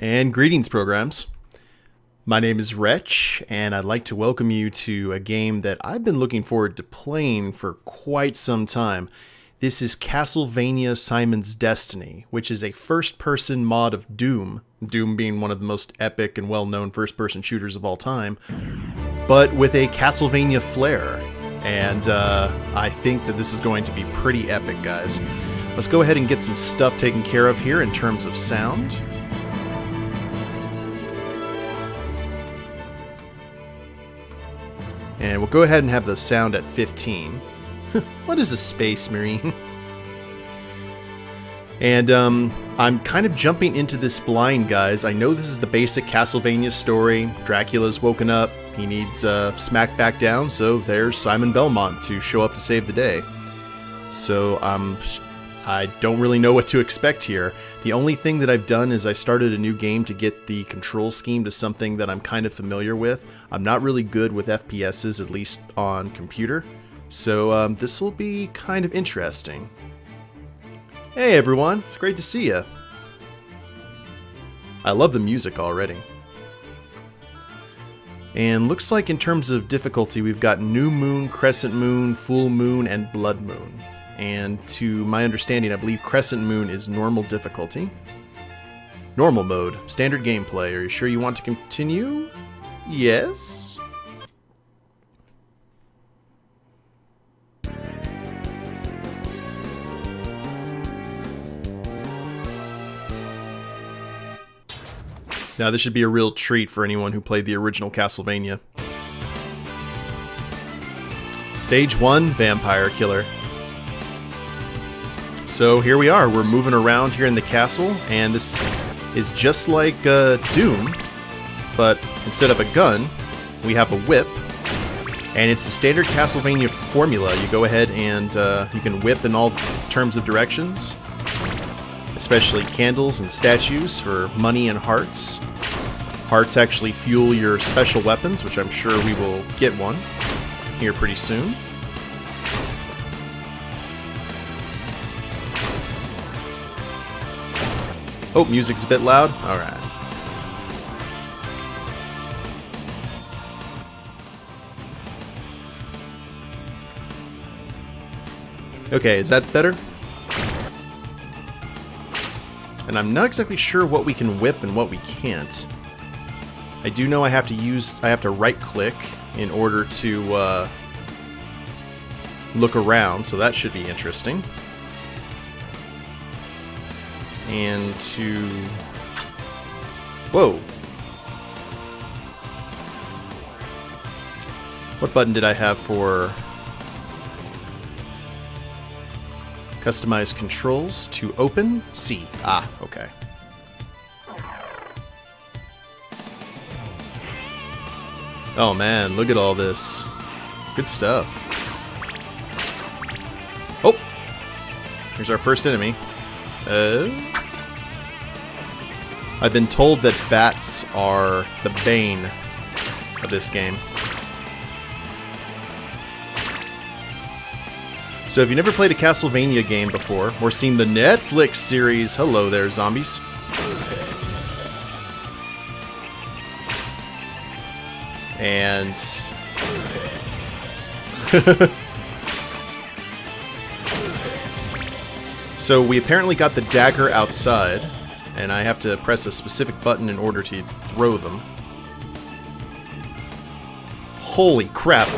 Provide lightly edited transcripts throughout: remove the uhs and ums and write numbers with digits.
And greetings, programs. My name is Wretch, and I'd like to welcome you to a game that I've been looking forward to playing for quite some time. This is Castlevania Simon's Destiny, which is a first-person mod of Doom, Doom being one of the most epic and well-known first-person shooters of all time, but with a Castlevania flair. And I think that this is going to be pretty epic, guys. Let's go ahead and get some stuff taken care of here in terms of sound. And we'll go ahead and have the sound at 15. What is a space marine? And I'm kind of jumping into this blind, guys. I know this is the basic Castlevania story. Dracula's woken up. He needs smacked back down, so there's Simon Belmont to show up to save the day. So I don't really know what to expect here. The only thing that I've done is I started a new game to get the control scheme to something that I'm kind of familiar with. I'm not really good with FPSs, at least on computer. So this will be kind of interesting. Hey everyone, it's great to see you. I love the music already. And looks like in terms of difficulty, we've got New Moon, Crescent Moon, Full Moon, and Blood Moon. And to my understanding, I believe Crescent Moon is normal difficulty. Normal mode, standard gameplay. Are you sure you want to continue? Yes? Now this should be a real treat for anyone who played the original Castlevania. Stage 1, Vampire Killer. So here we are, we're moving around here in the castle, and this is just like Doom, but instead of a gun, we have a whip, and it's the standard Castlevania formula. You go ahead and you can whip in all terms of directions, especially candles and statues for money and hearts. Hearts actually fuel your special weapons, which I'm sure we will get one here pretty soon. Oh, music's a bit loud? Alright. Okay, is that better? And I'm not exactly sure what we can whip and what we can't. I do know I have to right-click in order to look around, so that should be interesting. And to... Whoa! What button did I have for... Customize controls? To open? C. Ah, okay. Oh man, look at all this. Good stuff. Oh! Here's our first enemy. I've been told that bats are the bane of this game. So if you've never played a Castlevania game before, or seen the Netflix series, hello there, zombies. And... So we apparently got the dagger outside, and I have to press a specific button in order to throw them. Holy crap!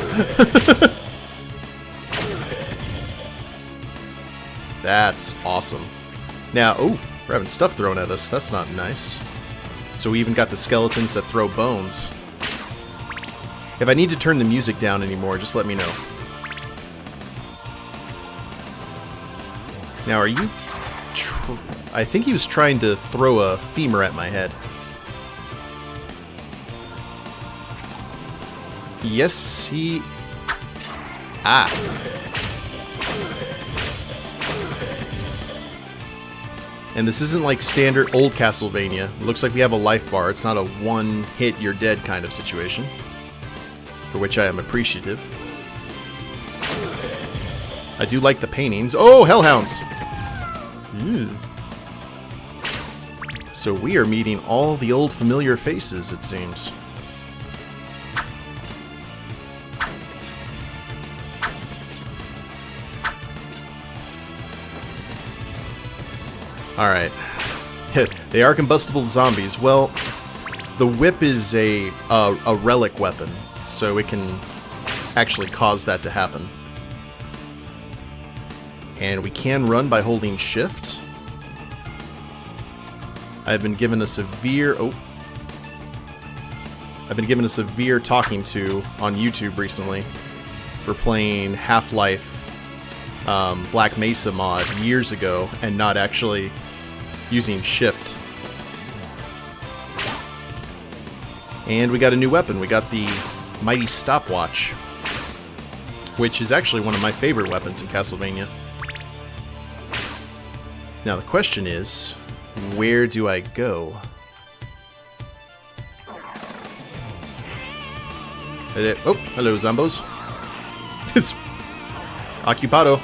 That's awesome. Now, oh, we're having stuff thrown at us. That's not nice. So we even got the skeletons that throw bones. If I need to turn the music down anymore, just let me know. Now, are you... I think he was trying to throw a femur at my head. Yes, he... Ah. And this isn't like standard old Castlevania. It looks like we have a life bar. It's not a one-hit, you're dead kind of situation. For which I am appreciative. I do like the paintings. Oh, hellhounds! So we are meeting all the old familiar faces, it seems. Alright. They are combustible zombies. Well, the whip is a relic weapon, so it can actually cause that to happen. And we can run by holding shift. I've been given a severe... Oh. I've been given a severe talking to on YouTube recently for playing Half-Life Black Mesa mod years ago and not actually using shift. And we got a new weapon. We got the Mighty Stopwatch, which is actually one of my favorite weapons in Castlevania. Now the question is, where do I go? Oh, hello, Zombos. It's Occupado.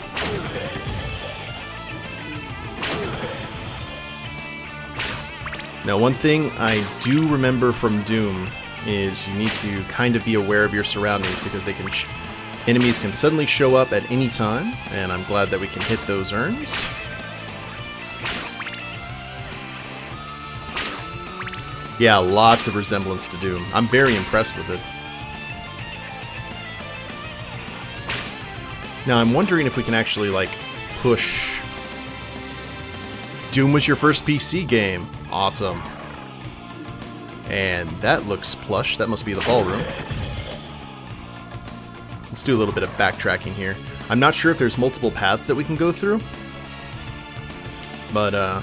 Now, one thing I do remember from Doom is you need to kind of be aware of your surroundings because they can enemies can suddenly show up at any time, and I'm glad that we can hit those urns. Yeah, lots of resemblance to Doom. I'm very impressed with it. Now, I'm wondering if we can actually, like, push... Doom was your first PC game. Awesome. And that looks plush. That must be the ballroom. Let's do a little bit of backtracking here. I'm not sure if there's multiple paths that we can go through. But, I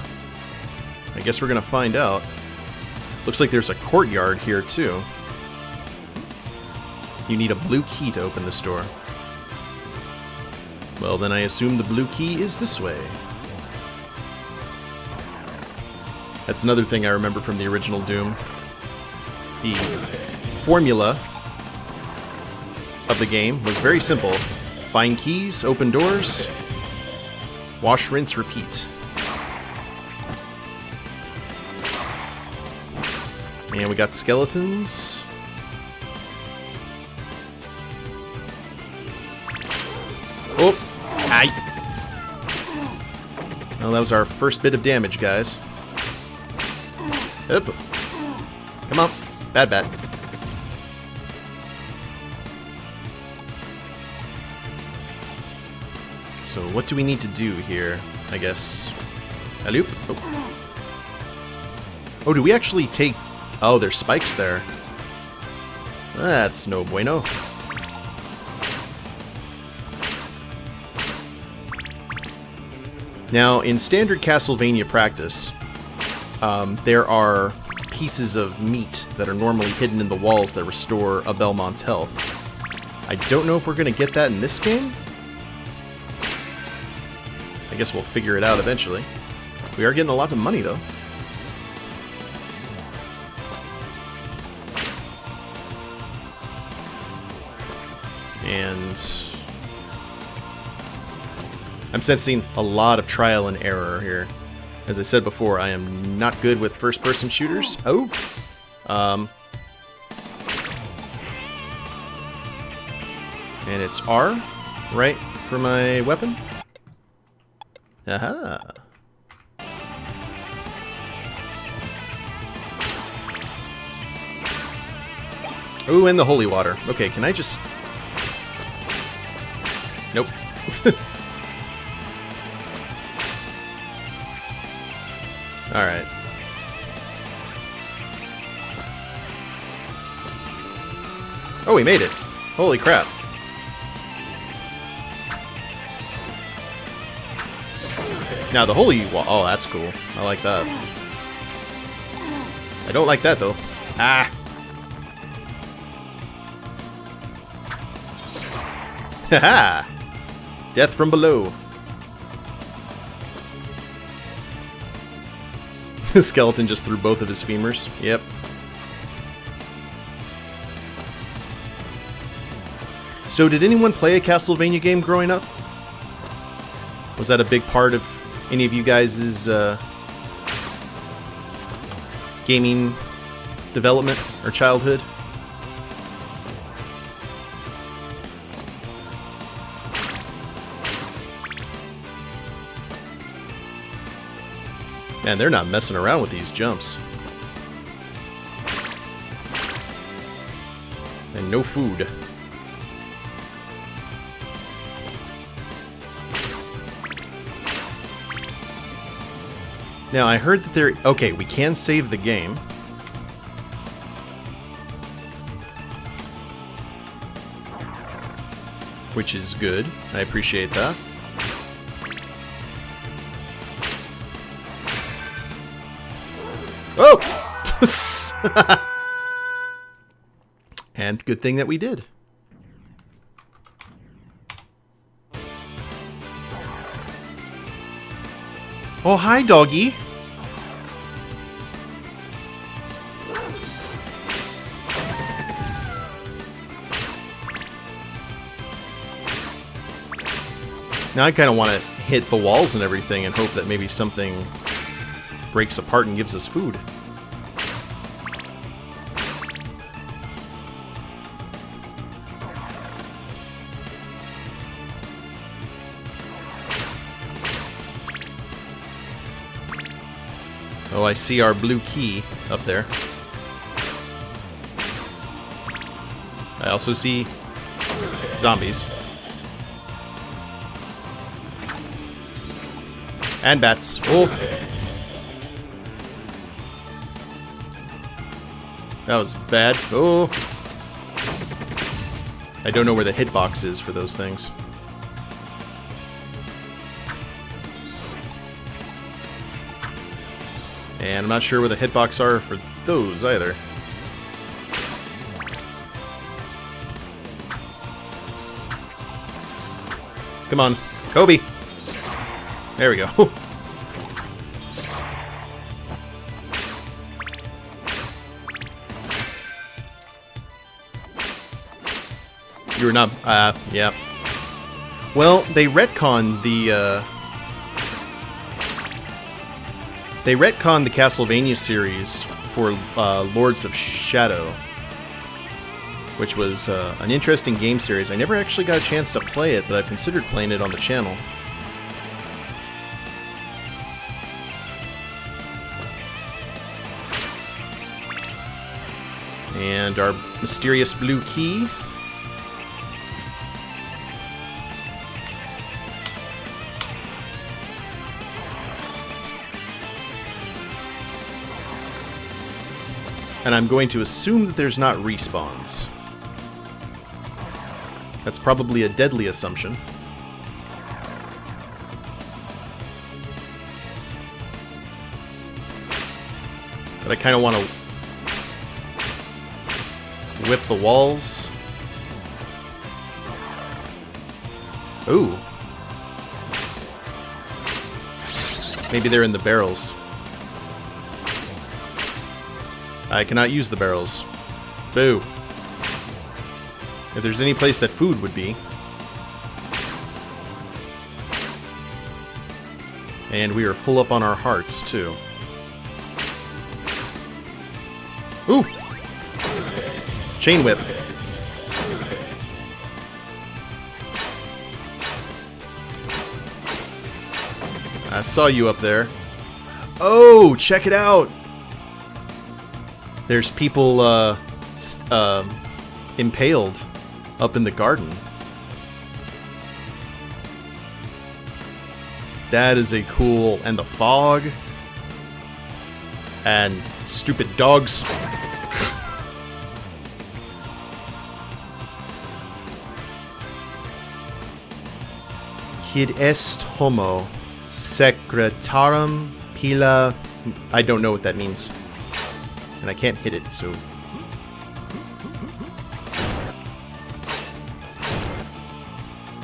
guess we're gonna find out. Looks like there's a courtyard here, too. You need a blue key to open this door. Well, then I assume the blue key is this way. That's another thing I remember from the original Doom. The formula of the game was very simple. Find keys, open doors, wash, rinse, repeat. And we got skeletons. Oh! Aye! Well, that was our first bit of damage, guys. Up. Come on. Bad. So what do we need to do here? I guess... A loop? Oh. Oh, do we actually take... Oh, there's spikes there. That's no bueno. Now, in standard Castlevania practice, there are pieces of meat that are normally hidden in the walls that restore a Belmont's health. I don't know if we're going to get that in this game. I guess we'll figure it out eventually. We are getting a lot of money, though. And I'm sensing a lot of trial and error here. As I said before, I am not good with first-person shooters. Oh! And it's R, right, for my weapon? Aha! Oh, and the holy water. Okay, can I just... Nope. Alright. Oh, we made it. Holy crap. Now the holy wall. Oh, that's cool. I like that. I don't like that, though. Ah! Haha! Death from below. The skeleton just threw both of his femurs. Yep. So, did anyone play a Castlevania game growing up? Was that a big part of any of you guys' gaming development or childhood. Man, they're not messing around with these jumps. And no food. Now, I heard that there... Okay, we can save the game. Which is good. I appreciate that. Oh! And good thing that we did. Oh, hi, doggy. Now I kind of want to hit the walls and everything and hope that maybe something breaks apart and gives us food. Oh, I see our blue key up there. I also see zombies. And bats. Oh! That was bad. Oh! I don't know where the hitbox is for those things. And I'm not sure where the hitbox are for those either. Come on, Kobe! There we go. You were not, yeah. Well, they retconned the, They retconned the Castlevania series for Lords of Shadow, which was an interesting game series. I never actually got a chance to play it, but I've considered playing it on the channel. And our mysterious blue key. And I'm going to assume that there's not respawns. That's probably a deadly assumption. But I kind of want to whip the walls. Ooh. Maybe they're in the barrels. I cannot use the barrels. Boo. If there's any place that food would be. And we are full up on our hearts, too. Ooh! Chain whip. I saw you up there. Oh, check it out! There's people impaled up in the garden. That is a cool... And the fog. And stupid dogs. Quid est homo secretarum pila... I don't know what that means. And I can't hit it, so...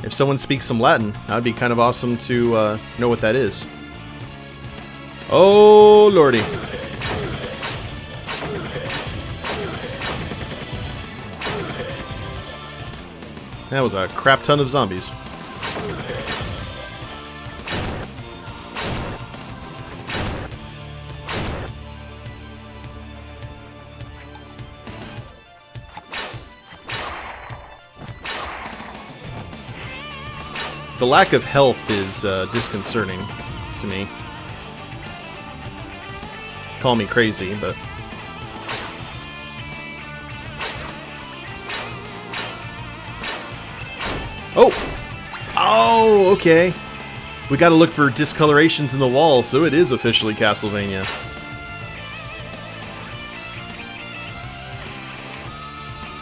If someone speaks some Latin, that would be kind of awesome to know what that is. Oh, lordy. That was a crap ton of zombies. The lack of health is disconcerting to me. Call me crazy, but... Oh! Oh, okay. We gotta look for discolorations in the wall, so it is officially Castlevania.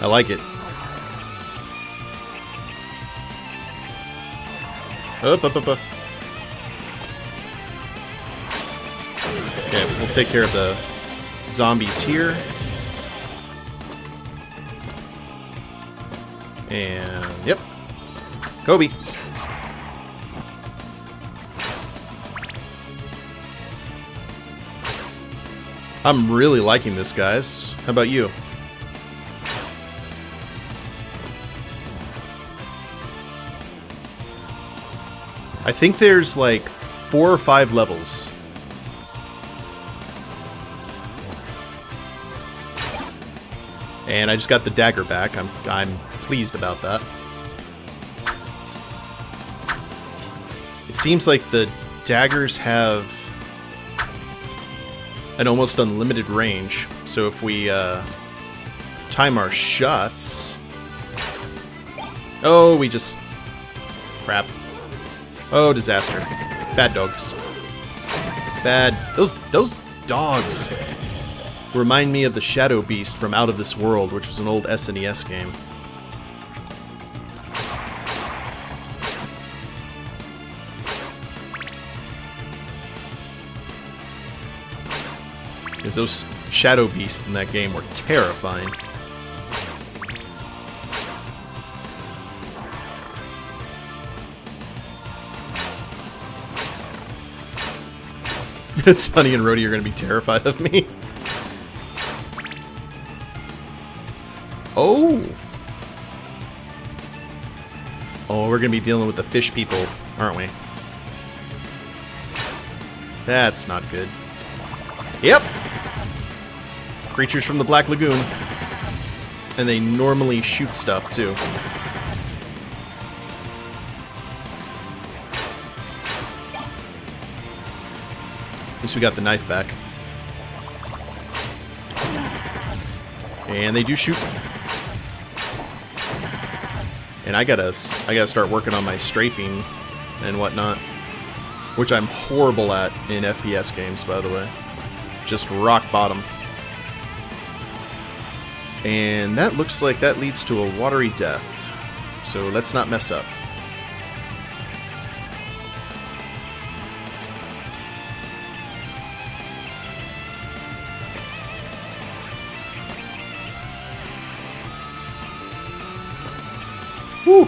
I like it. Up. Okay, we'll take care of the zombies here. And, yep. Kobe. I'm really liking this, guys. How about you? I think there's like 4 or 5 levels. And I just got the dagger back. I'm pleased about that. It seems like the daggers have an almost unlimited range. So if we time our shots... Oh, we just... Crap. Oh, disaster. Bad dogs. Bad... Those dogs remind me of the Shadow Beast from Out of This World, which was an old SNES game. Because those Shadow Beasts in that game were terrifying. Sonny and Rhodey are going to be terrified of me. Oh! Oh, we're going to be dealing with the fish people, aren't we? That's not good. Yep! Creatures from the Black Lagoon. And they normally shoot stuff, too. At least we got the knife back. And they do shoot. And I gotta start working on my strafing and whatnot. Which I'm horrible at in FPS games, by the way. Just rock bottom. And that looks like that leads to a watery death. So let's not mess up. Woo!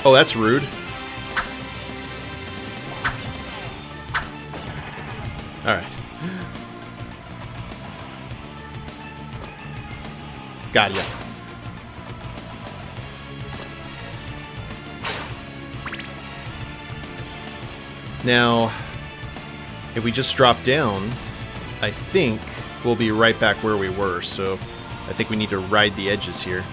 Oh, that's rude. Alright. Got ya. Now, if we just drop down, I think we'll be right back where we were, so I think we need to ride the edges here.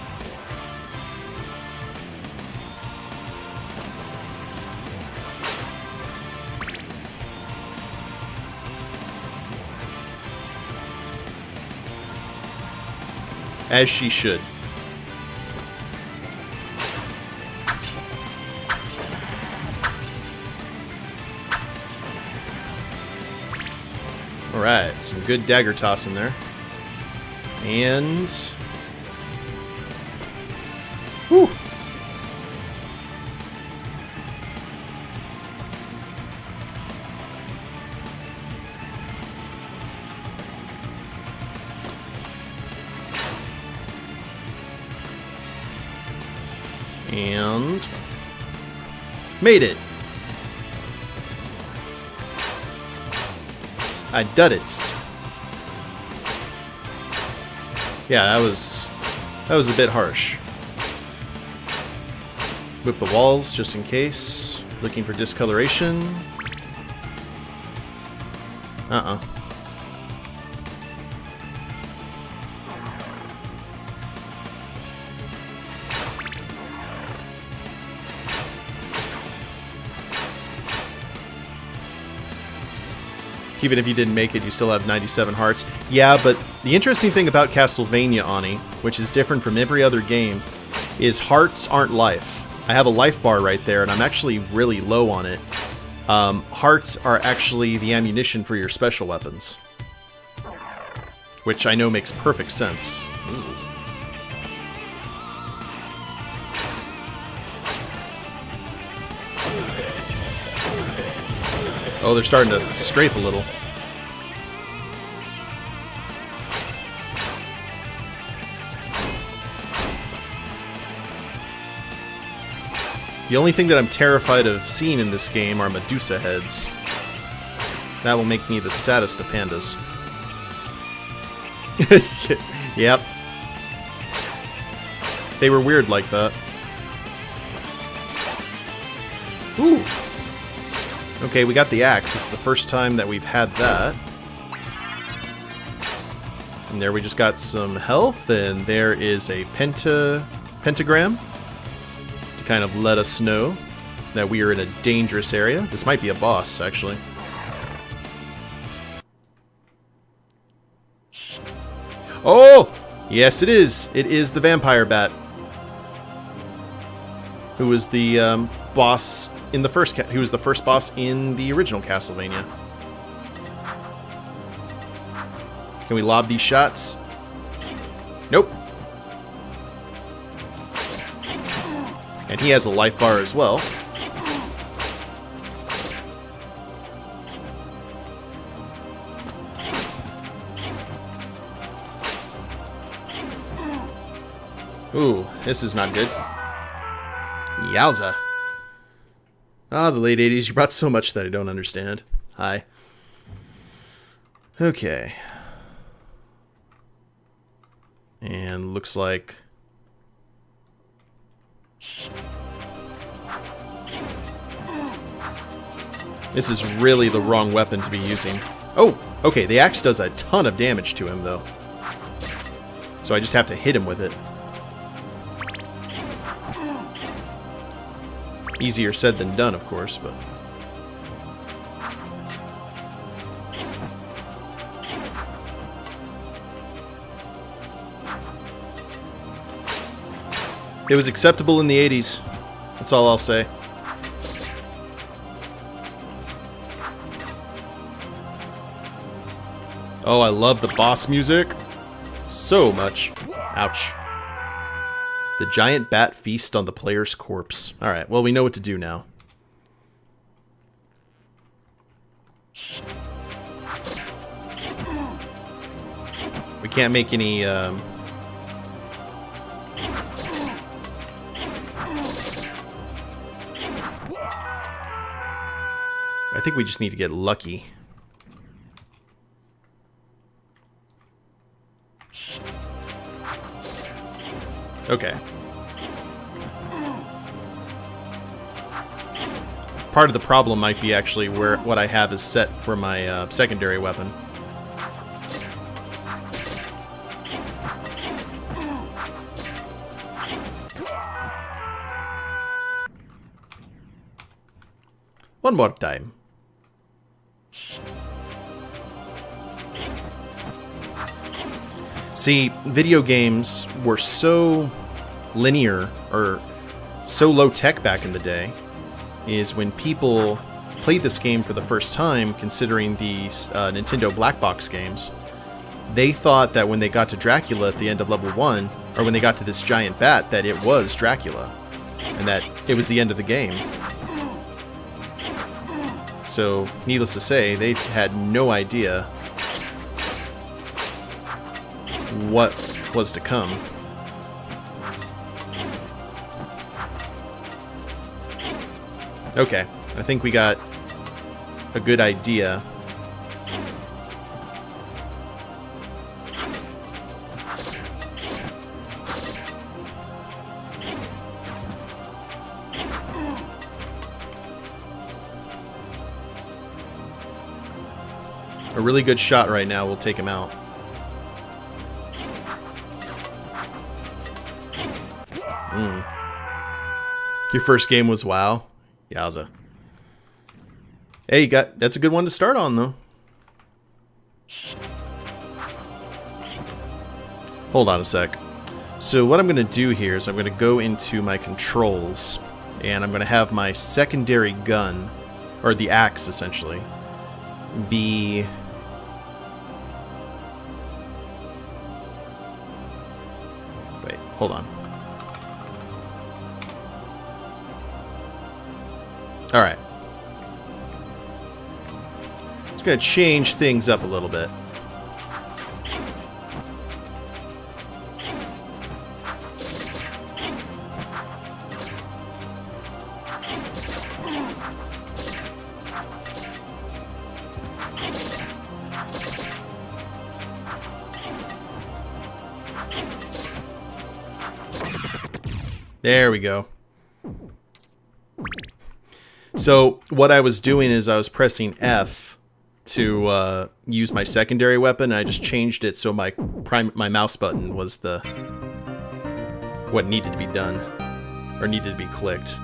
As she should. Alright, some good dagger toss in there. And... Whew! And... Made it! I did it. Yeah, that was a bit harsh. Whip the walls just in case. Looking for discoloration. Even if you didn't make it, you still have 97 hearts. Yeah, but the interesting thing about Castlevania, Ani, which is different from every other game, is hearts aren't life. I have a life bar right there, and I'm actually really low on it. Hearts are actually the ammunition for your special weapons. Which I know makes perfect sense. Ooh. Oh, they're starting to strafe a little. The only thing that I'm terrified of seeing in this game are Medusa heads. That will make me the saddest of pandas. Yep. They were weird like that. Ooh. Okay, we got the axe. It's the first time that we've had that. And there we just got some health, and there is a pentagram to kind of let us know that we are in a dangerous area. This might be a boss, actually. Oh! Yes, it is. It is the vampire bat. Who was the boss in the first... He was the first boss in the original Castlevania. Can we lob these shots? Nope. And he has a life bar as well. Ooh, this is not good. Yowza. Ah, the late 80s. You brought so much that I don't understand. Hi. Okay. And looks like... this is really the wrong weapon to be using. Oh, okay, the axe does a ton of damage to him, though. So I just have to hit him with it. Easier said than done, of course, but... it was acceptable in the 80s. That's all I'll say. Oh, I love the boss music. So much. Ouch. The giant bat feast on the player's corpse. Alright, well, we know what to do now. We can't make any, I think we just need to get lucky. Okay. Part of the problem might be actually where what I have is set for my secondary weapon. One more time. See, video games were so linear, or so low-tech back in the day, is when people played this game for the first time, considering the Nintendo Black Box games, they thought that when they got to Dracula at the end of level 1, or when they got to this giant bat, that it was Dracula, and that it was the end of the game. So, needless to say, they had no idea what was to come. Okay, I think we got a good idea. A really good shot right now will take him out. Your first game was WoW? Yowza. Hey, that's a good one to start on, though. Hold on a sec. So what I'm going to do here is I'm going to go into my controls, and I'm going to have my secondary gun, or the axe essentially, be... Wait, hold on. Alright. It's going to change things up a little bit. There we go. So what I was doing is I was pressing F to use my secondary weapon. And I just changed it so my mouse button was the what needed to be done, or needed to be clicked.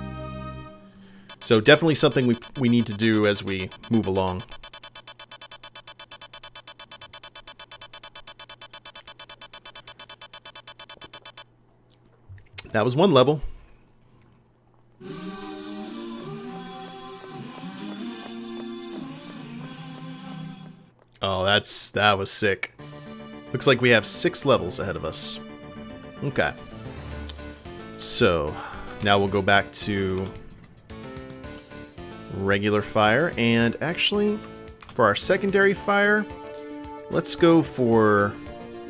So definitely something we need to do as we move along. That was one level. Oh, that was sick. Looks like we have 6 levels ahead of us. Okay. So, now we'll go back to regular fire, and actually, for our secondary fire, let's go for...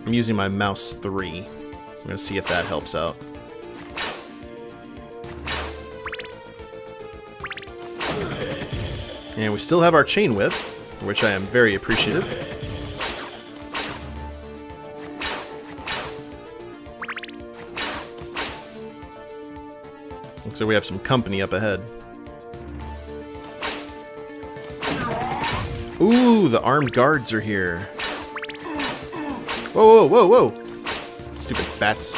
I'm using my mouse 3. I'm gonna see if that helps out. And we still have our chain whip, for which I am very appreciative. Looks like we have some company up ahead. Ooh, the armed guards are here. Whoa, whoa, whoa, whoa! Stupid bats.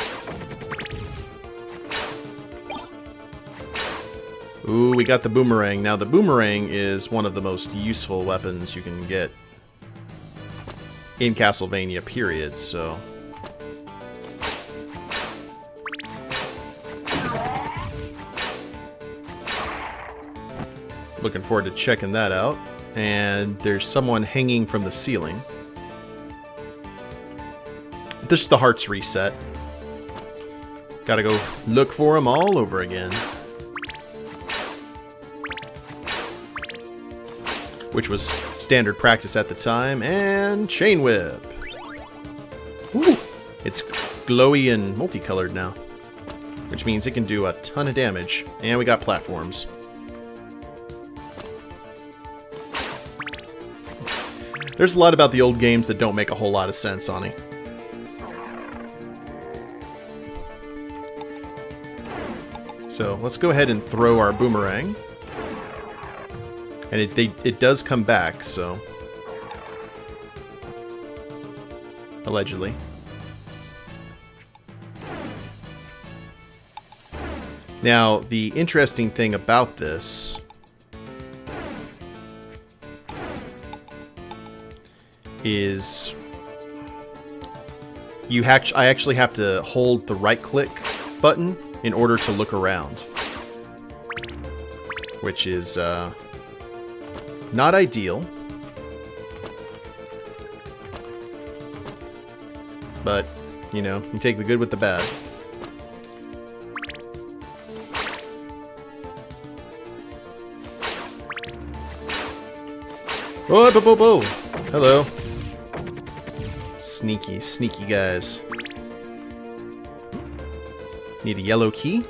Ooh, we got the boomerang. Now, the boomerang is one of the most useful weapons you can get in Castlevania, period, so... Looking forward to checking that out. And there's someone hanging from the ceiling. This is the hearts reset. Gotta go look for them all over again. Which was standard practice at the time, and chain whip. Ooh, it's glowy and multicolored now, which means it can do a ton of damage. And we got platforms. There's a lot about the old games that don't make a whole lot of sense, Ani. So let's go ahead and throw our boomerang. And it does come back, so... Allegedly. Now, the interesting thing about this... is... I actually have to hold the right-click button in order to look around. Which is, not ideal, but, you know, you take the good with the bad. Whoa, whoa, whoa, whoa. Hello. Sneaky, sneaky guys. Need a yellow key?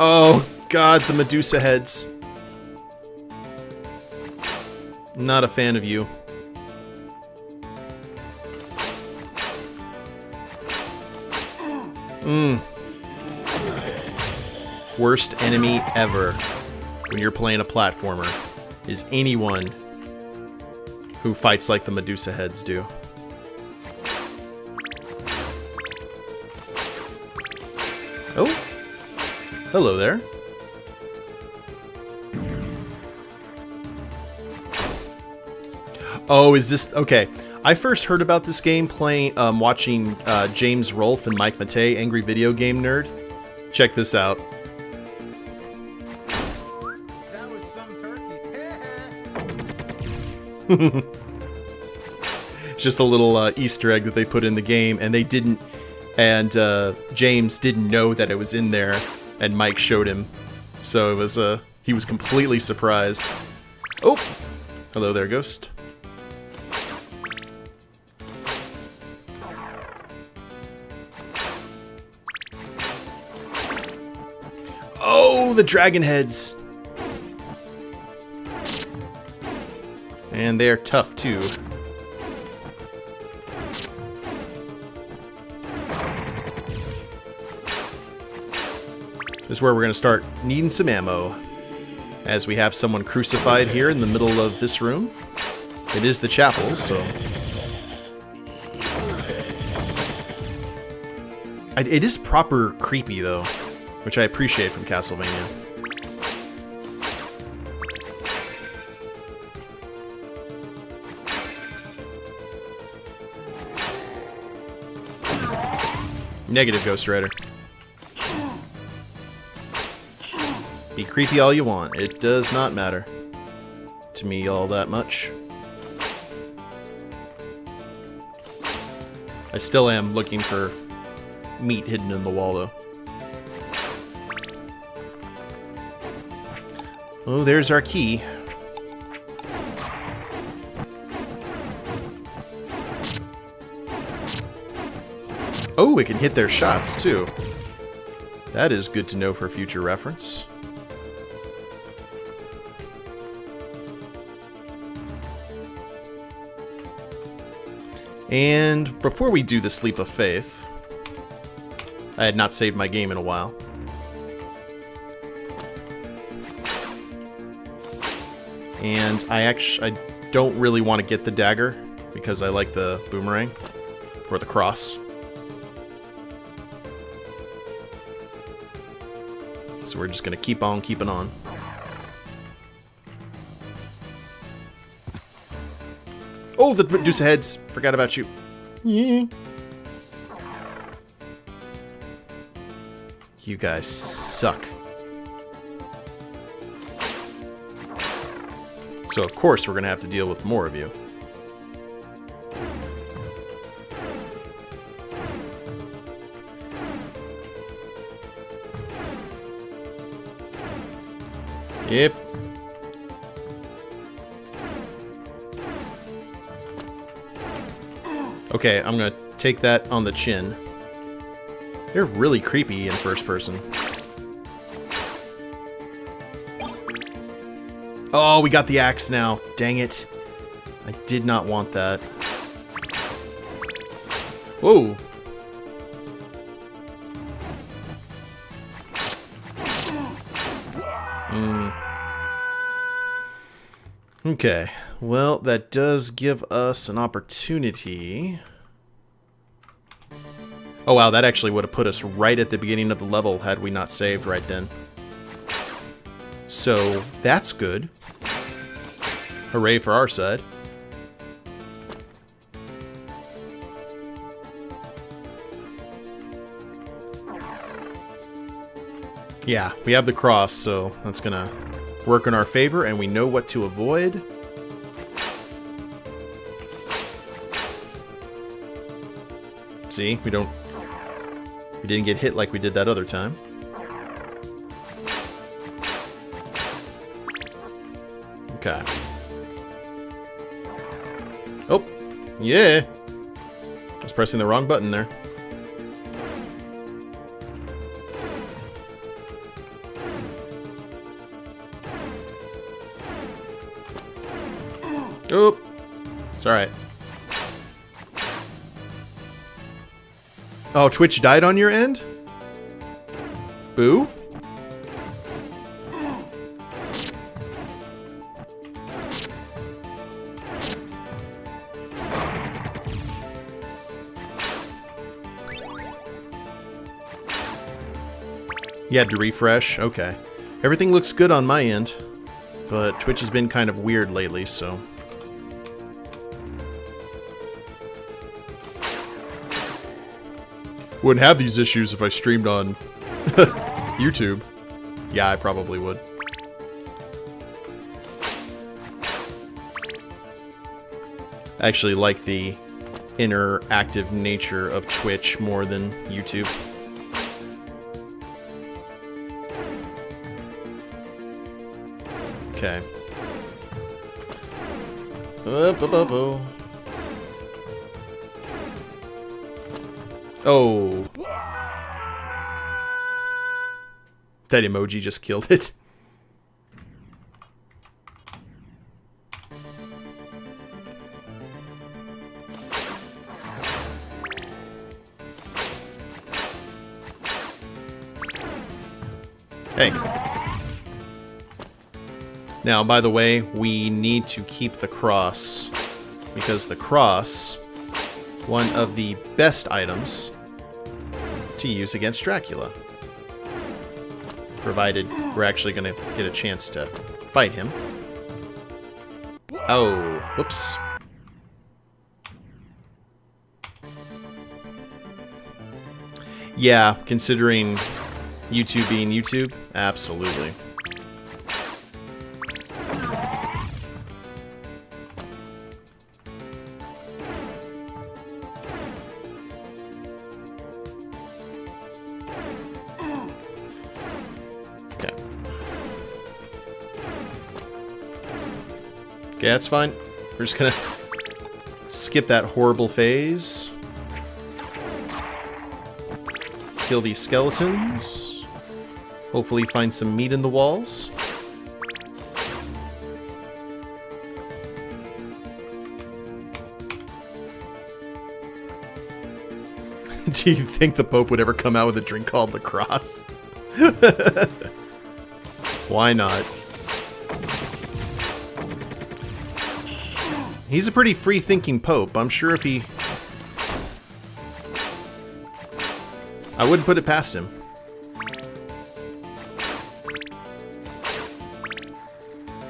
Oh, God, the Medusa heads. Not a fan of you. Worst enemy ever when you're playing a platformer is anyone who fights like the Medusa heads do. Hello there. Oh, is this... Okay. I first heard about this game watching James Rolfe and Mike Matei, Angry Video Game Nerd. Check this out. That was some turkey. It's just a little Easter egg that they put in the game, and they didn't... And James didn't know that it was in there, and Mike showed him. So it was, he was completely surprised. Oh! Hello there, Ghost. Oh, the dragon heads! And they're tough, too. This is where we're going to start needing some ammo, as we have someone crucified here in the middle of this room. It is the chapel, so... It is proper creepy, though, which I appreciate from Castlevania. Negative, Ghost Rider. Be creepy all you want. It does not matter to me all that much. I still am looking for meat hidden in the wall, though. Oh, there's our key. Oh, it can hit their shots, too. That is good to know for future reference. And before we do this leap of faith, I had not saved my game in a while. And I don't really want to get the dagger because I like the boomerang or the cross. So we're just going to keep on keeping on. Oh, the Deuce of Heads! Forgot about you. Yeah. You guys suck. So of course we're going to have to deal with more of you. Yep. Okay, I'm gonna take that on the chin. They're really creepy in first person. Oh, we got the axe now. Dang it. I did not want that. Whoa. Okay, well, that does give us an opportunity. Oh wow, that actually would have put us right at the beginning of the level had we not saved right then. So, that's good. Hooray for our side. Yeah, we have the cross, so that's gonna work in our favor, and we know what to avoid. See, we didn't get hit like we did that other time. Okay. Oh, yeah. I was pressing the wrong button there. Oop. It's alright. Oh, Twitch died on your end? Boo? You had to refresh? Okay. Everything looks good on my end, but Twitch has been kind of weird lately, so... Wouldn't have these issues if I streamed on YouTube. Yeah, I probably would. I actually like the interactive nature of Twitch more than YouTube. Okay. Oh. That emoji just killed it. Hey. Now, by the way, we need to keep the cross, because the cross, one of the best items to use against Dracula. Provided we're actually going to get a chance to fight him. Oh, whoops. Yeah, considering YouTube being YouTube, absolutely. Okay, that's fine. We're just gonna skip that horrible phase. Kill these skeletons. Hopefully find some meat in the walls. Do you think the Pope would ever come out with a drink called the Cross? Why not? He's a pretty free-thinking Pope. I'm sure if he... I wouldn't put it past him.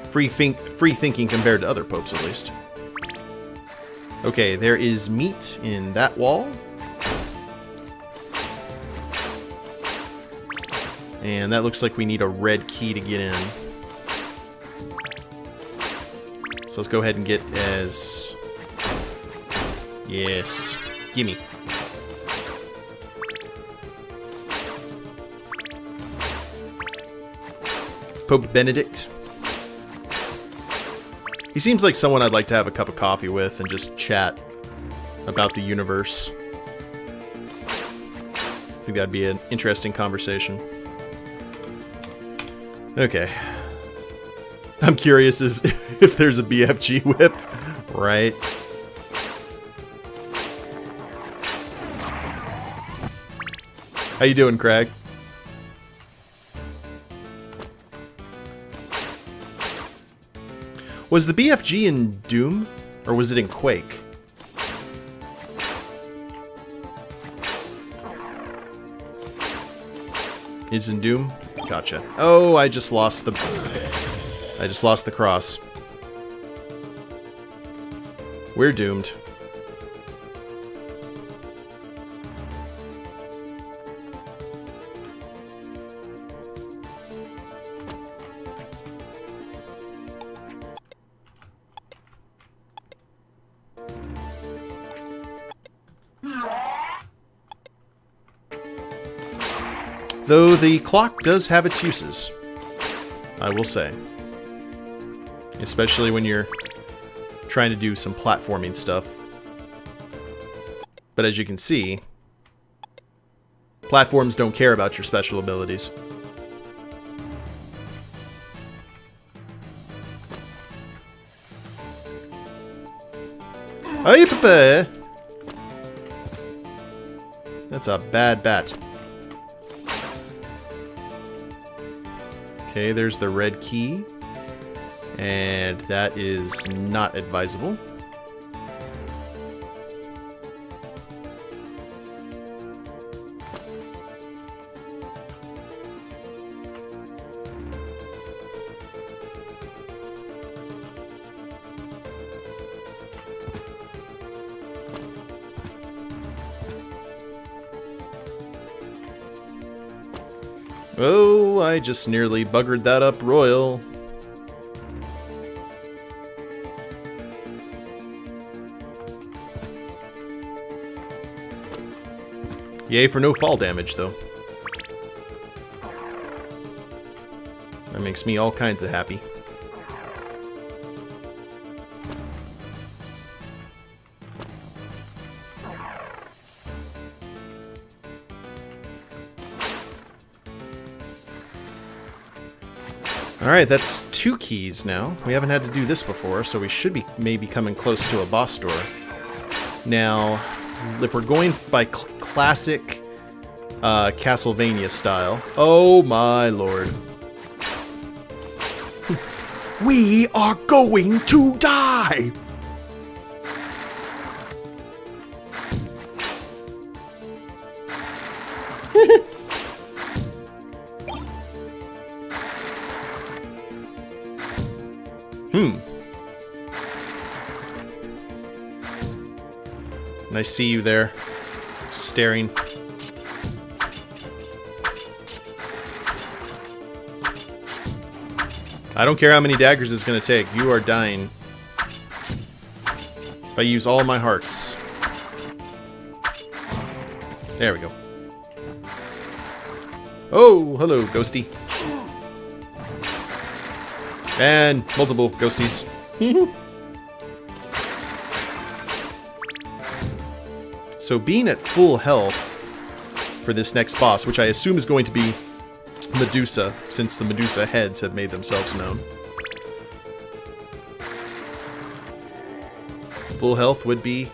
Free-thinking compared to other popes, at least. Okay, there is meat in that wall. And that looks like we need a red key to get in. So let's go ahead and get as... Yes. Gimme. Pope Benedict. He seems like someone I'd like to have a cup of coffee with and just chat about the universe. I think that'd be an interesting conversation. Okay. I'm curious if there's a BFG whip, right? How you doing, Craig? Was the BFG in Doom, or was it in Quake? Is in Doom? Gotcha. Oh, I just lost the cross. We're doomed. Though the clock does have its uses, I will say. Especially when you're trying to do some platforming stuff. But as you can see, platforms don't care about your special abilities. Hey, Papa! That's a bad bat. Okay, there's the red key. And that is not advisable. Oh, I just nearly buggered that up royal. Yay for no fall damage, though. That makes me all kinds of happy. Alright, that's 2 keys now. We haven't had to do this before, so we should be maybe coming close to a boss door. Now, if we're going by classic Castlevania style... Oh my lord. We are going to die! And I see you there, staring. I don't care how many daggers it's gonna take. You are dying. If I use all my hearts. There we go. Oh, hello, ghosty. And multiple ghosties. So being at full health for this next boss, which I assume is going to be Medusa, since the Medusa heads have made themselves known. Full health would be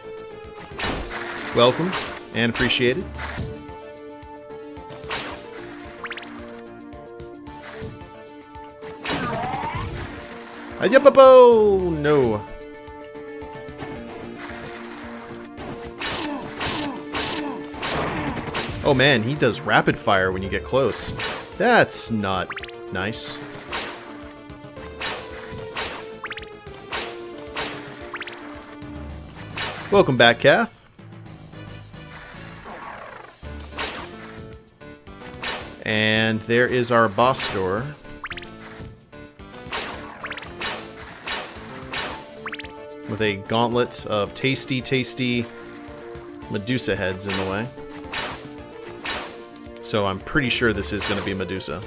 welcome and appreciated. Oh no. Oh man, he does rapid fire when you get close. That's not nice. Welcome back, Kath. And there is our boss door. With a gauntlet of tasty, tasty Medusa heads in the way. So I'm pretty sure this is going to be Medusa.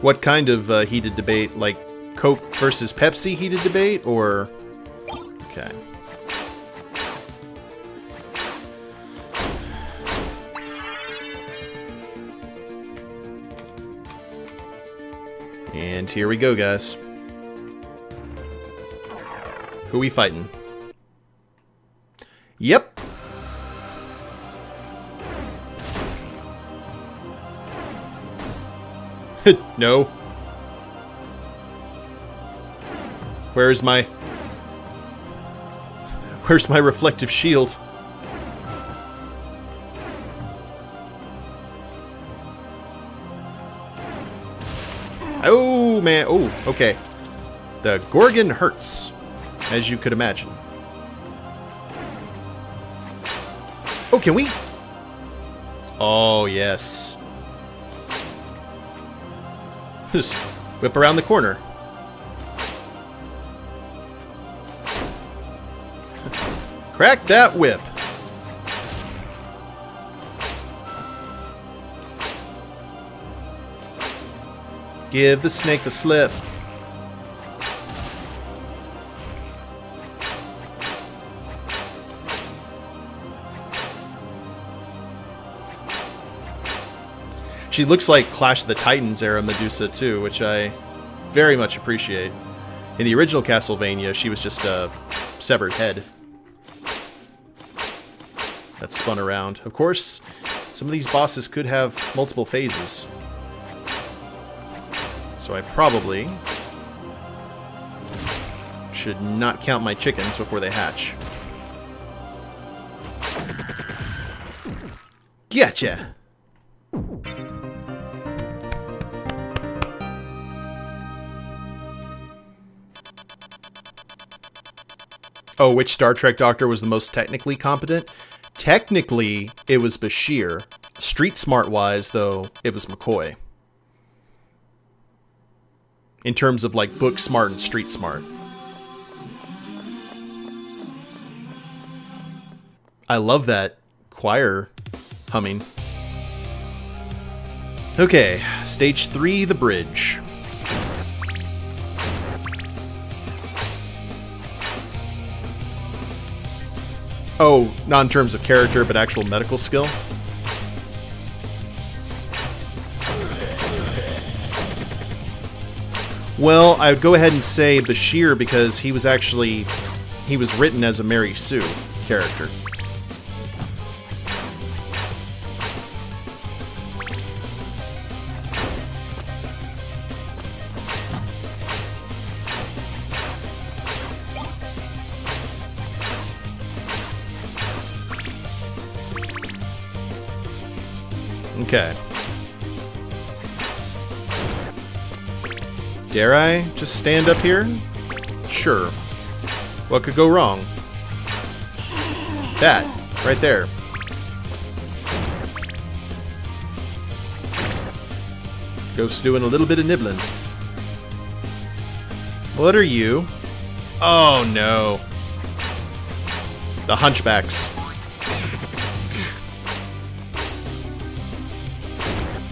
What kind of heated debate? Like Coke versus Pepsi heated debate? Or... Okay. And here we go, guys. Who we fighting? Yep. No. Where's my reflective shield? Oh, man. Oh, okay. The Gorgon hurts, as you could imagine. Oh, can we? Oh, yes. Just whip around the corner. Crack that whip. Give the snake the slip. She looks like Clash of the Titans era Medusa too, which I very much appreciate. In the original Castlevania, she was just a severed head that spun around. Of course, some of these bosses could have multiple phases. So I probably should not count my chickens before they hatch. Gotcha! Oh, which Star Trek doctor was the most technically competent? Technically, it was Bashir. Street smart-wise, though, it was McCoy. In terms of, like, book smart and street smart. I love that choir humming. Okay, stage 3, the bridge. Oh, not in terms of character, but actual medical skill. Well, I would go ahead and say Bashir because he was written as a Mary Sue character. Okay. Dare I just stand up here? Sure. What could go wrong? That, right there. Ghost doing a little bit of nibbling. What are you? Oh no. The Hunchbacks.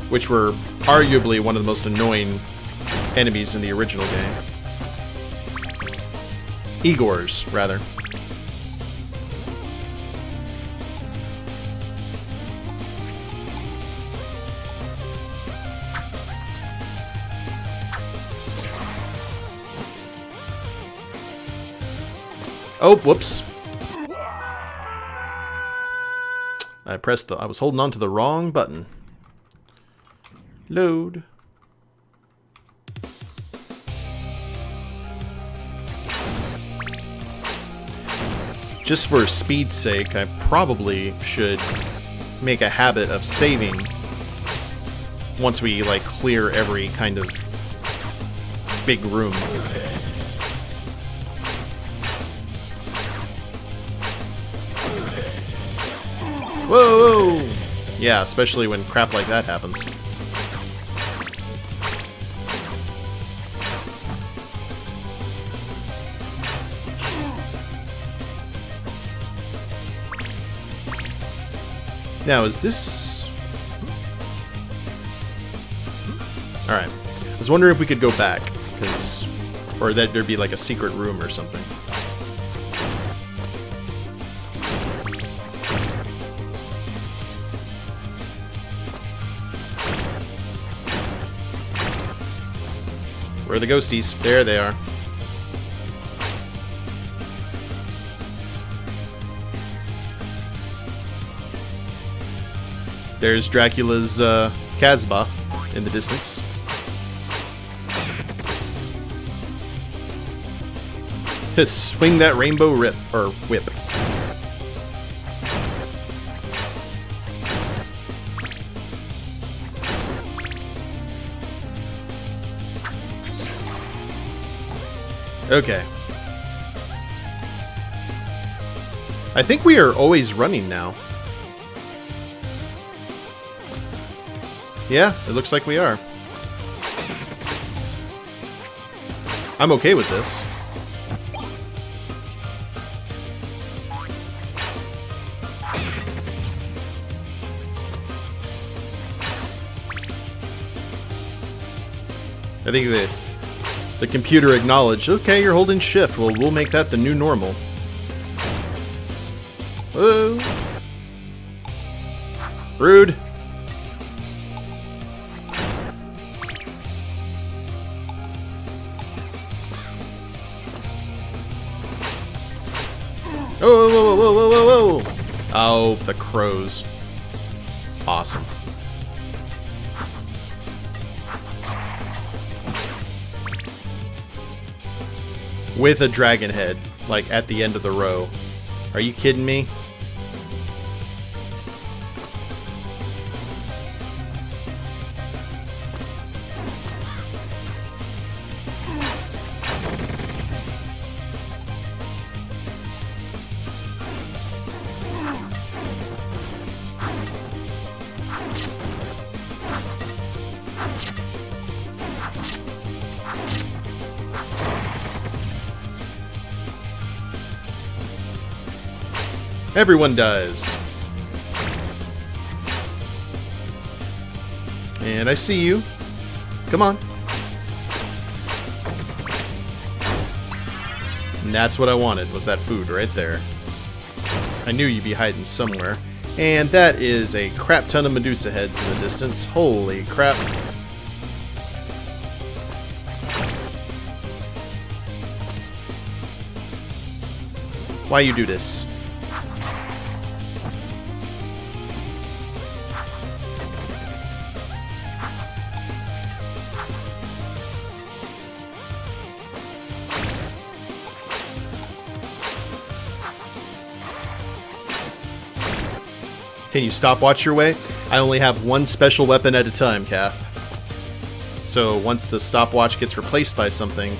Which were arguably one of the most annoying enemies in the original game. Igors, rather. Oh, whoops. I was holding on to the wrong button. Load. Just for speed's sake, I probably should make a habit of saving once we, like, clear every kind of big room. Whoa! Yeah, especially when crap like that happens. Now, is this... Alright. I was wondering if we could go back, because... Or that there'd be like a secret room or something. Where are the ghosties? There they are. There's Dracula's Casbah in the distance. Swing that rainbow whip. Okay. I think we are always running now. Yeah, it looks like we are. I'm okay with this. I think the computer acknowledged, okay, you're holding shift. Well, we'll make that the new normal. Whoa. Rude. Oh, whoa, whoa, whoa, whoa, whoa! Oh, the crows. Awesome. With a dragon head, like at the end of the row. Are you kidding me? Everyone does. And I see you. Come on. And that's what I wanted, was that food right there. I knew you'd be hiding somewhere. And that is a crap ton of Medusa heads in the distance. Holy crap. Why you do this? Can you stopwatch your way? I only have one special weapon at a time, Kath. So once the stopwatch gets replaced by something,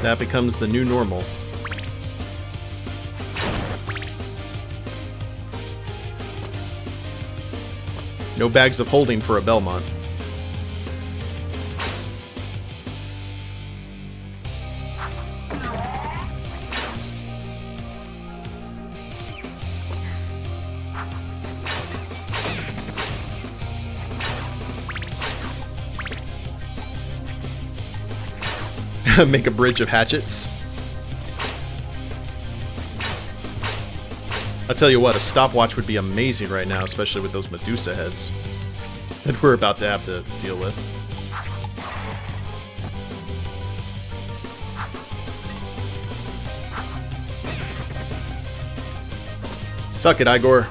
that becomes the new normal. No bags of holding for a Belmont. Make a bridge of hatchets. I'll tell you what, a stopwatch would be amazing right now, especially with those Medusa heads that we're about to have to deal with. Suck it, Igor.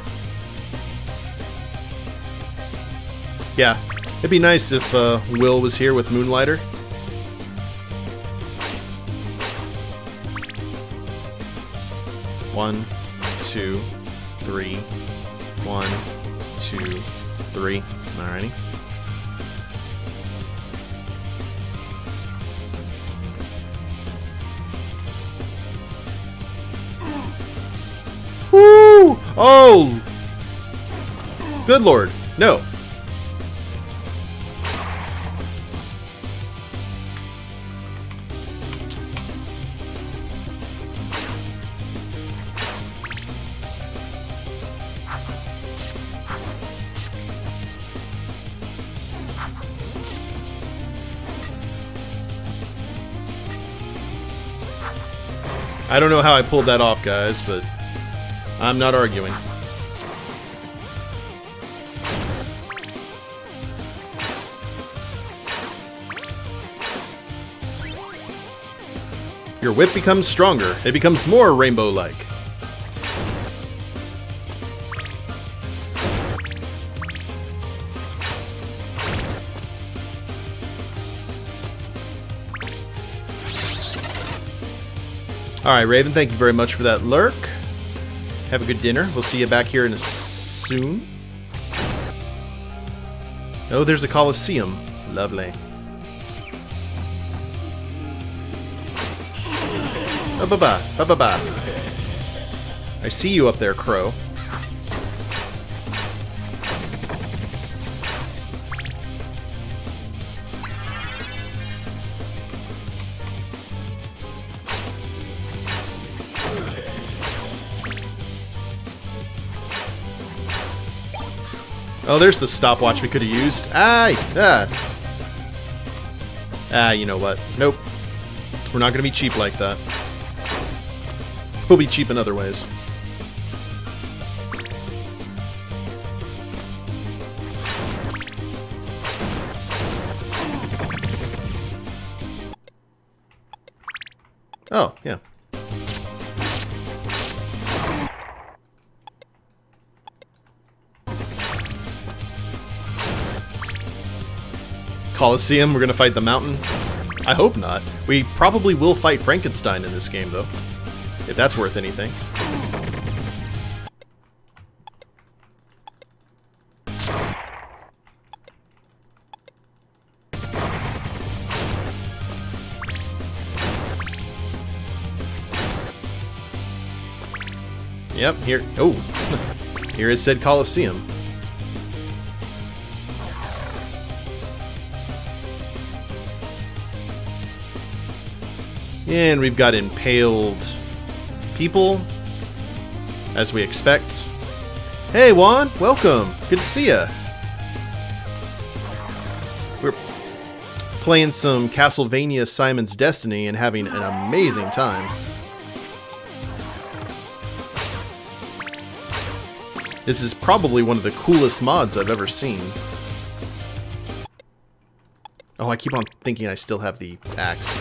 Yeah, it'd be nice if Will was here with Moonlighter. One, two, three. 1, 2, 3. Alrighty. Woo! Oh! Good lord. No. I don't know how I pulled that off, guys, but I'm not arguing. Your whip becomes stronger. It becomes more rainbow-like. Alright, Raven, thank you very much for that lurk. Have a good dinner. We'll see you back here in soon. Oh, there's a Colosseum. Lovely. Ba-ba-ba. Ba-ba-ba. I see you up there, Crow. Oh, there's the stopwatch we could have used. You know what? Nope. We're not going to be cheap like that. We'll be cheap in other ways. Oh, yeah. Colosseum, we're gonna fight the mountain? I hope not. We probably will fight Frankenstein in this game, though. If that's worth anything. Yep, here. Oh, here is said Colosseum. And we've got impaled people. as we expect. Hey Juan, welcome. Good to see ya. We're playing some Castlevania Simon's Destiny and having an amazing time. This is probably one of the coolest mods I've ever seen. Oh, I keep on thinking I still have the axe.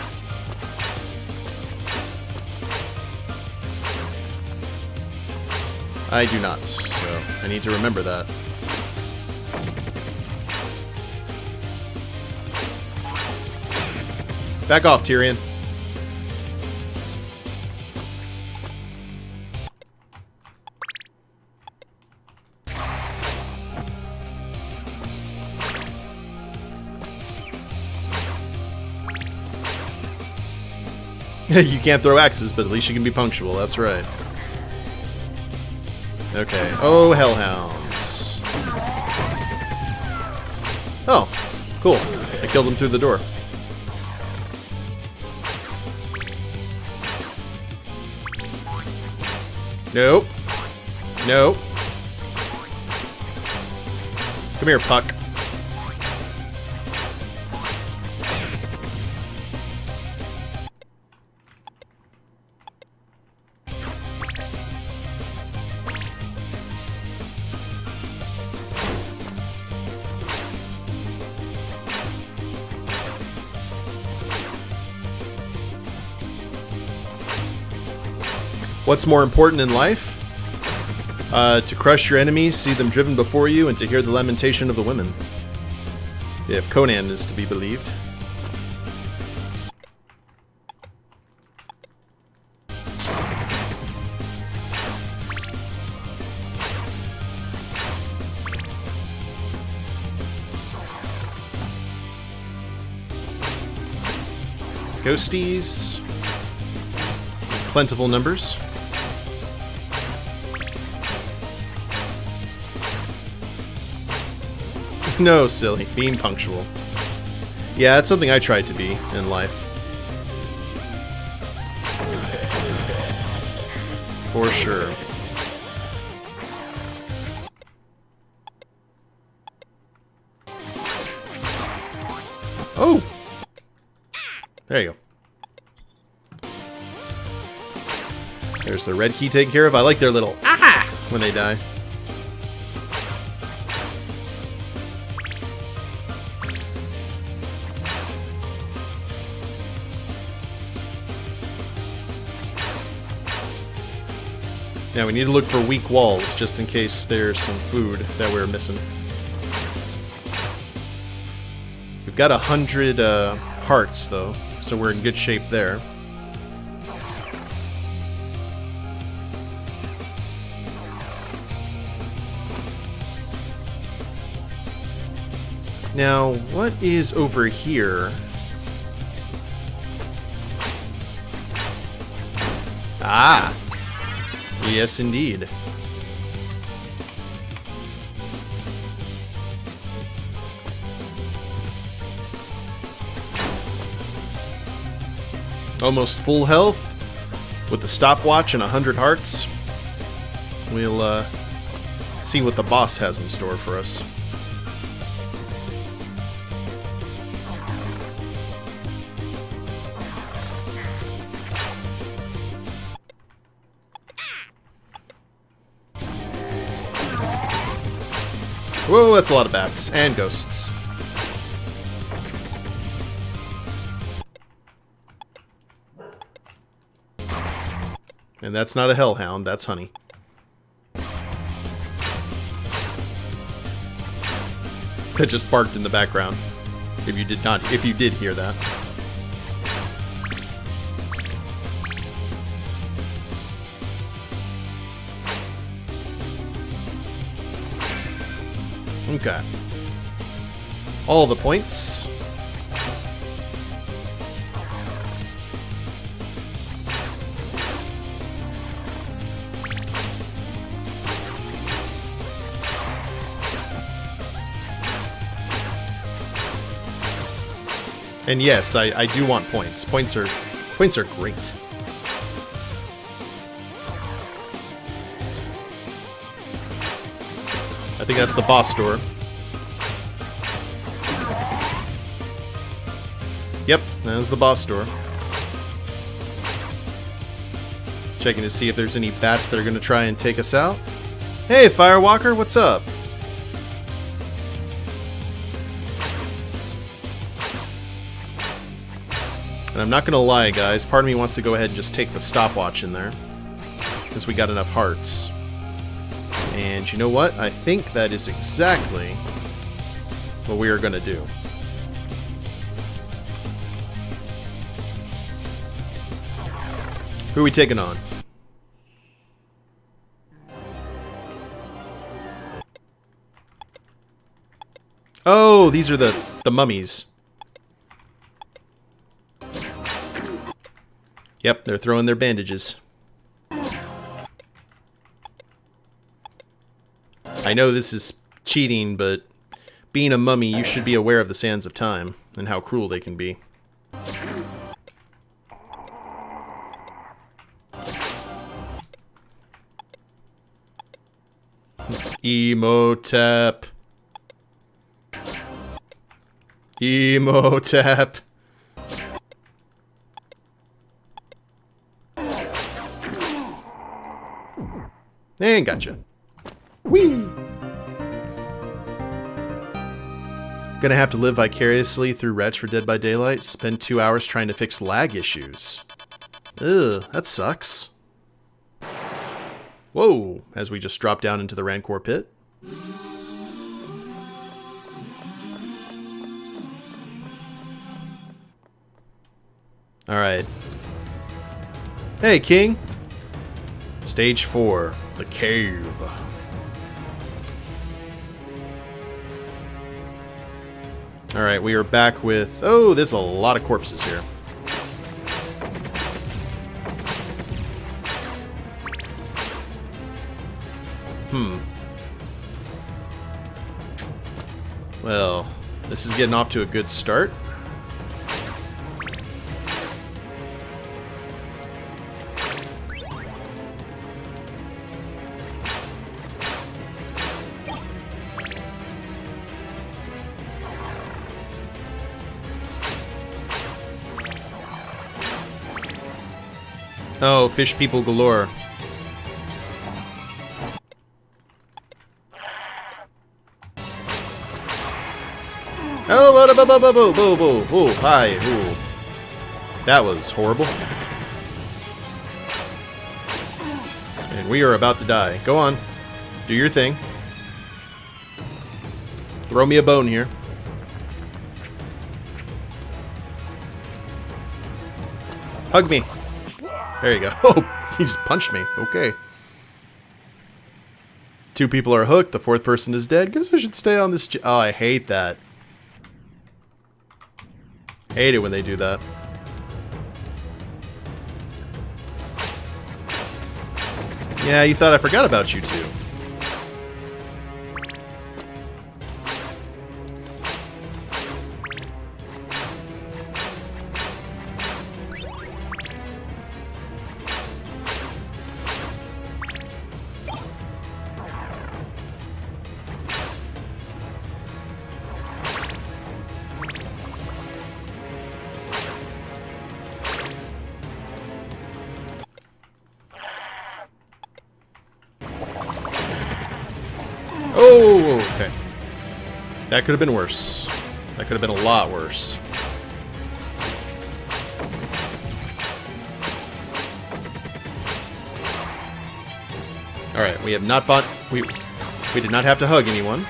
I do not, so I need to remember that. Back off, Tyrion. You can't throw axes, but at least you can be punctual, that's right. Okay. Oh, hellhounds. Oh, cool. I killed him through the door. Nope. Nope. Come here, Puck. What's more important in life? To crush your enemies, see them driven before you, and to hear the lamentation of the women. If Conan is to be believed. Ghosties. Plentiful numbers. No, silly. Being punctual. Yeah, that's something I tried to be in life. For sure. Oh! There you go. There's the red key taken care of. I like their little aha when they die. Now we need to look for weak walls, just in case there's some food that we're missing. We've got 100 hearts, though, so we're in good shape there. Now, what is over here? Ah! Yes, indeed. Almost full health with the stopwatch and 100 hearts. We'll see what the boss has in store for us. Whoa, that's a lot of bats. And ghosts. And that's not a hellhound, that's honey. That just barked in the background. If you did hear that. Okay. All the points. And yes, I do want points. Points are great. think that's the boss door. Yep, that's the boss door. Checking to see if there's any bats that are going to try and take us out. Hey, Firewalker, what's up? And I'm not going to lie, guys. Part of me wants to go ahead and just take the stopwatch in there. Because we got enough hearts. And you know what? I think that is exactly what we are going to do. Who are we taking on? Oh, these are the mummies. Yep, they're throwing their bandages. I know this is cheating, but being a mummy, you should be aware of the sands of time and how cruel they can be. Emotep. Emotep. And gotcha. Whee! Gonna have to live vicariously through Wretch for Dead by Daylight. Spend 2 hours trying to fix lag issues. Ugh, that sucks. Whoa, as we just drop down into the Rancor pit. Alright. Hey, King! Stage 4, the cave. Alright, we are back with... Oh, there's a lot of corpses here. Well, this is getting off to a good start. Oh, fish people galore. Oh, hi, ooh. That was horrible. And we are about to die. Go on. Do your thing. Throw me a bone here. Hug me. There you go. Oh, he just punched me. Okay. 2 people are hooked. The 4th person is dead. Guess I should stay on this... Oh, I hate that. Hate it when they do that. Yeah, you thought I forgot about you two. Oh, okay. That could have been worse. That could have been a lot worse. Alright, we have not bought... We did not have to hug anyone.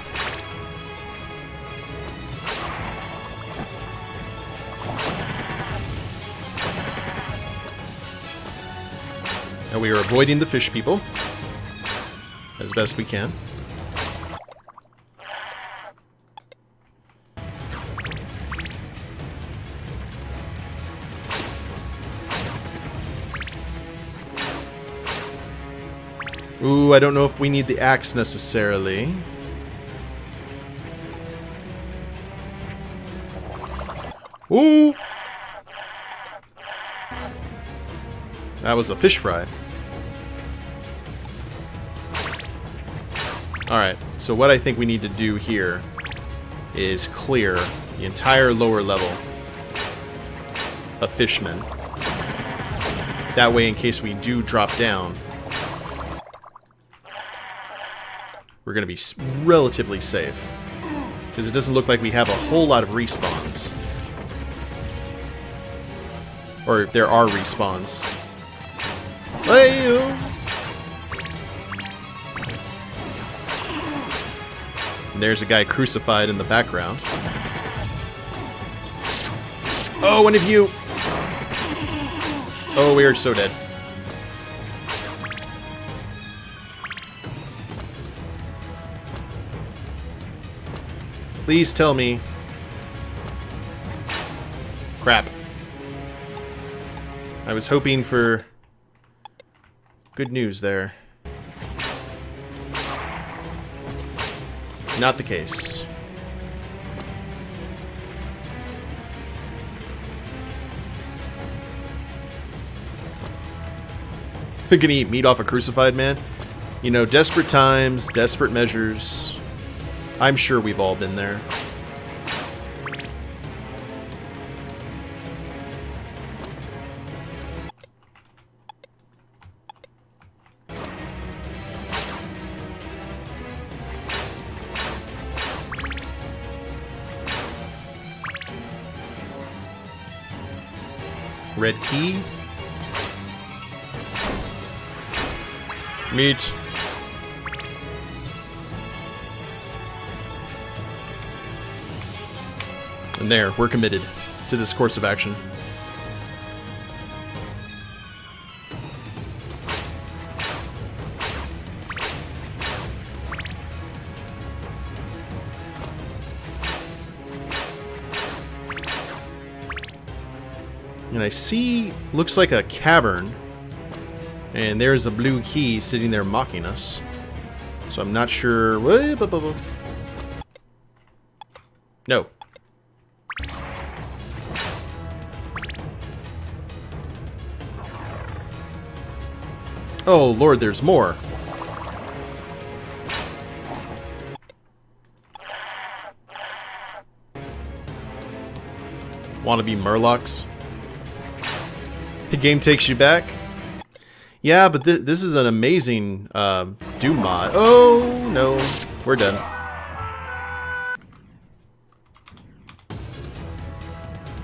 And we are avoiding the fish people as best we can. Ooh, I don't know if we need the axe necessarily. Ooh! That was a fish fry. Alright, so what I think we need to do here is clear the entire lower level of fishmen. That way, in case we do drop down, we're going to be relatively safe. Because it doesn't look like we have a whole lot of respawns. Or there are respawns. Hey-o! And there's a guy crucified in the background. Oh, one of you! Oh, we are so dead. Please tell me. Crap. I was hoping for good news there. Not the case. Gonna eat meat off a crucified man? You know, desperate times, desperate measures. I'm sure we've all been there. Red key. Meat. And there, we're committed to this course of action. And I see, looks like a cavern. And there's a blue key sitting there mocking us. So I'm not sure. No. Oh, Lord, there's more. Wanna be Murlocs? The game takes you back? Yeah, but this is an amazing Doom mod. Oh, no. We're done.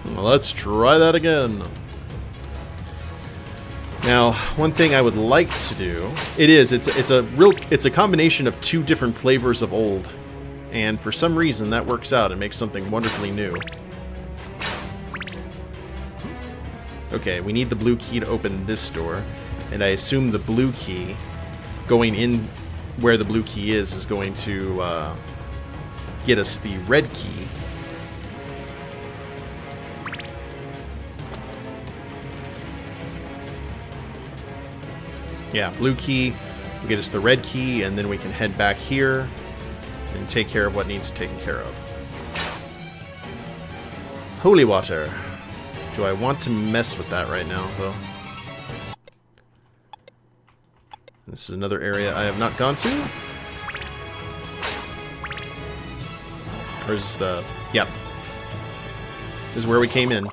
Well, let's try that again. Now, one thing I would like to do, it's a combination of two different flavors of old, and for some reason that works out and makes something wonderfully new. Okay, we need the blue key to open this door, and I assume the blue key, going in where the blue key is going to get us the red key. Yeah, blue key will get us the red key, and then we can head back here and take care of what needs taken care of. Holy water. Do I want to mess with that right now, though? This is another area I have not gone to. Or is this the... Yep. This is where we came in.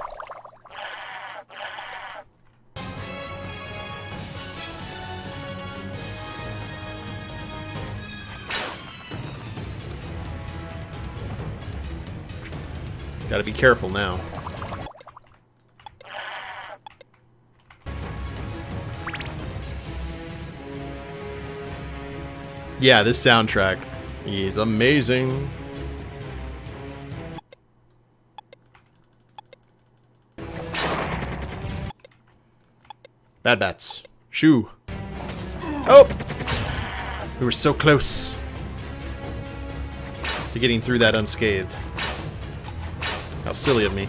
Gotta be careful now. Yeah, this soundtrack is amazing. Bad bats. Shoo. Oh! We were so close to getting through that unscathed. How silly of me.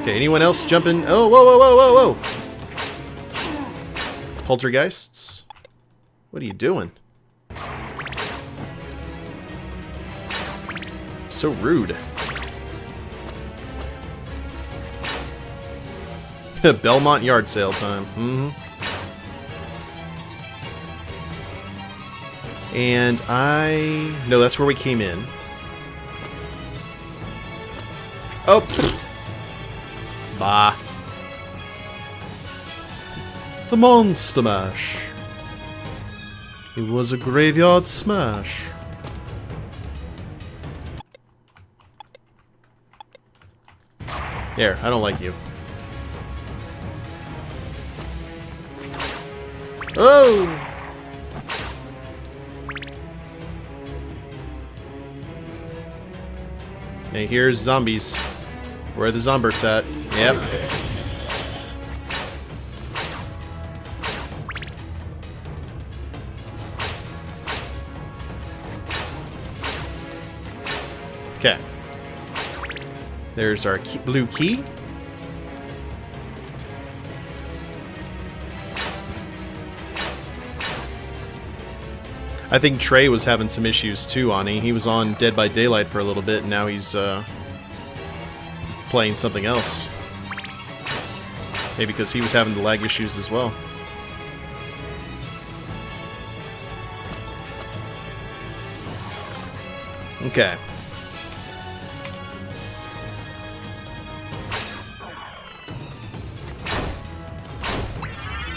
Okay, anyone else jumping? Oh, whoa, whoa, whoa, whoa, whoa! Poltergeists? What are you doing? So rude. Belmont yard sale time. Mm-hmm. And no, that's where we came in. Oh! Bah. The Monster Mash. It was a graveyard smash. There, I don't like you. Oh! Hey, here's zombies. Where are the zomberts at? Yep. Okay. There's our blue key. I think Trey was having some issues too, Ani. He was on Dead by Daylight for a little bit, and now he's playing something else. Maybe because he was having the lag issues as well. Okay.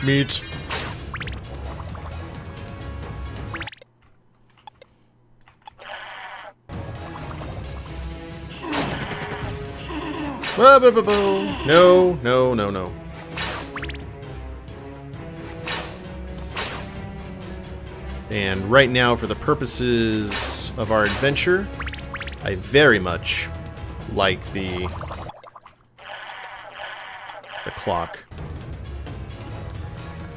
Meat. No, no, no, no. And right now, for the purposes of our adventure, I very much like the clock.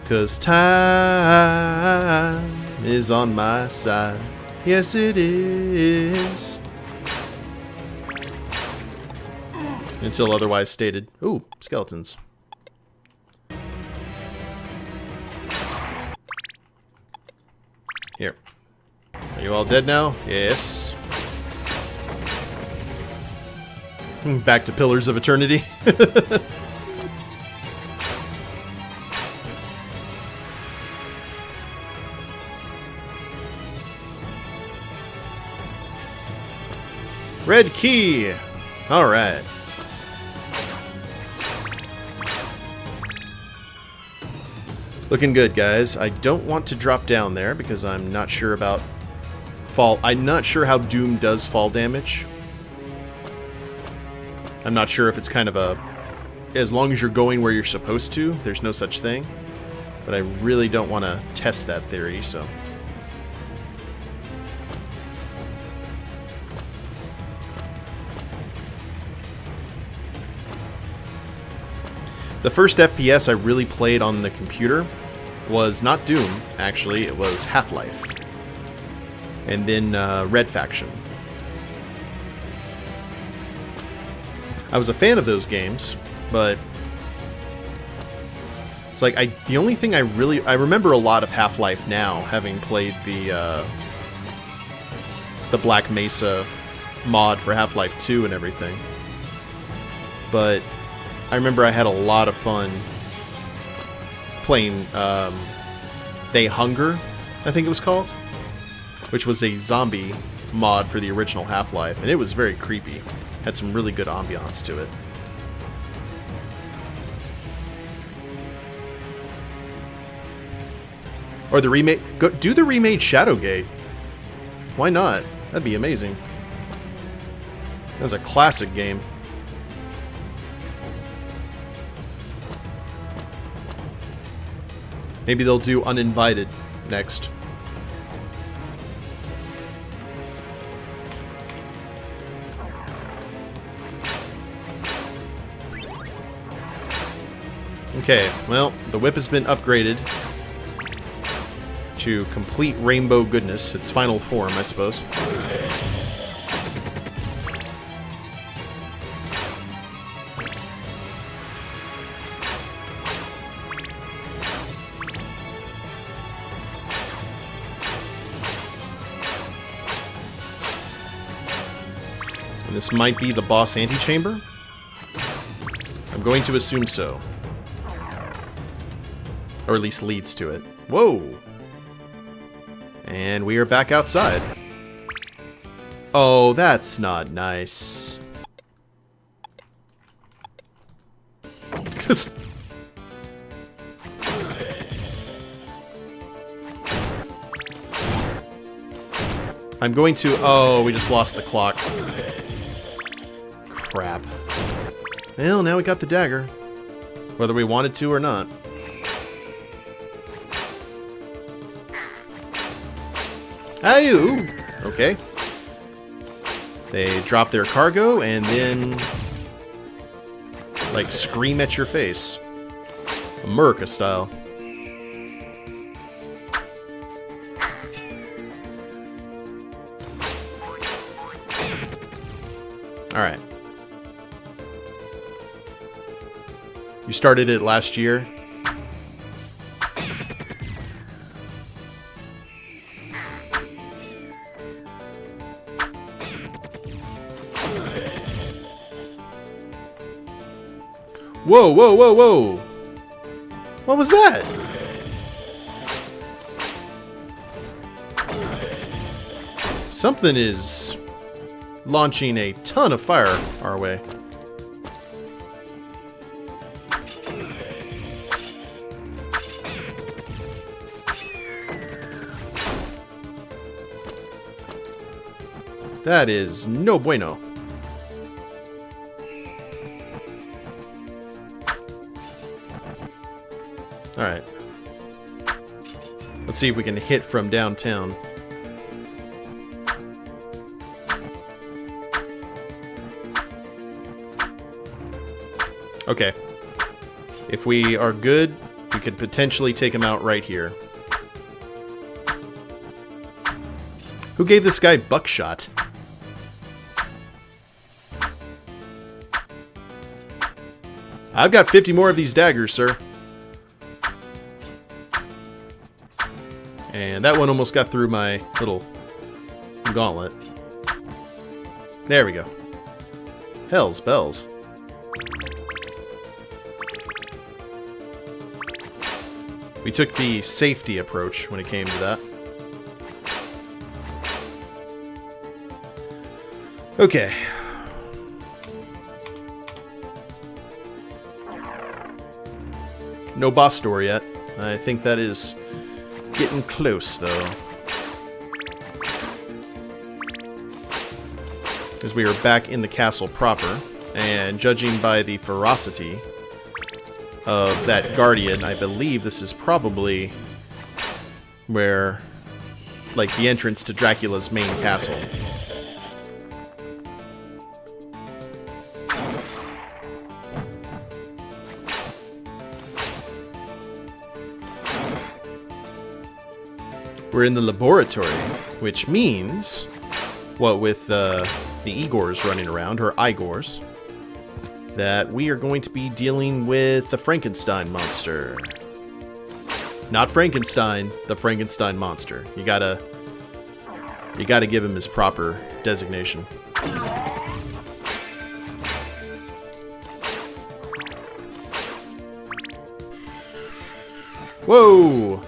'Cause time is on my side. Yes, it is. Until otherwise stated. Ooh, skeletons. Here. Are you all dead now? Yes. Back to Pillars of Eternity. Red key! Alright. Looking good, guys. I don't want to drop down there because I'm not sure about fall. I'm not sure how Doom does fall damage. I'm not sure if it's kind of a... As long as you're going where you're supposed to, there's no such thing. But I really don't want to test that theory, so... The first FPS I really played on the computer was not Doom, actually, it was Half-Life. And then Red Faction. I was a fan of those games, but it's like the only thing I remember a lot of Half-Life now, having played the Black Mesa mod for Half-Life 2 and everything. But I remember I had a lot of fun playing They Hunger, I think it was called, which was a zombie mod for the original Half-Life, and it was very creepy. Had some really good ambiance to it. Or the remake. Do the remade Shadowgate. Why not? That'd be amazing. That was a classic game. Maybe they'll do Uninvited next. Okay, well, the whip has been upgraded to complete rainbow goodness, its final form, I suppose. And this might be the boss antechamber? I'm going to assume so. Or at least leads to it. Whoa! And we are back outside. Oh, that's not nice. I'm going to... Oh, we just lost the clock. Crap. Well, now we got the dagger. Whether we wanted to or not. Ayoo! Okay. They drop their cargo and then... like, scream at your face. America style. Alright. You started it last year? Whoa, whoa, whoa, whoa! What was that? Something is launching a ton of fire our way. That is no bueno. Alright. Let's see if we can hit from downtown. Okay. If we are good, we could potentially take him out right here. Who gave this guy buckshot? I've got 50 more of these daggers, sir. And that one almost got through my little gauntlet. There we go. Hell's bells. We took the safety approach when it came to that. Okay. No boss door yet. I think that is getting close, though. Because we are back in the castle proper, and judging by the ferocity of that guardian, I believe this is probably where, like, the entrance to Dracula's main castle. We're in the laboratory, which means, what with the Igors running around, or Igors, that we are going to be dealing with the Frankenstein monster. Not Frankenstein, the Frankenstein monster. You gotta give him his proper designation. Whoa!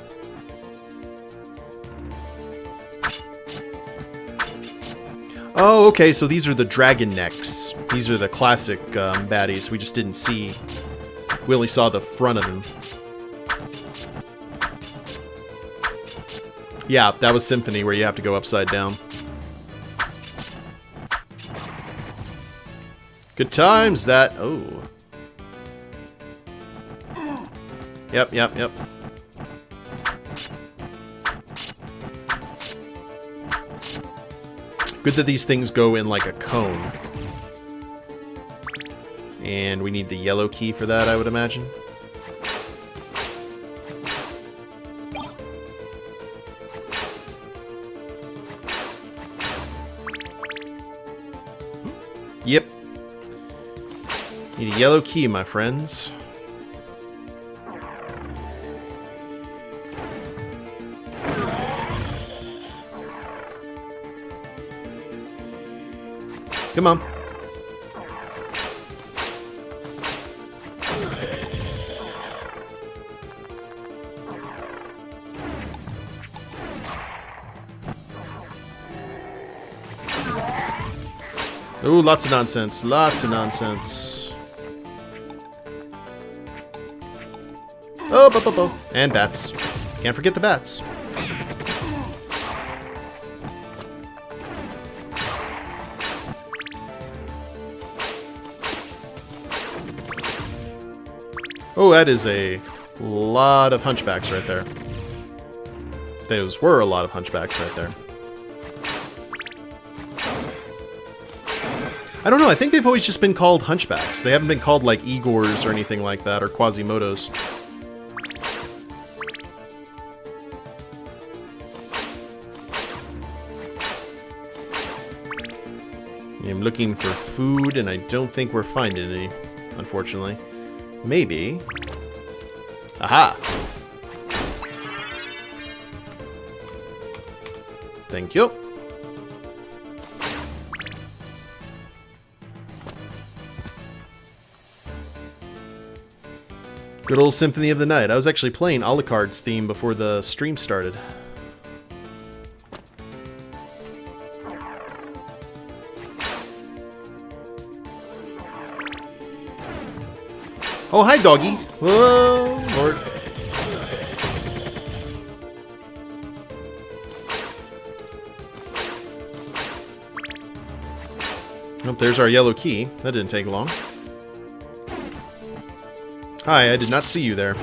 Oh, okay, so these are the dragon necks. These are the classic baddies. We just didn't see. We only saw the front of them. Yeah, that was Symphony, where you have to go upside down. Good times, that... Oh. Yep, yep, yep. Good that these things go in like a cone. And we need the yellow key for that, I would imagine. Yep. Need a yellow key, my friends. Come on. Ooh, lots of nonsense. Lots of nonsense. Oh, and bats. Can't forget the bats. Oh, that is a lot of hunchbacks right there. Those were a lot of hunchbacks right there. I don't know, I think they've always just been called hunchbacks. They haven't been called like Igors or anything like that, or Quasimodos. I'm looking for food, and I don't think we're finding any, unfortunately. Maybe. Aha! Thank you. Good old Symphony of the Night. I was actually playing Alucard's theme before the stream started. Oh, hi, doggy. Whoa, Lord. Oh, there's our yellow key. That didn't take long. Hi, I did not see you there.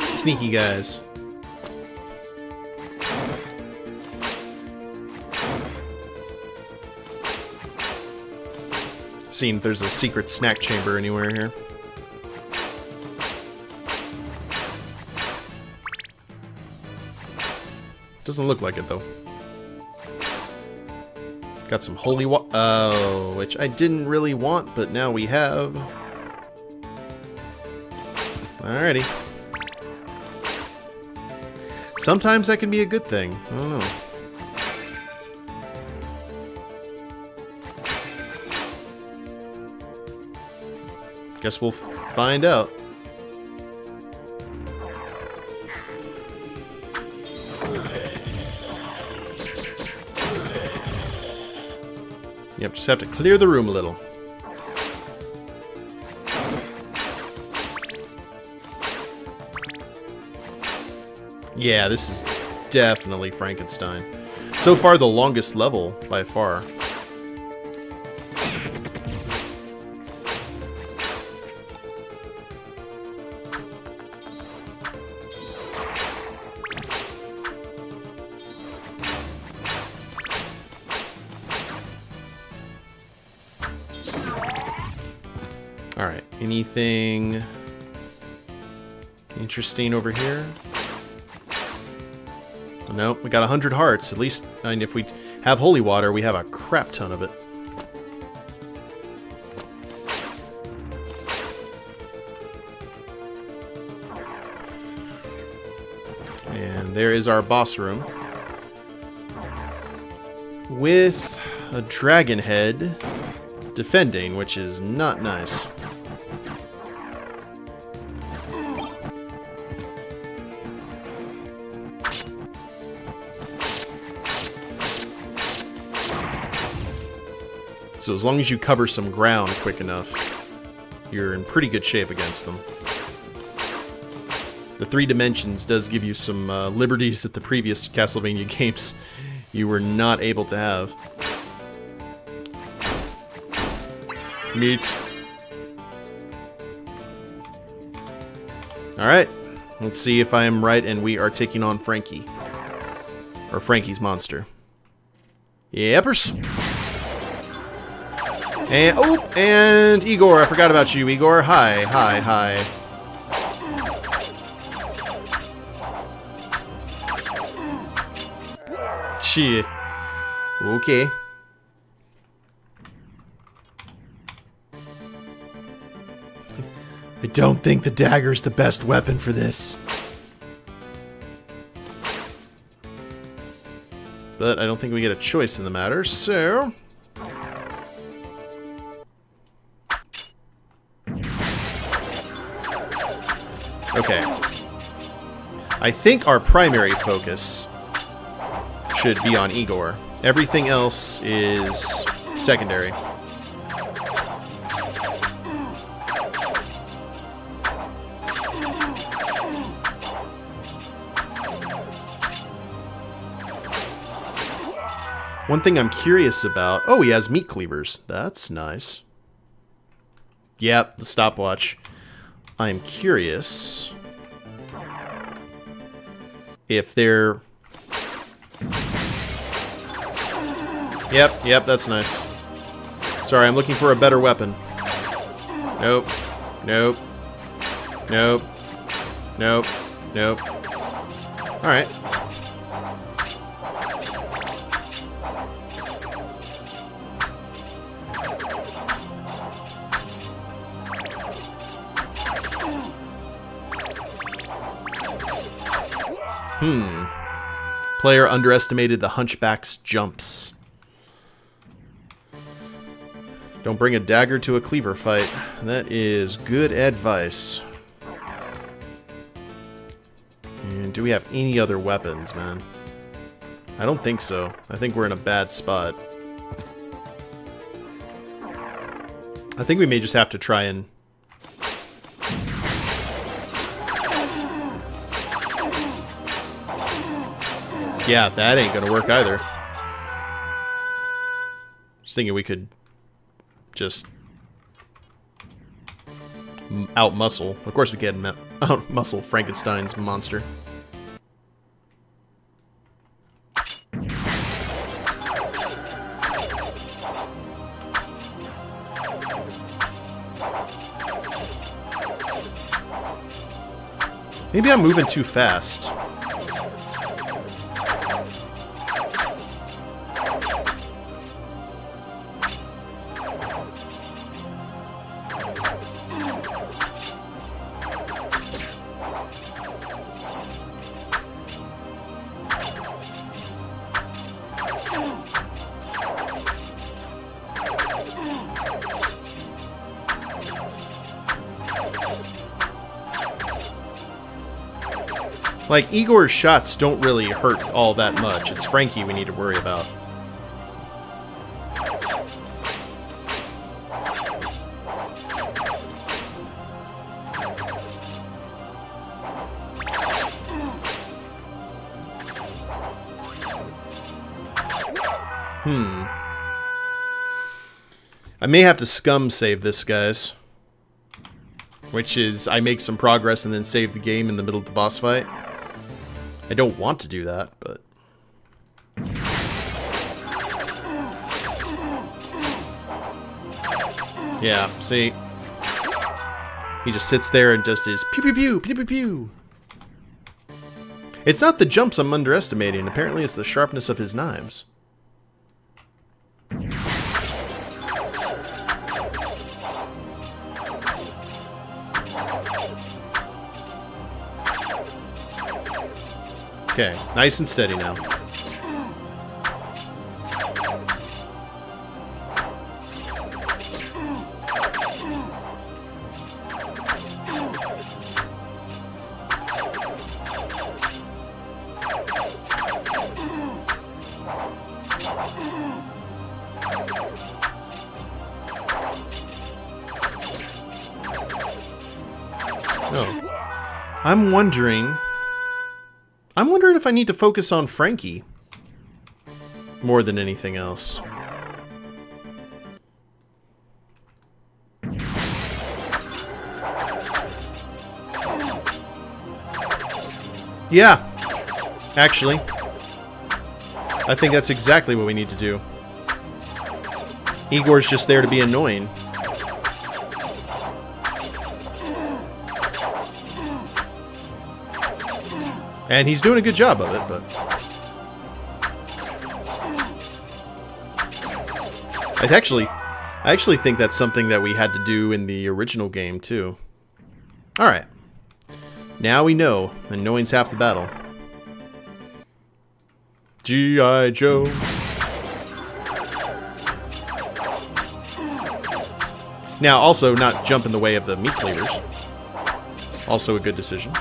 Sneaky guys. Seeing if there's a secret snack chamber anywhere here. Doesn't look like it though. Got some holy oh, which I didn't really want, but now we have. Alrighty. Sometimes that can be a good thing. I don't know. Guess we'll find out. Yep, just have to clear the room a little. Yeah, this is definitely Frankenstein. So far, the longest level by far. Alright, anything interesting over here? Nope, we got 100 hearts. At least, I mean, if we have holy water, we have a crap ton of it. And there is our boss room. With a dragon head defending, which is not nice. So as long as you cover some ground quick enough, you're in pretty good shape against them. The 3 dimensions does give you some liberties that the previous Castlevania games you were not able to have. Meat. Alright, let's see if I am right and we are taking on Frankie. Or Frankie's monster. Yepers. And, oh, and Igor, I forgot about you, Igor. Hi, hi, hi. Shit. Okay. I don't think the dagger's the best weapon for this. But I don't think we get a choice in the matter, so... Okay. I think our primary focus should be on Igor. Everything else is secondary. One thing I'm curious about... Oh, he has meat cleavers. That's nice. Yep, the stopwatch. I'm curious if they're... Yep, that's nice. Sorry, I'm looking for a better weapon. Nope. Nope. Nope. Nope. Nope. Alright. Player underestimated the hunchback's jumps. Don't bring a dagger to a cleaver fight. That is good advice. And do we have any other weapons, man? I don't think so. I think we're in a bad spot. I think we may just have to try and... Yeah, that ain't gonna work either. Just thinking we could just out-muscle. Of course we can out-muscle Frankenstein's monster. Maybe I'm moving too fast. Like, Igor's shots don't really hurt all that much. It's Frankie we need to worry about. I may have to scum save this, guys. Which is, I make some progress and then save the game in the middle of the boss fight. I don't want to do that, but... Yeah, see? He just sits there and just is pew pew pew pew pew pew. It's not the jumps I'm underestimating. Apparently it's the sharpness of his knives. Okay, nice and steady now. Oh. I'm wondering if I need to focus on Frankie more than anything else. Yeah, actually. I think that's exactly what we need to do. Igor's just there to be annoying. And he's doing a good job of it, but... I actually think that's something that we had to do in the original game, too. Alright. Now we know, and knowing's half the battle. G.I. Joe. Now, also, not jump in the way of the meat cleavers. Also a good decision.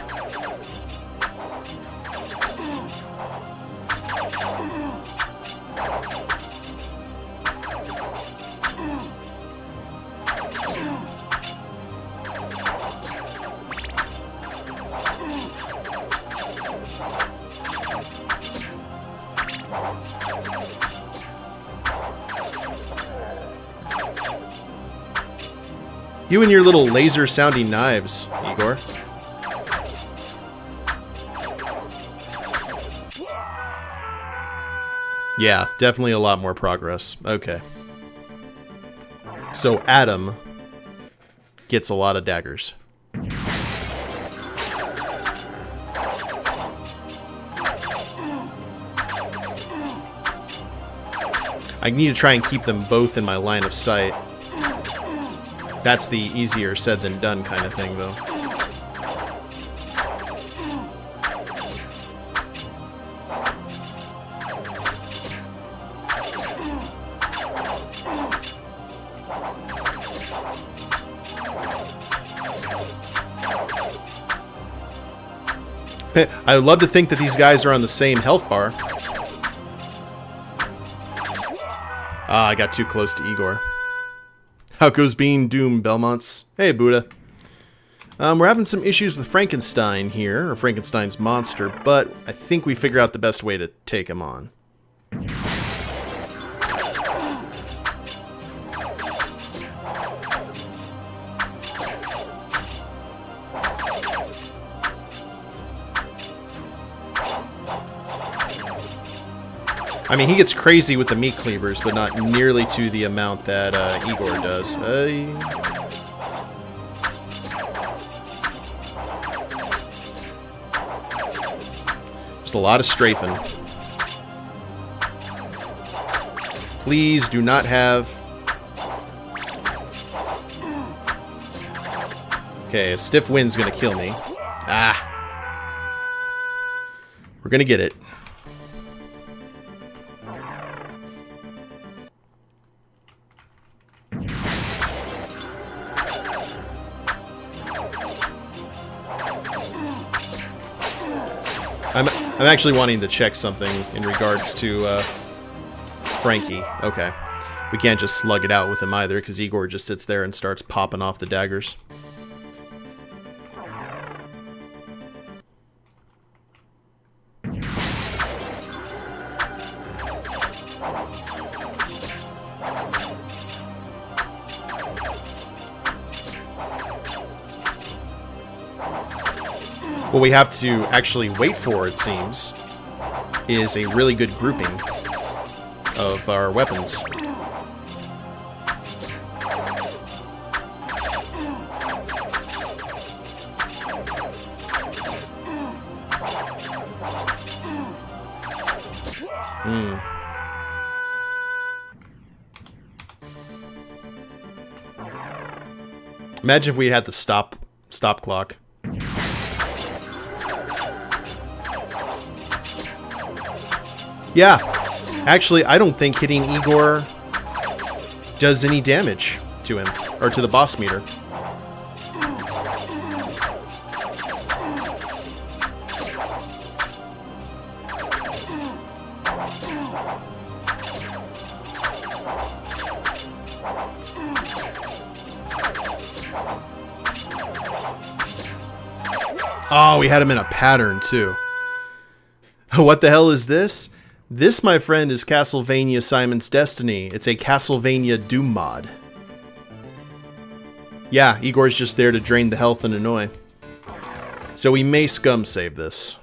You and your little laser-sounding knives, Igor. Yeah, definitely a lot more progress. Okay. So Adam gets a lot of daggers. I need to try and keep them both in my line of sight. That's the easier said than done kind of thing, though. I would love to think that these guys are on the same health bar. Ah, I got too close to Igor. How goes being Doom, Belmonts? Hey, Buddha. We're having some issues with Frankenstein here, or Frankenstein's monster, but I think we figured out the best way to take him on. I mean, he gets crazy with the meat cleavers, but not nearly to the amount that Igor does. Just a lot of strafing. Please do not have... Okay, a stiff wind's gonna kill me. Ah! We're gonna get it. I'm actually wanting to check something in regards to Frankie. Okay. We can't just slug it out with him either, because Igor just sits there and starts popping off the daggers. What we have to actually wait for, it seems, is a really good grouping of our weapons. Imagine if we had the stop clock. Yeah, actually, I don't think hitting Igor does any damage to him, or to the boss meter. Oh, we had him in a pattern, too. What the hell is this? This, my friend, is Castlevania Simon's Destiny. It's a Castlevania Doom mod. Yeah, Igor's just there to drain the health and annoy. So we may scum save this.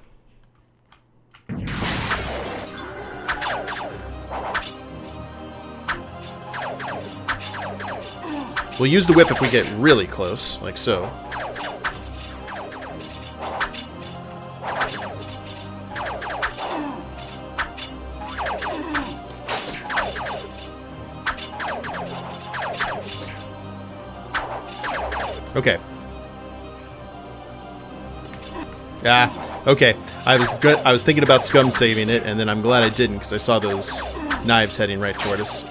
We'll use the whip if we get really close, like so. Okay. Ah, okay. I was thinking about scum saving it, and then I'm glad I didn't, because I saw those knives heading right toward us.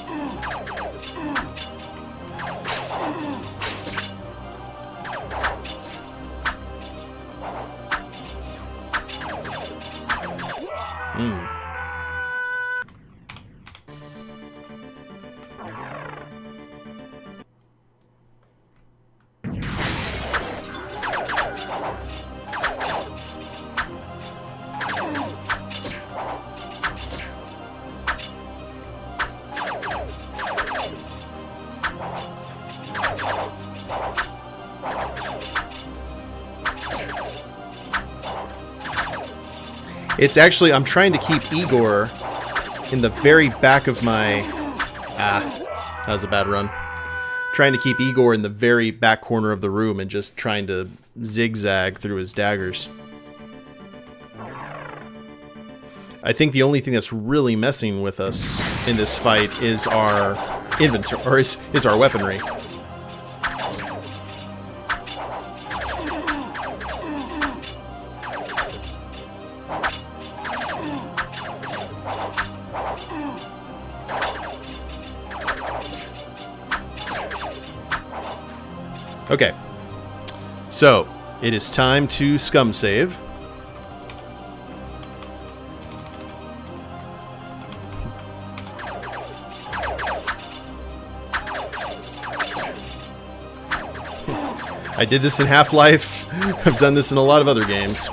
It's actually, I'm trying to keep Igor in the very back of my... that was a bad run. Trying to keep Igor in the very back corner of the room and just trying to zigzag through his daggers. I think the only thing that's really messing with us in this fight is our inventory, or is our weaponry. Okay, so it is time to scum save. I did this in Half-Life. I've done this in a lot of other games.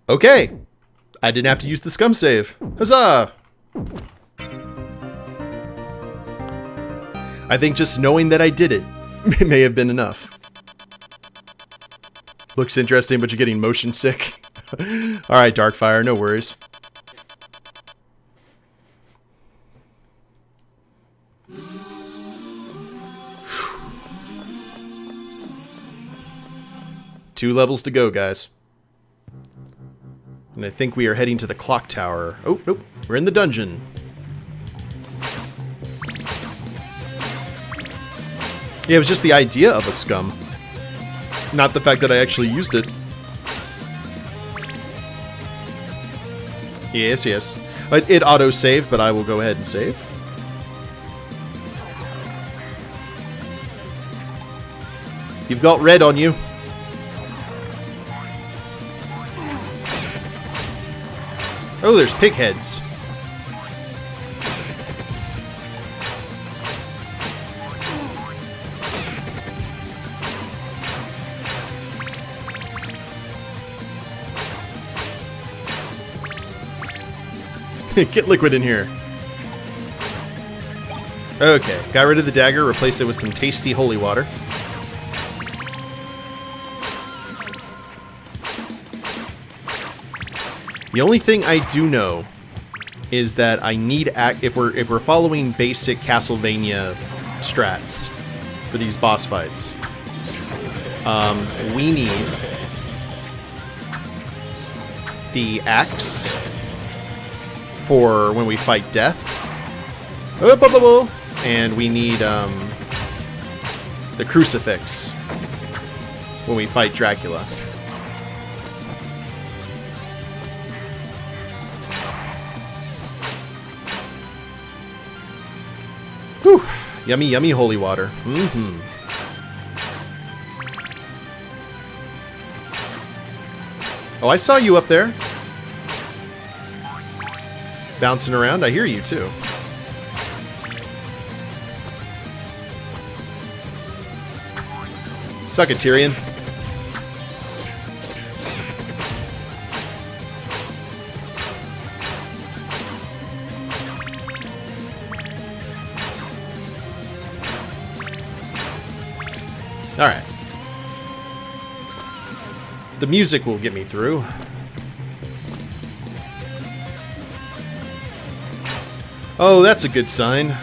Okay, I didn't have to use the scum save. Huzzah! I think just knowing that I did it may have been enough. Looks interesting, but you're getting motion sick. Alright, Darkfire, no worries. Two levels to go, guys. And I think we are heading to the clock tower. Oh, nope. We're in the dungeon. Yeah, it was just the idea of a scum. Not the fact that I actually used it. Yes, yes. It auto-saved, but I will go ahead and save. You've got red on you. Oh, there's pig heads. Get liquid in here. Okay, got rid of the dagger, replaced it with some tasty holy water. The only thing I do know is that I need if we're following basic Castlevania strats for these boss fights, we need the axe for when we fight death, and we need the crucifix when we fight Dracula. Whew. Yummy, yummy holy water. Mm-hmm. Oh, I saw you up there. Bouncing around. I hear you, too. Suck it, Tyrion. Alright. The music will get me through. Oh, that's a good sign.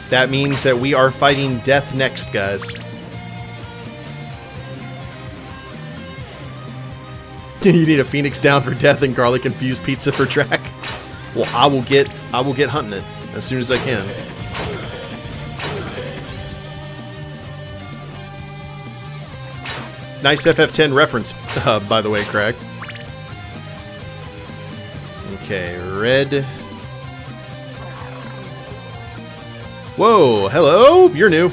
That means that we are fighting death next, guys. You need a phoenix down for death and garlic infused pizza for Drac. Well, I will get hunting it as soon as I can. Nice FF10 reference, by the way, Craig. Okay, red. Whoa, hello? You're new.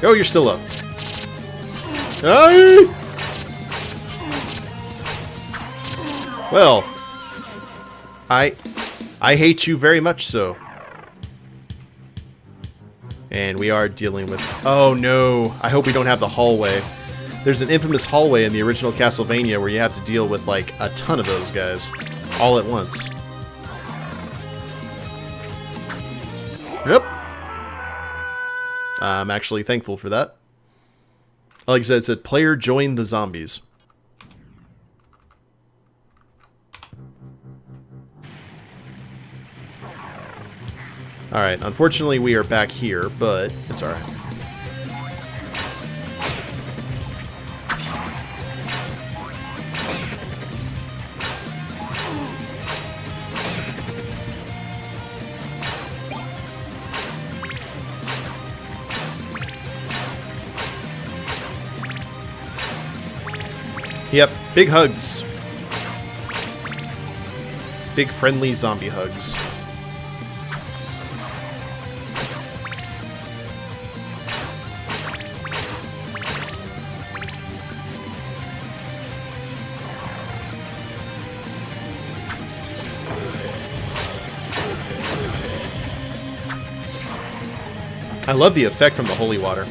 Oh, you're still up. Aye. Well, I hate you very much so. And we are dealing with... Oh no, I hope we don't have the hallway. There's an infamous hallway in the original Castlevania where you have to deal with, like, a ton of those guys. All at once. Yep. I'm actually thankful for that. Like I said, it said, player join the zombies. Alright, unfortunately we are back here, but it's alright. Yep, big hugs. Big friendly zombie hugs. I love the effect from the holy water.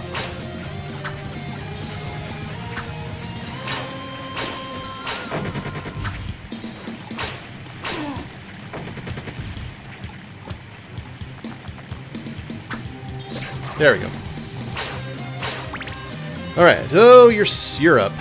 There we go. All right. Oh, you're up.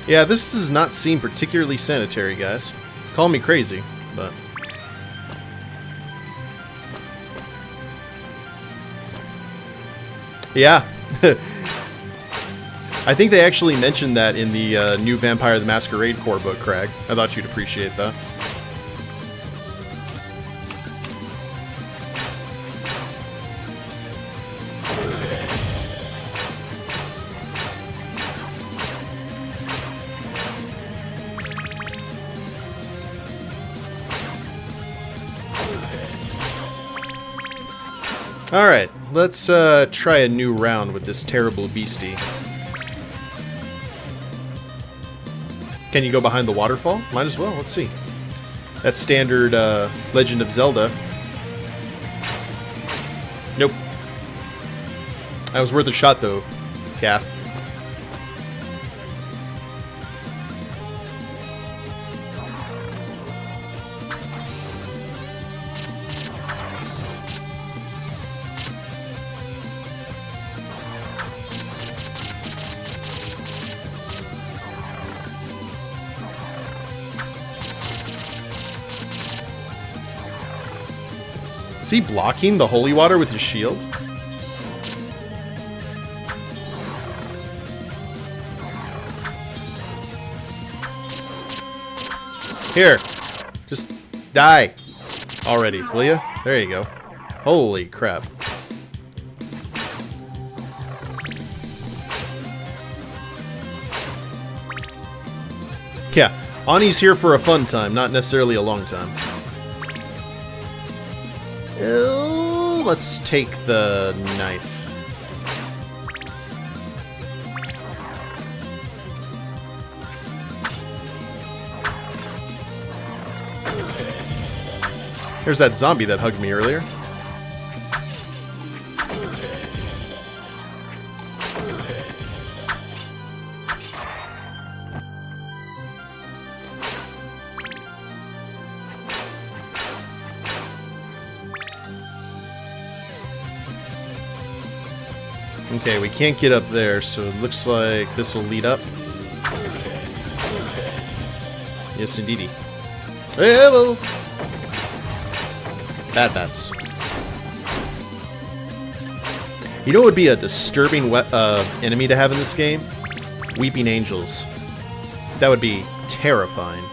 Yeah, this does not seem particularly sanitary, guys. Call me crazy, but... yeah. I think they actually mentioned that in the new Vampire the Masquerade core book, Craig. I thought you'd appreciate that. Alright, let's try a new round with this terrible beastie. Can you go behind the waterfall? Might as well, let's see. That's standard Legend of Zelda. Nope. That was worth a shot though, Kath. Is he blocking the holy water with his shield? Here, just die already, will ya? There you go. Holy crap. Yeah, Ani's here for a fun time, not necessarily a long time. Let's take the knife. There's that zombie that hugged me earlier. Okay, we can't get up there, so it looks like this will lead up. Yes, indeedy. Yeah, well. Bad bats. You know what would be a disturbing enemy to have in this game? Weeping angels. That would be terrifying.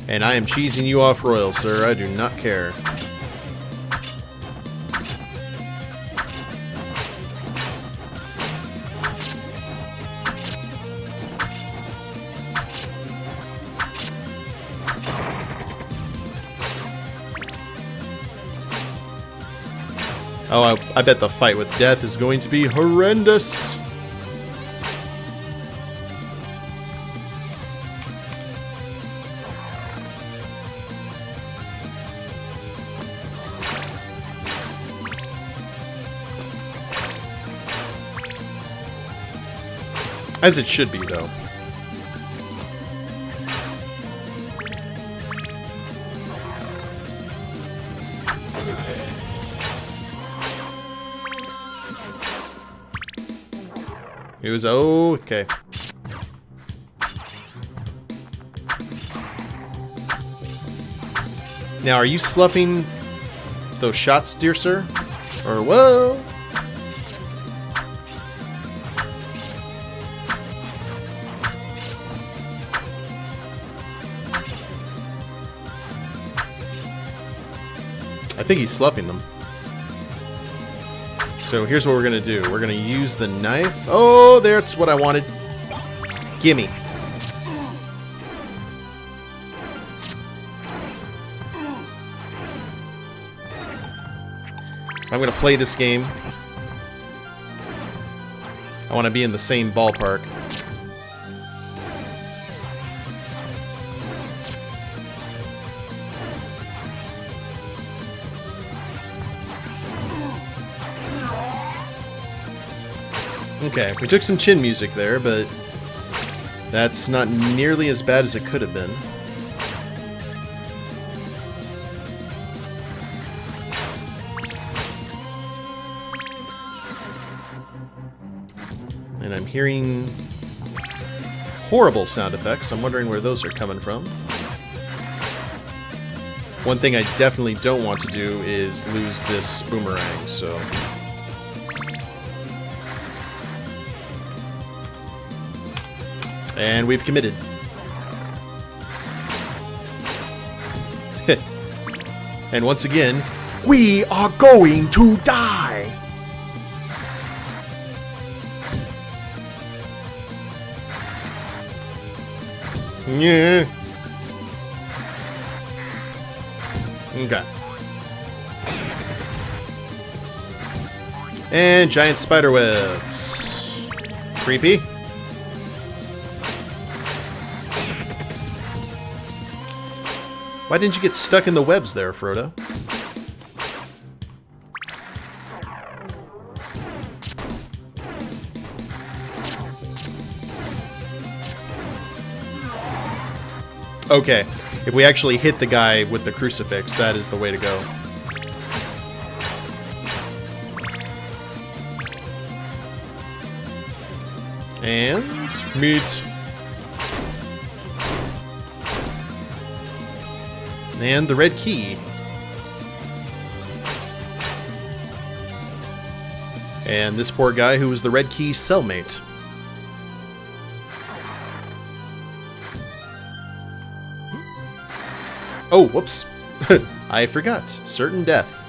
And I am cheesing you off royal, sir. I do not care. Oh, I bet the fight with death is going to be horrendous. As it should be, though. It was okay. Now, are you sloughing those shots, dear sir? Or whoa? I think he's sloughing them. So here's what we're gonna do. We're gonna use the knife. Oh, that's what I wanted. Gimme. I'm gonna play this game. I want to be in the same ballpark. Okay, we took some chin music there, but that's not nearly as bad as it could have been. And I'm hearing horrible sound effects. I'm wondering where those are coming from. One thing I definitely don't want to do is lose this boomerang, so... And we've committed. And once again, we are going to die! Yeah. Okay. And giant spider webs. Creepy. Why didn't you get stuck in the webs there, Frodo? Okay, if we actually hit the guy with the crucifix, that is the way to go. And meat. And the red key. And this poor guy who was the red key cellmate. Oh, whoops. I forgot. Certain death.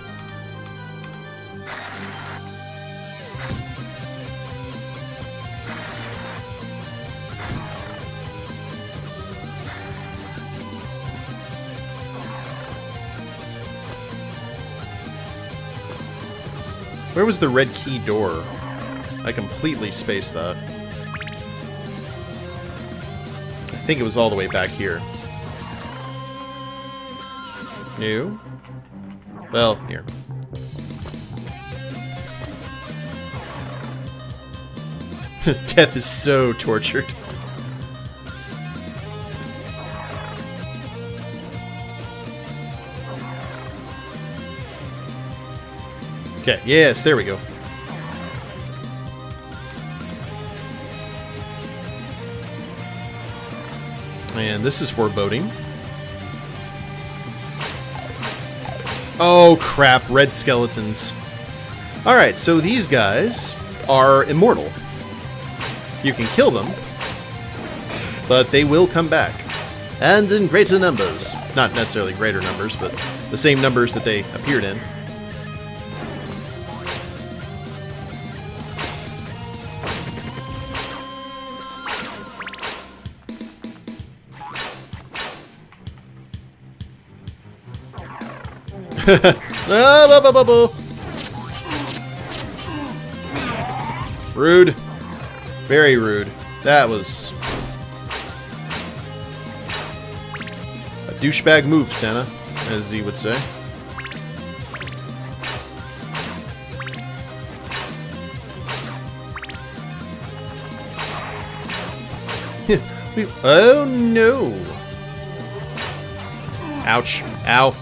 Where was the red key door? I completely spaced that. I think it was all the way back here. No? Well, here. Death is so tortured. Okay, yes, there we go. And this is foreboding. Oh crap, red skeletons. Alright, so these guys are immortal. You can kill them, but they will come back. And in greater numbers. Not necessarily greater numbers, but the same numbers that they appeared in. Rude. Very rude. That was a douchebag move, Santa, as he would say. Oh no! Ouch. Ow.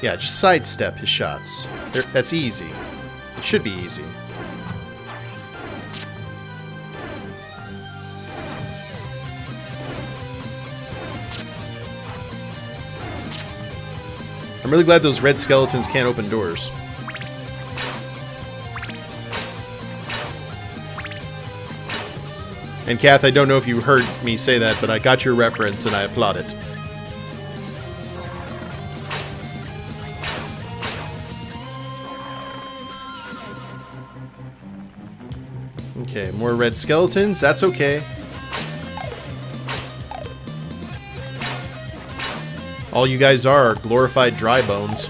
Yeah, just sidestep his shots. That's easy. It should be easy. I'm really glad those red skeletons can't open doors. And Kath, I don't know if you heard me say that, but I got your reference and I applaud it. Okay, more red skeletons. That's okay. All you guys are glorified dry bones.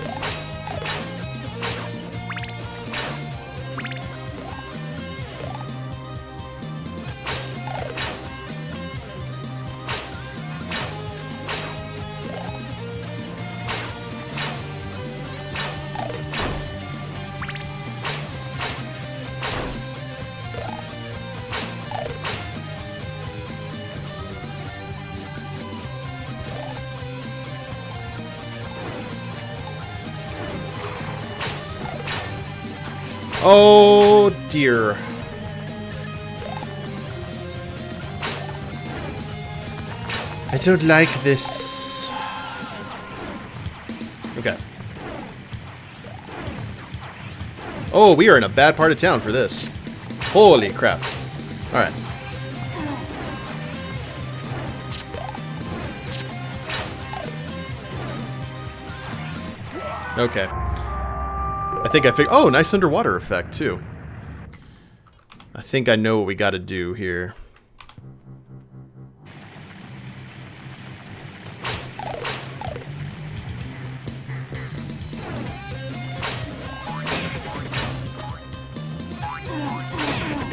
Oh dear. I don't like this. Okay. Oh, we are in a bad part of town for this. Holy crap. Alright. Okay. I think I figured... Oh, nice underwater effect, too. I think I know what we gotta do here.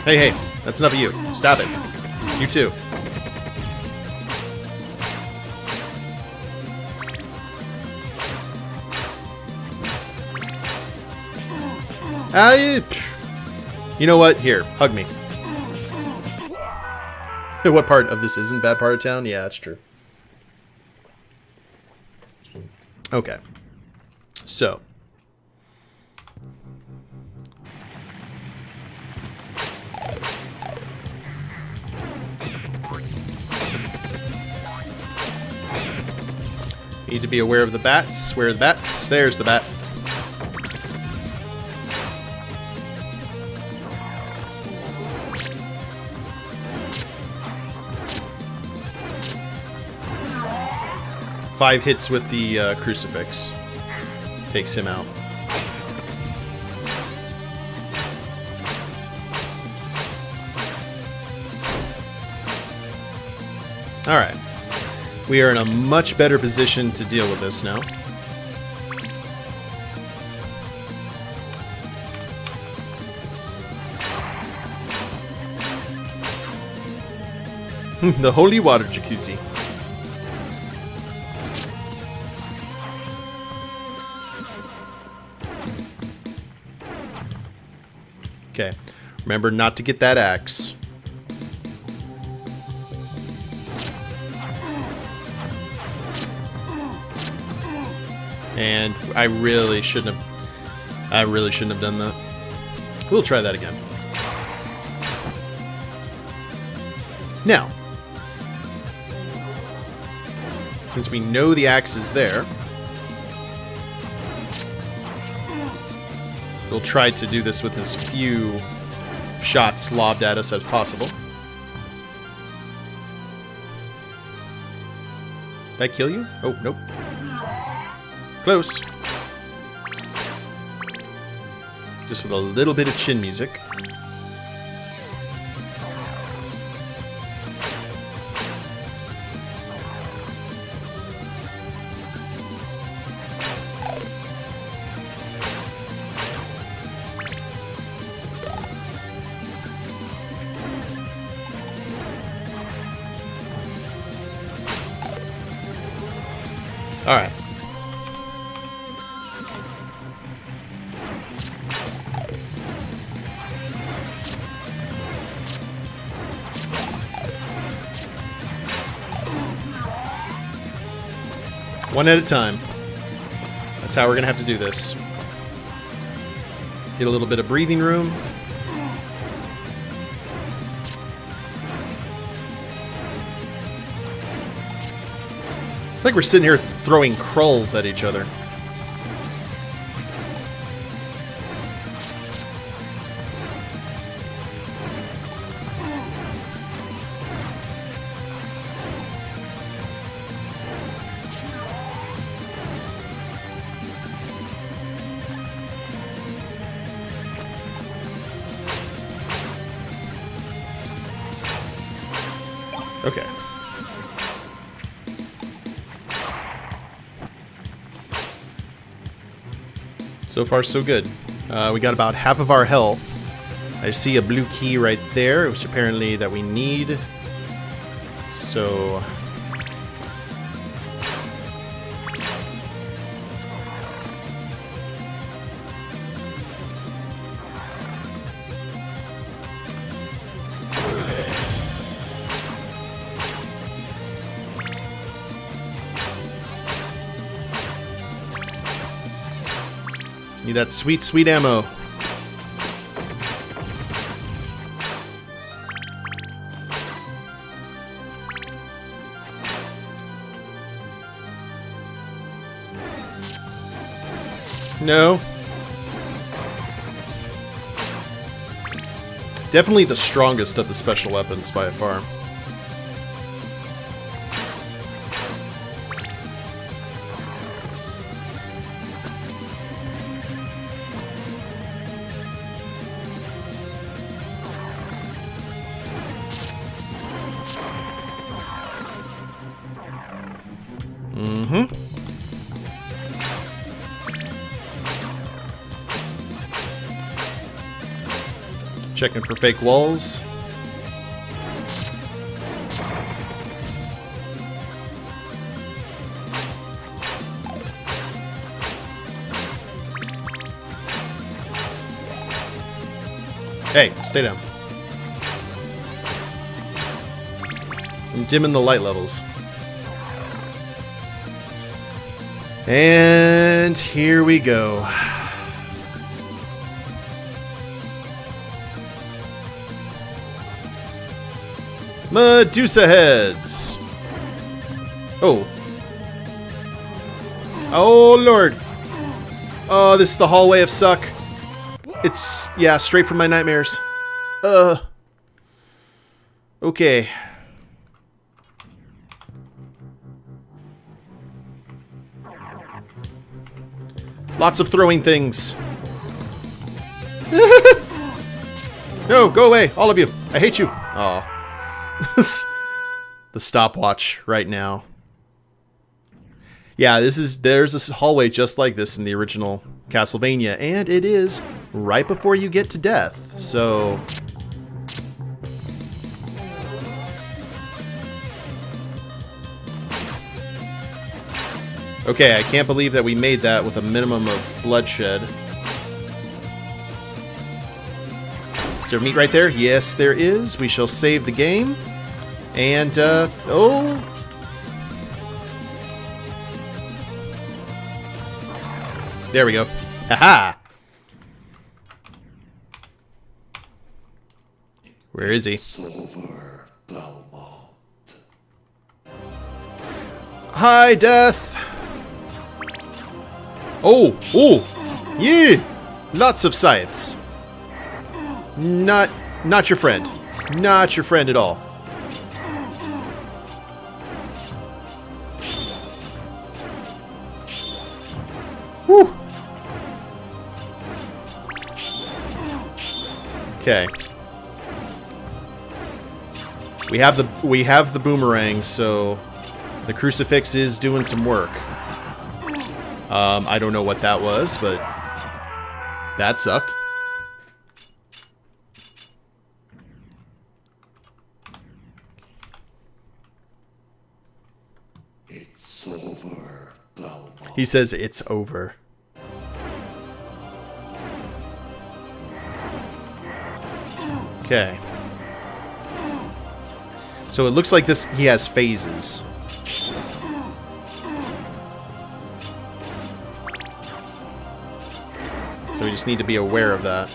Hey, hey, that's enough of you. Stop it. You too. You know what? Here, hug me. What part of this isn't bad part of town? Yeah, that's true. Okay. So. Need to be aware of the bats. Where are the bats? There's the bat. Five hits with the crucifix. Takes him out. Alright. We are in a much better position to deal with this now. The holy water jacuzzi. Okay. Remember not to get that axe. And I really shouldn't have done that. We'll try that again. Now, since we know the axe is there, we'll try to do this with as few shots lobbed at us as possible. Did I kill you? Oh, nope. Close. Just with a little bit of chin music. Alright. One at a time. That's how we're gonna have to do this. Get a little bit of breathing room. It's like we're sitting here throwing krulls at each other. Okay. So far, so good. We got about half of our health. I see a blue key right there, which apparently that we need. So... Need that sweet, sweet ammo. No. Definitely the strongest of the special weapons by far. Checking for fake walls. Hey, stay down. I'm dimming the light levels. And here we go. Medusa heads. Oh. Oh, Lord. Oh, this is the hallway of suck. It's, yeah, straight from my nightmares. Okay. Lots of throwing things. No, go away, all of you. I hate you. Oh. The stopwatch right now. Yeah, there's this hallway just like this in the original Castlevania, and it is right before you get to death, so... Okay, I can't believe that we made that with a minimum of bloodshed. Is there meat right there? Yes, there is. We shall save the game. And, oh... There we go. Haha! Where is he? Simon Belmont. Hi, Death! Oh! Oh! Yeah! Lots of scythes. Not your friend. Not your friend at all. Whew! Okay. We have the boomerang, so the crucifix is doing some work. I don't know what that was, but that sucked. It's over, He says it's over. Okay. So it looks like this. He has phases. So we just need to be aware of that.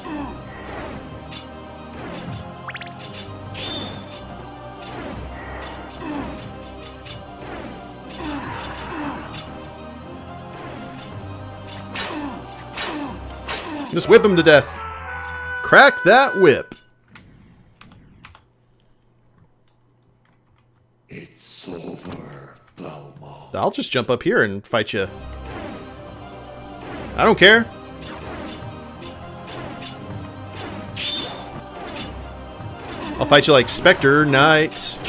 Just whip him to death. Crack that whip. It's over, Belmont. I'll just jump up here and fight you. I don't care. I'll fight you like Spectre Knight.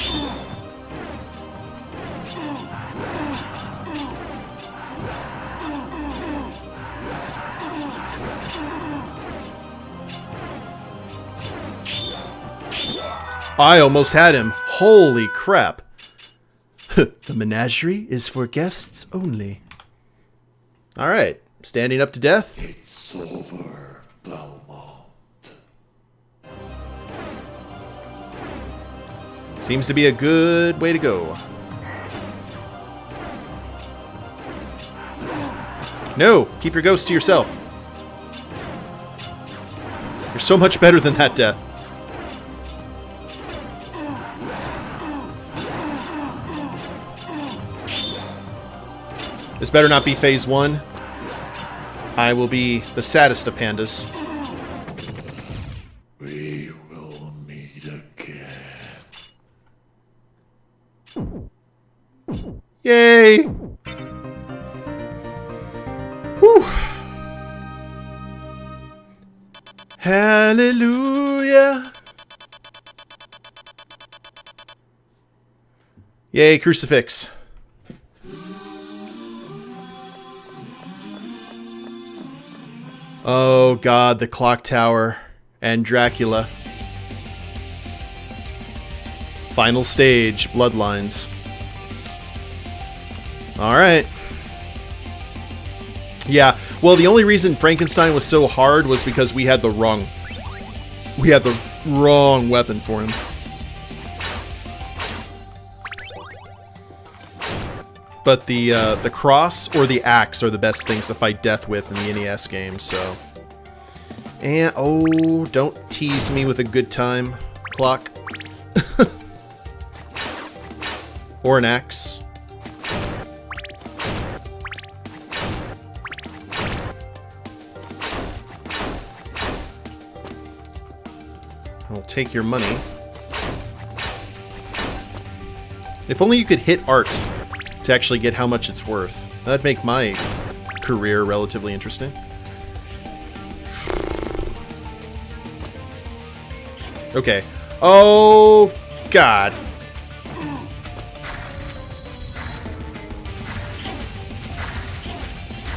I almost had him. Holy crap. The menagerie is for guests only. Alright, standing up to death. It's over, Belmont. Seems to be a good way to go. No, keep your ghost to yourself. You're so much better than that death. This better not be phase 1. I will be the saddest of pandas. We will meet again. Yay! Whew. Hallelujah! Yay, crucifix. Oh god, the clock tower and Dracula. Final stage, bloodlines. Alright. Yeah, well the only reason Frankenstein was so hard was because we had the wrong weapon for him. But the cross or the axe are the best things to fight death with in the NES games, so. And, oh, don't tease me with a good time clock. Or an axe. I'll take your money. If only you could hit art to actually get how much it's worth. That'd make my career relatively interesting. Okay. Oh, God.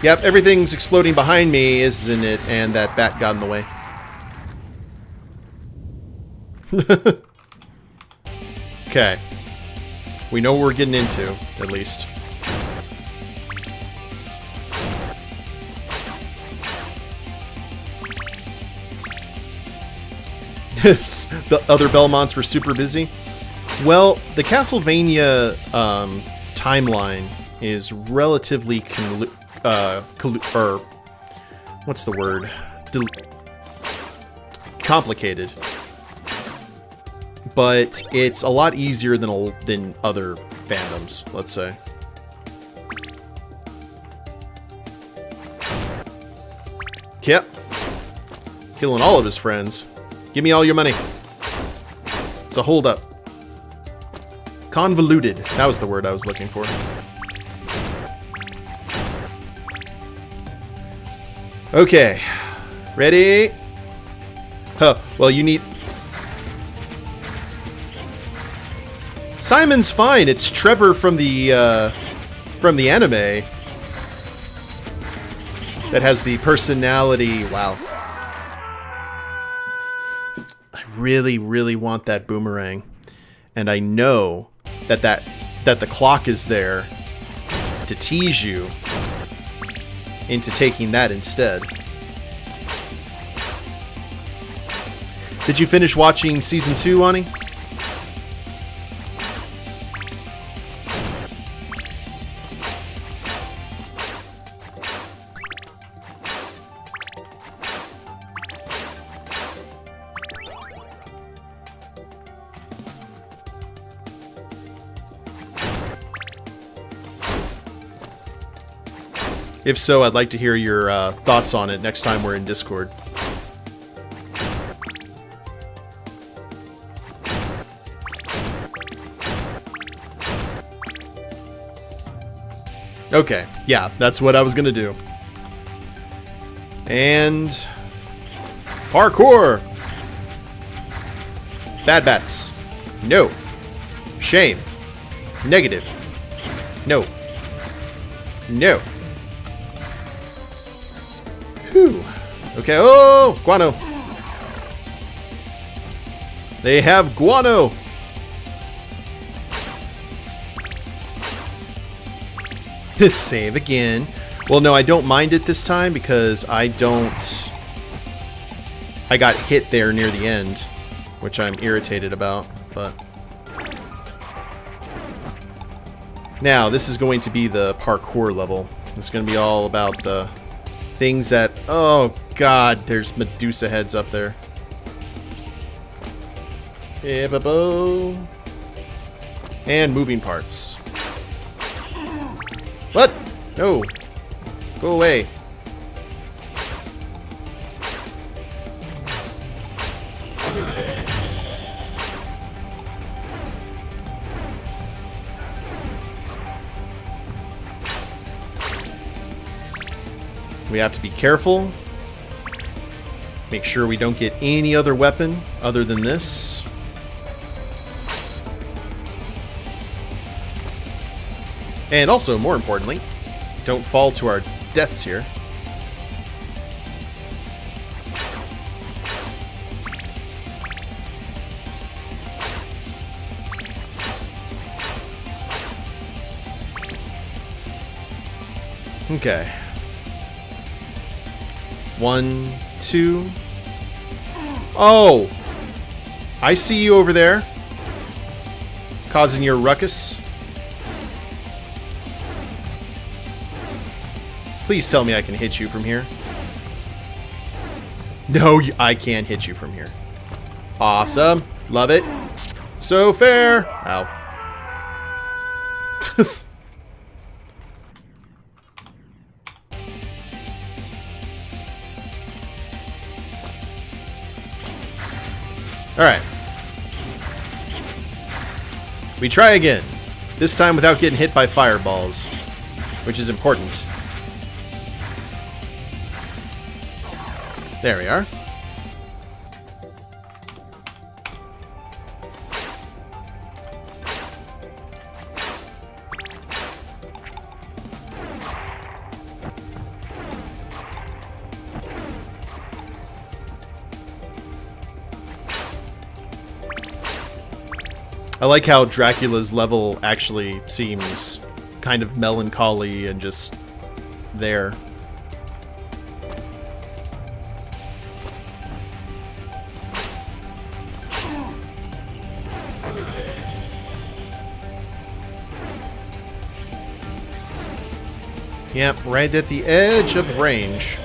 Yep, everything's exploding behind me, isn't it? And that bat got in the way. Okay. We know what we're getting into, at least. The other Belmonts were super busy. Well, the Castlevania timeline is relatively what's the word? Complicated. But it's a lot easier than other fandoms, let's say. Yep. Killing all of his friends. Give me all your money. It's a holdup. Convoluted. That was the word I was looking for. Okay. Ready? Huh. Well, you need... Simon's fine. It's Trevor from the anime that has the personality. Wow. I really, really want that boomerang, and I know that the clock is there to tease you into taking that instead. Did you finish watching Season 2, Ani? If so, I'd like to hear your thoughts on it next time we're in Discord. Okay, yeah, that's what I was gonna do. And... parkour! Bad bats. No. Shame. Negative. No. No. Whew. Okay, oh! Guano! They have guano! Save again. Well, no, I don't mind it this time because I got hit there near the end, which I'm irritated about, but... Now, this is going to be the parkour level. It's going to be all about the things that... Oh, God, there's Medusa heads up there. And moving parts. What? No. Go away. We have to be careful. Make sure we don't get any other weapon other than this. And also, more importantly, don't fall to our deaths here. Okay. 1, 2. Oh! I see you over there. Causing your ruckus. Please tell me I can hit you from here. No, I can't hit you from here. Awesome. Love it. So fair. Ow. Alright. We try again. This time without getting hit by fireballs, which is important. There we are. I like how Dracula's level actually seems kind of melancholy and just there. Yep, right at the edge of range.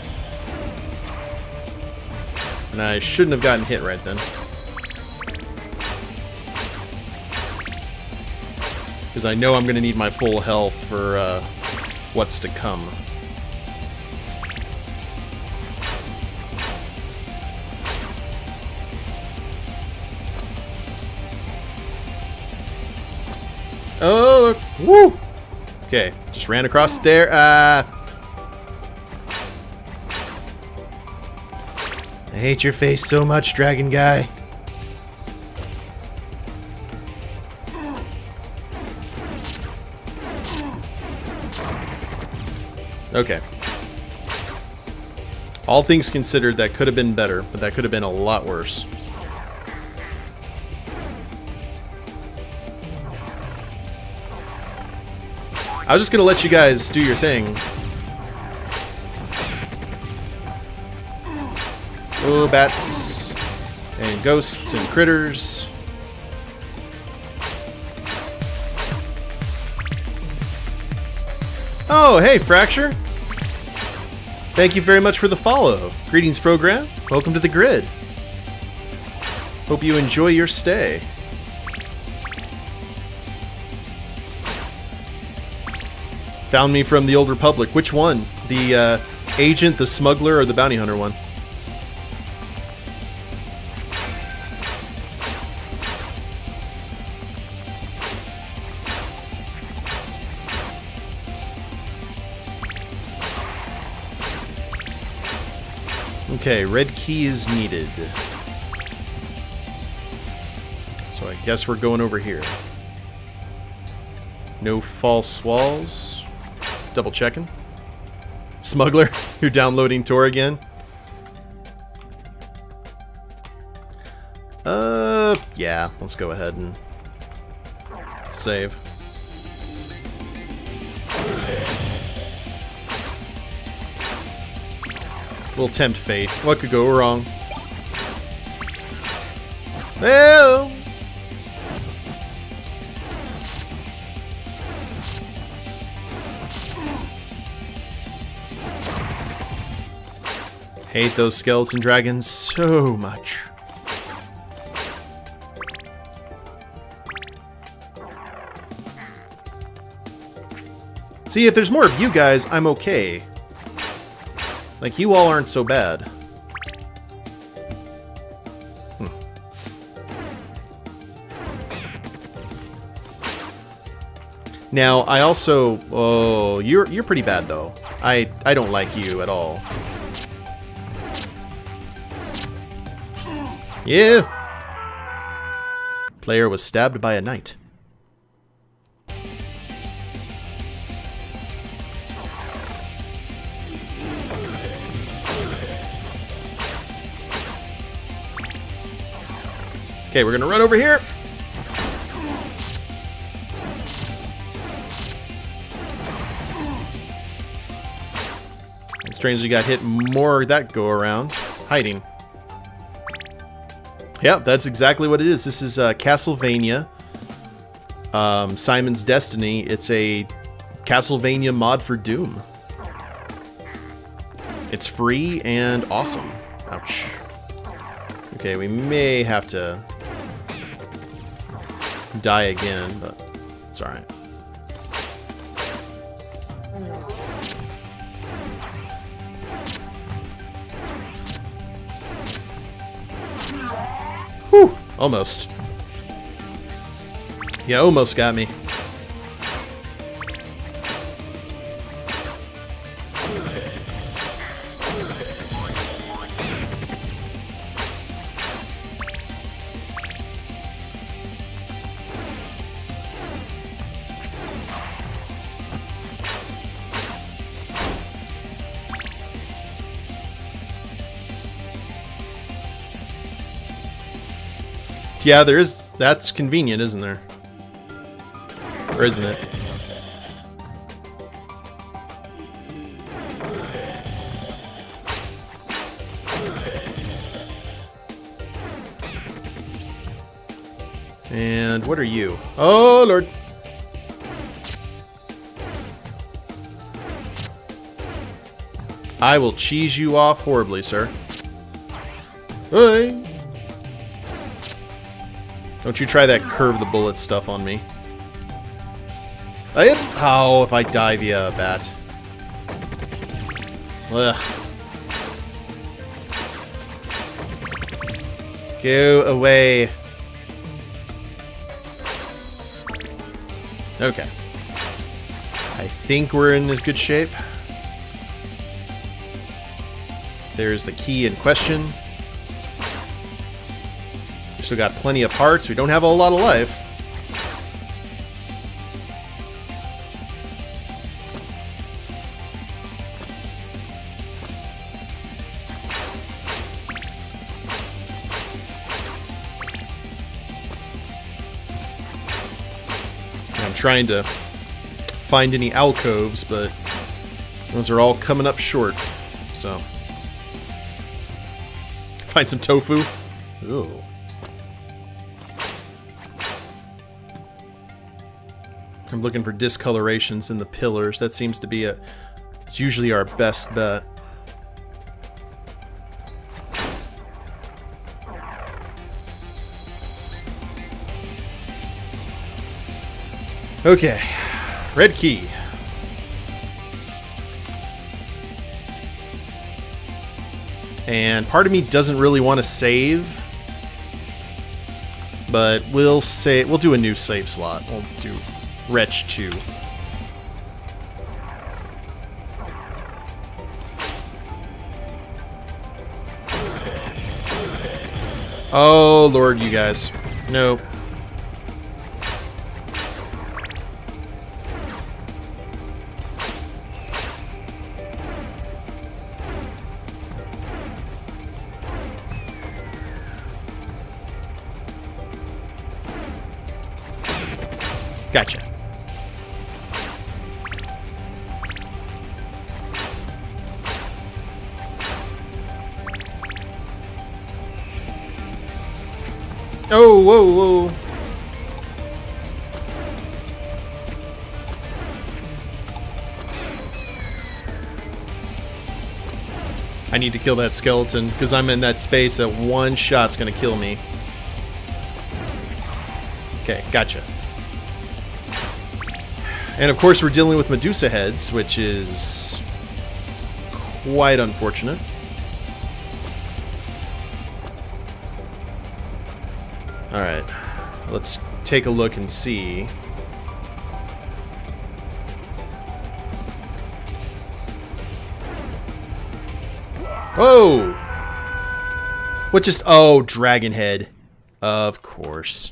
And I shouldn't have gotten hit right then. Because I know I'm going to need my full health for what's to come. Oh, woo! Okay, just ran across there. I hate your face so much, dragon guy. Okay. All things considered, that could have been better, but that could have been a lot worse. I was just gonna let you guys do your thing. Oh, bats and ghosts and critters. Oh, hey, Fracture. Thank you very much for the follow. Greetings, program. Welcome to the grid. Hope you enjoy your stay. Found me from the Old Republic. Which one? The agent, the smuggler, or the bounty hunter one? Okay, red key is needed. So I guess we're going over here. No false walls. Double checking. Smuggler, you're downloading Tor again? Yeah, let's go ahead and save. We'll tempt fate. What could go wrong? Well. Hate those skeleton dragons so much. See, if there's more of you guys, I'm okay. Like, you all aren't so bad. Now, I also... Oh, you're pretty bad, though. I don't like you at all. Yeah! Player was stabbed by a knight. Okay, we're gonna run over here. And strangely got hit more that go around. Hiding. Yeah, that's exactly what it is. This is Castlevania. Simon's Destiny. It's a Castlevania mod for Doom. It's free and awesome. Ouch. Okay, we may have to die again, but it's alright. Whew, almost. Yeah, almost got me. Yeah, there is. That's convenient, isn't there? Or isn't it? And what are you? Oh, Lord. I will cheese you off horribly, sir. Hey. Don't you try that curve the bullet stuff on me. Oh, if I die via a bat. Ugh. Go away. Okay. I think we're in good shape. There's the key in question. We still got plenty of hearts. We don't have a lot of life. I'm trying to find any alcoves, but those are all coming up short. So Find some tofu. Ugh. I'm looking for discolorations in the pillars. That seems to be it's usually our best bet. Okay, red key. And part of me doesn't really want to save, but we'll do a new save slot. We'll do Wretch 2. Oh Lord, you guys. Nope. Gotcha. Oh, whoa, whoa. I need to kill that skeleton because I'm in that space that one shot's gonna kill me. Okay, gotcha. And of course we're dealing with Medusa heads, which is quite unfortunate. Alright, let's take a look and see. Whoa! What just... Oh, dragon head. Of course.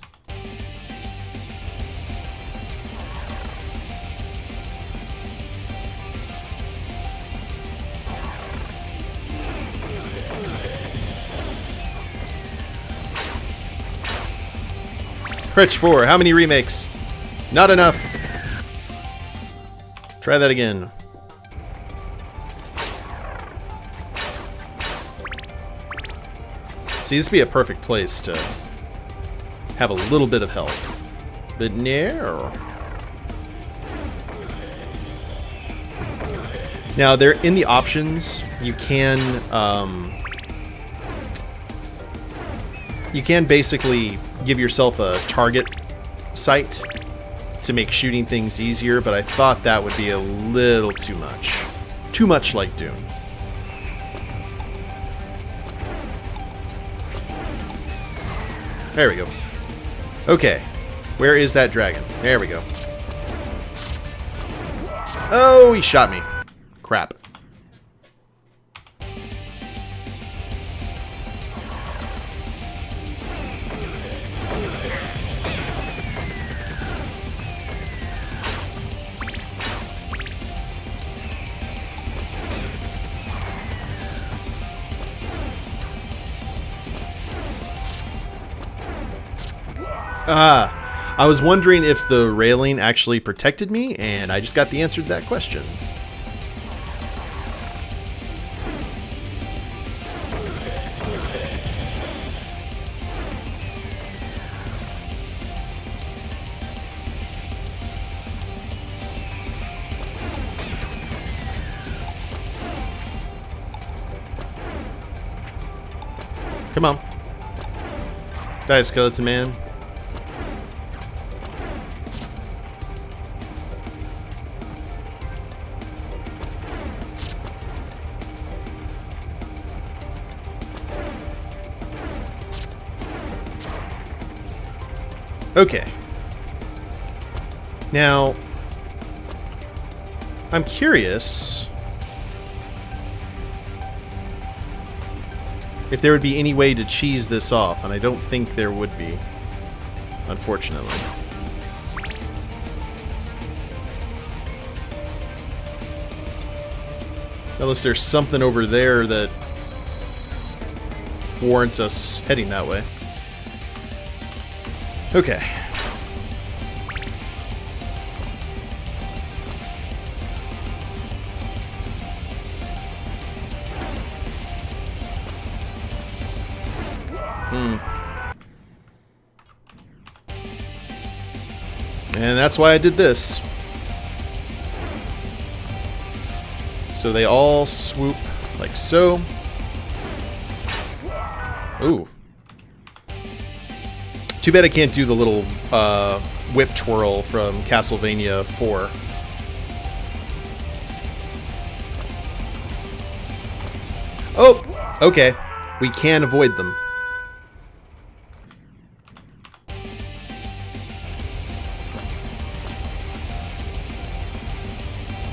Wretch 4. How many remakes? Not enough. Try that again. See, this would be a perfect place to have a little bit of health. But no. Now, they're in the options. You can basically give yourself a target sight to make shooting things easier, but I thought that would be a little too much. Too much like Doom. There we go. Okay. Where is that dragon? There we go. Oh, he shot me. Crap. I was wondering if the railing actually protected me, and I just got the answer to that question. Come on. Die, skeleton man. Okay. Now, I'm curious if there would be any way to cheese this off, and I don't think there would be, unfortunately. Unless there's something over there that warrants us heading that way. Okay. And that's why I did this. So they all swoop like so. Ooh. Too bad I can't do the little whip twirl from Castlevania 4. Oh! Okay. We can avoid them.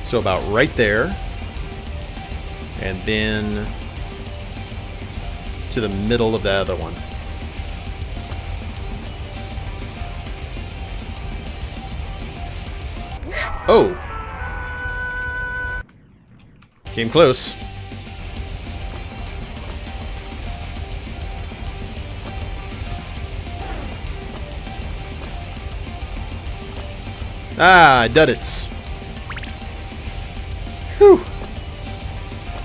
So about right there. And then to the middle of the other one. Oh! Came close. Ah, duddits. Whew.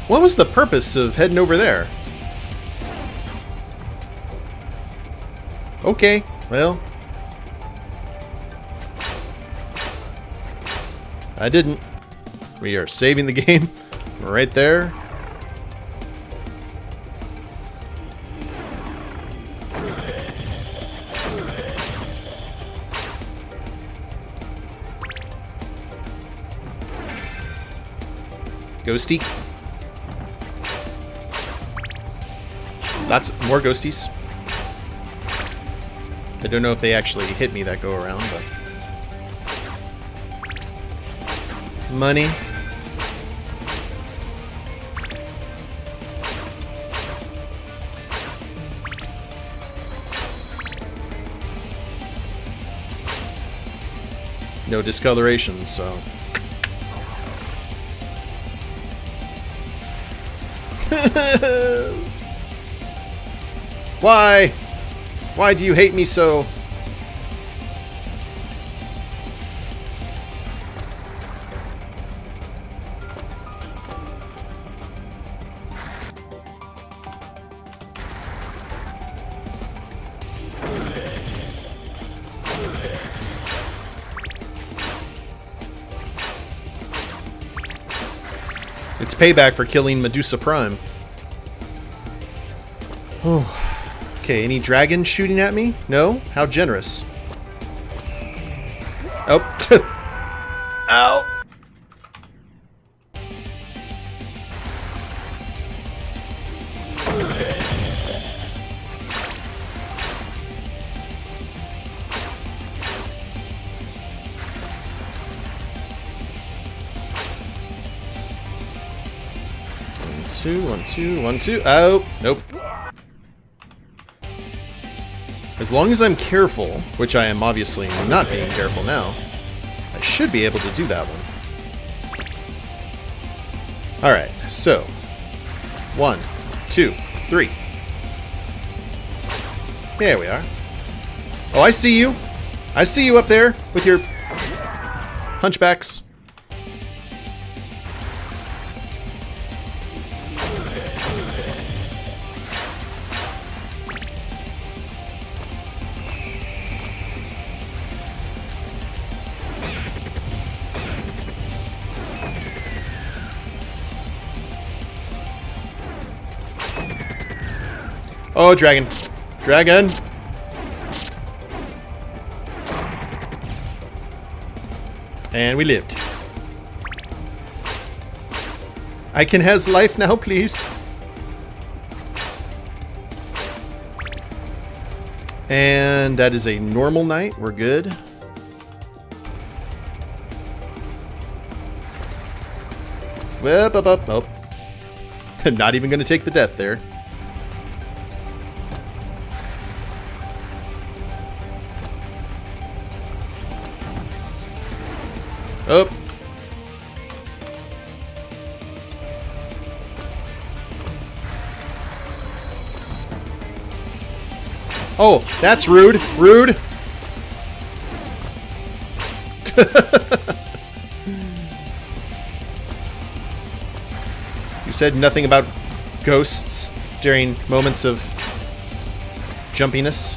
What was the purpose of heading over there? Okay, well. I didn't. We are saving the game right there. Ghosty. Lots more ghosties. I don't know if they actually hit me that go around, but money. No discoloration, so why? Why do you hate me so? It's payback for killing Medusa Prime. Oh. Okay, any dragons shooting at me? No? How generous. Oh. Ow! One, two, 1, 2. Oh, nope. As long as I'm careful, which I am obviously not being careful now, I should be able to do that one. Alright, so 1, 2, 3. There we are. Oh, I see you. I see you up there with your hunchbacks. Oh, dragon. Dragon! And we lived. I can has life now, please. And that is a normal night. We're good. Up. Oh. Not even going to take the death there. Oh. Oh, that's rude. Rude. You said nothing about ghosts during moments of jumpiness.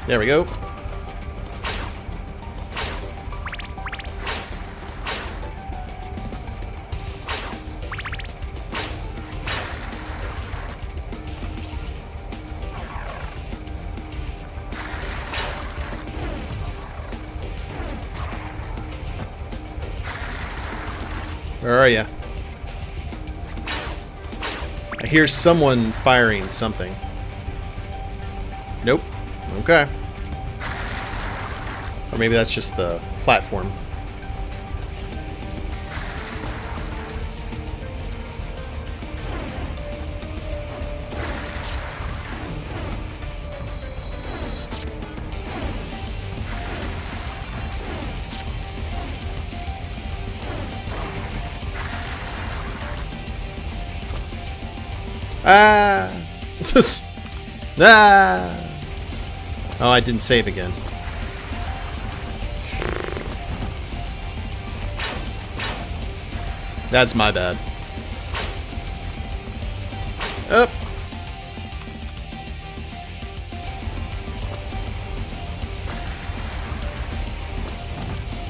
There we go. Where are ya? I hear someone firing something. Nope. Okay. Or maybe that's just the platform. Ah! Ah! Oh, I didn't save again. That's my bad. Up.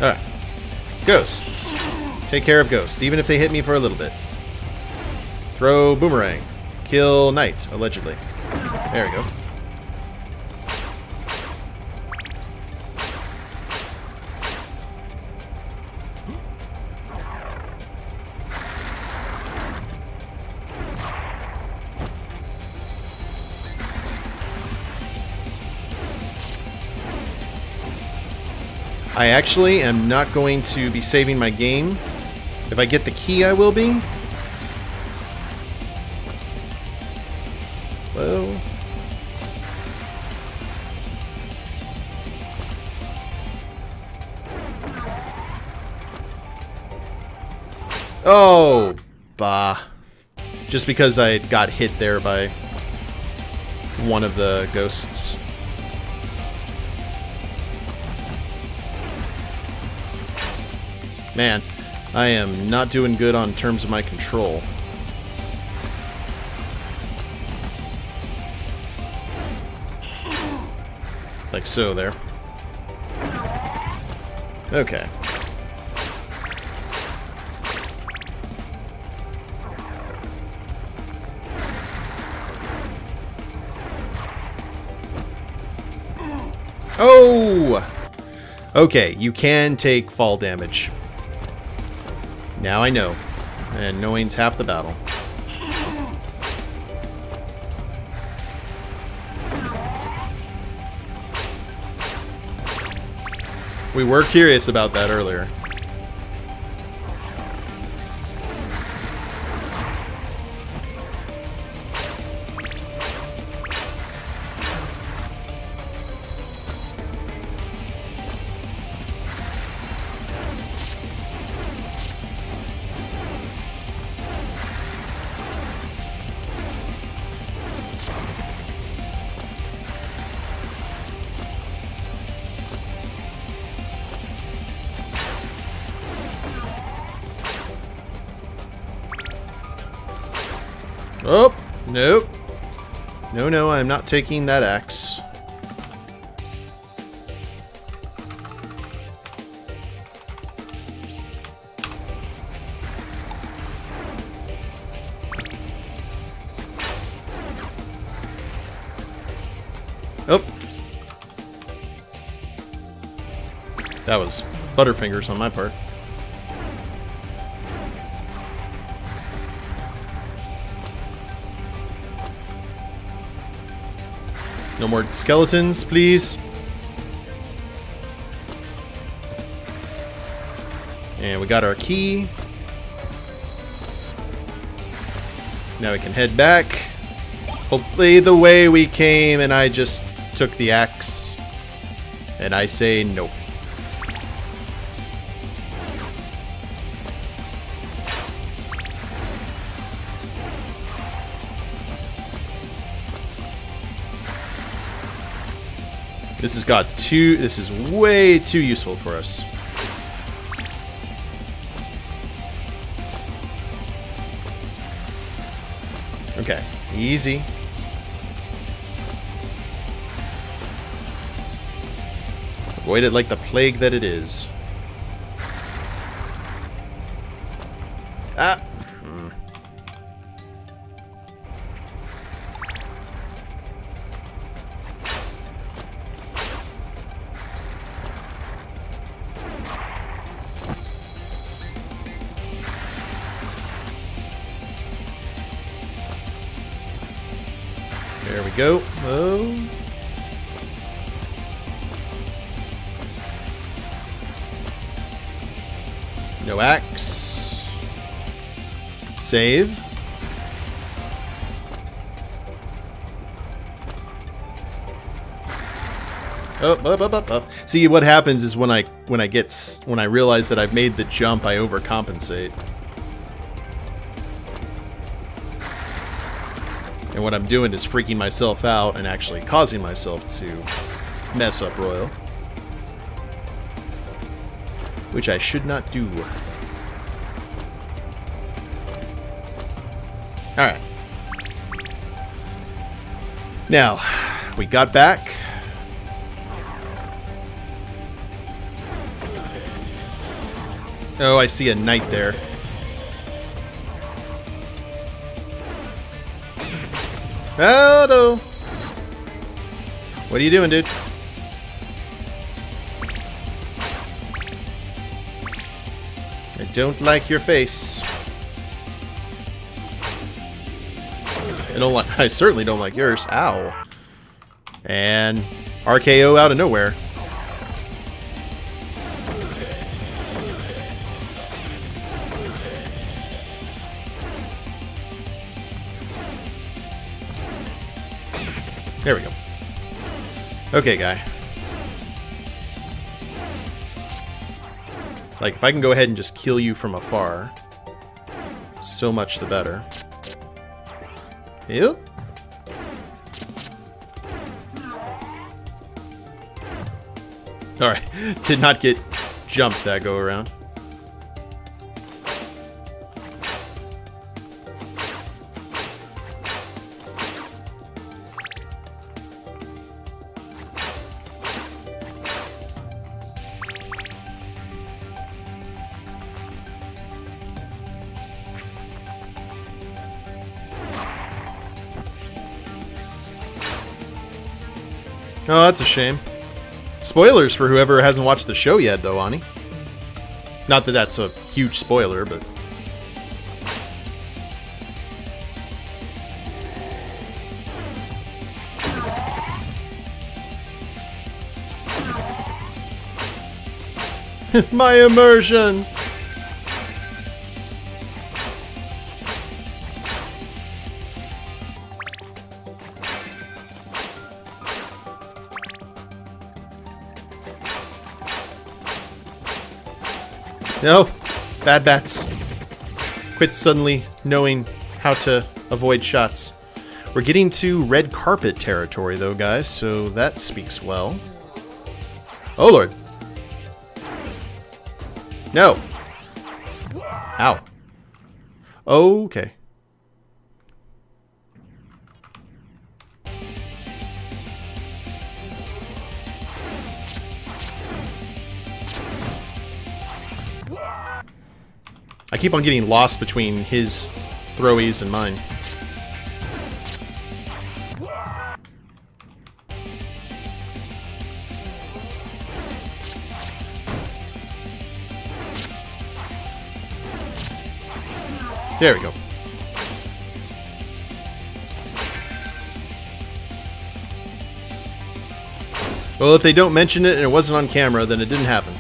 Alright. Ghosts. Take care of ghosts, even if they hit me for a little bit. Throw boomerang. Kill knight, allegedly. There we go. I actually am not going to be saving my game. If I get the key, I will be. Well. Oh, bah. Just because I got hit there by one of the ghosts. Man, I am not doing good on terms of my control. Like so there. Okay. Oh! Okay, you can take fall damage. Now I know. And knowing's half the battle. We were curious about that earlier. Oh, nope. No, no, I'm not taking that axe. Oh. That was butterfingers on my part. No more skeletons, please. And we got our key. Now we can head back. Hopefully the way we came, and I just took the axe. And I say nope. This is way too useful for us. Okay, easy. Avoid it like the plague that it is. Ah! There we go. Oh. No axe. Save. Up. See, what happens is when I realize that I've made the jump, I overcompensate. And what I'm doing is freaking myself out and actually causing myself to mess up Royal. Which I should not do. Alright. Now, we got back. Oh, I see a knight there. Oh, no. What are you doing, dude? I don't like your face. I certainly don't like yours. Ow. And RKO out of nowhere. There we go. Okay, guy. Like, if I can go ahead and just kill you from afar, so much the better. Yep. Alright. Did not get jumped that go around. Oh, that's a shame. Spoilers for whoever hasn't watched the show yet, though, Ani. Not that that's a huge spoiler, but... My immersion! No, bad bats. Quit suddenly knowing how to avoid shots. We're getting to red carpet territory, though, guys, so that speaks well. Oh, Lord. No. Ow. Okay. I keep on getting lost between his throwies and mine. There we go. Well, if they don't mention it and it wasn't on camera, then it didn't happen.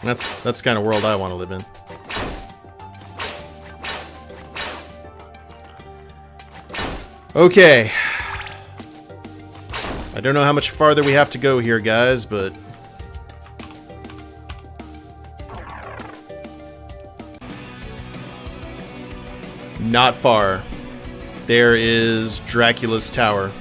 That's the kind of world I want to live in. Okay. I don't know how much farther we have to go here, guys, but... not far. There is Dracula's tower.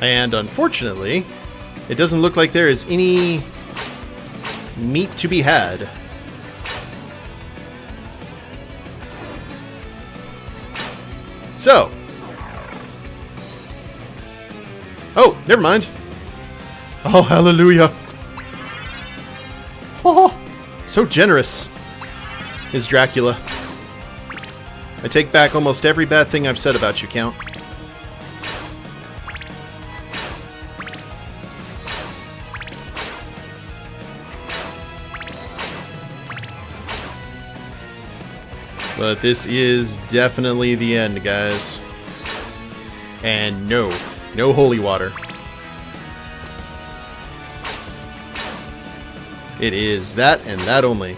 And unfortunately, it doesn't look like there is any meat to be had. So. Oh, never mind. Oh, hallelujah. Oh, so generous is Dracula. I take back almost every bad thing I've said about you, Count. But this is definitely the end, guys. And no holy water. It is that and that only.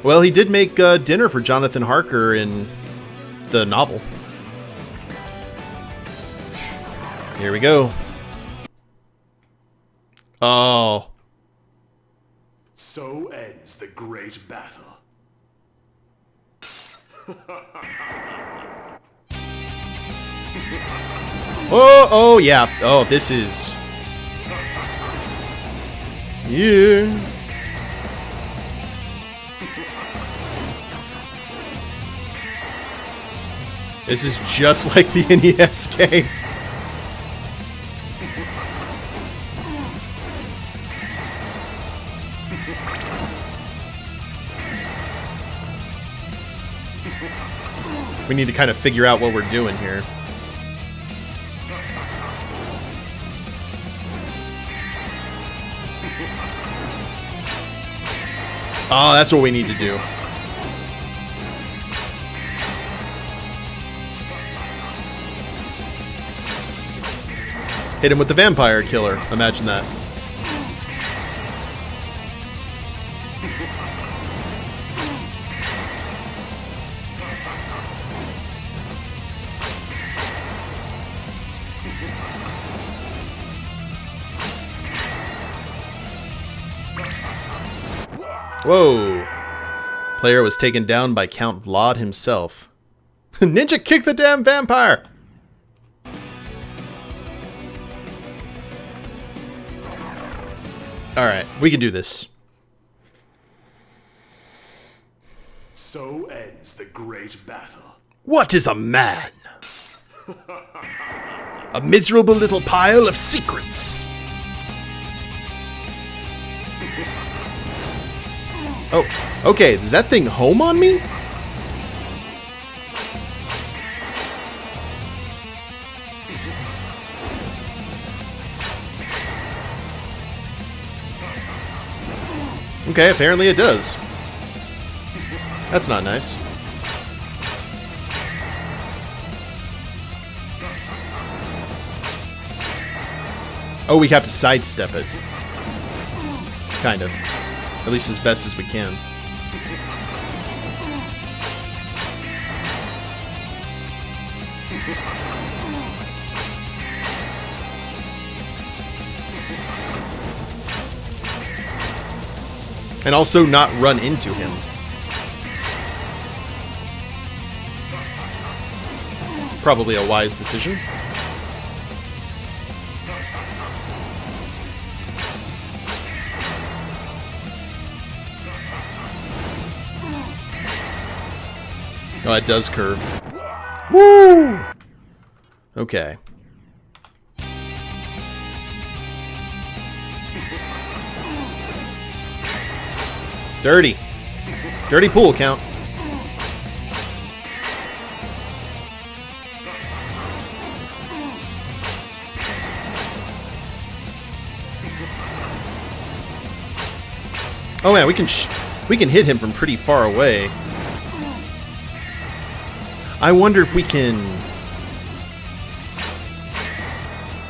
Well, he did make dinner for Jonathan Harker in the novel. Here we go. Oh. So ends the great battle. Oh, yeah. Oh, this is... Yeah. This is just like the NES game. We need to kind of figure out what we're doing here. Oh, that's what we need to do. Hit him with the vampire killer. Imagine that. Whoa. Player was taken down by Count Vlad himself. Ninja, kick the damn vampire! Alright, we can do this. So ends the great battle. What is a man? A miserable little pile of secrets. Oh, okay, is that thing home on me? Okay, apparently it does. That's not nice. Oh, we have to sidestep it. Kind of. At least as best as we can. And also not run into him. Probably a wise decision. Oh, it does curve. Woo! Okay. Dirty. Dirty pool, Count. Oh man, we can hit him from pretty far away. I wonder if we can...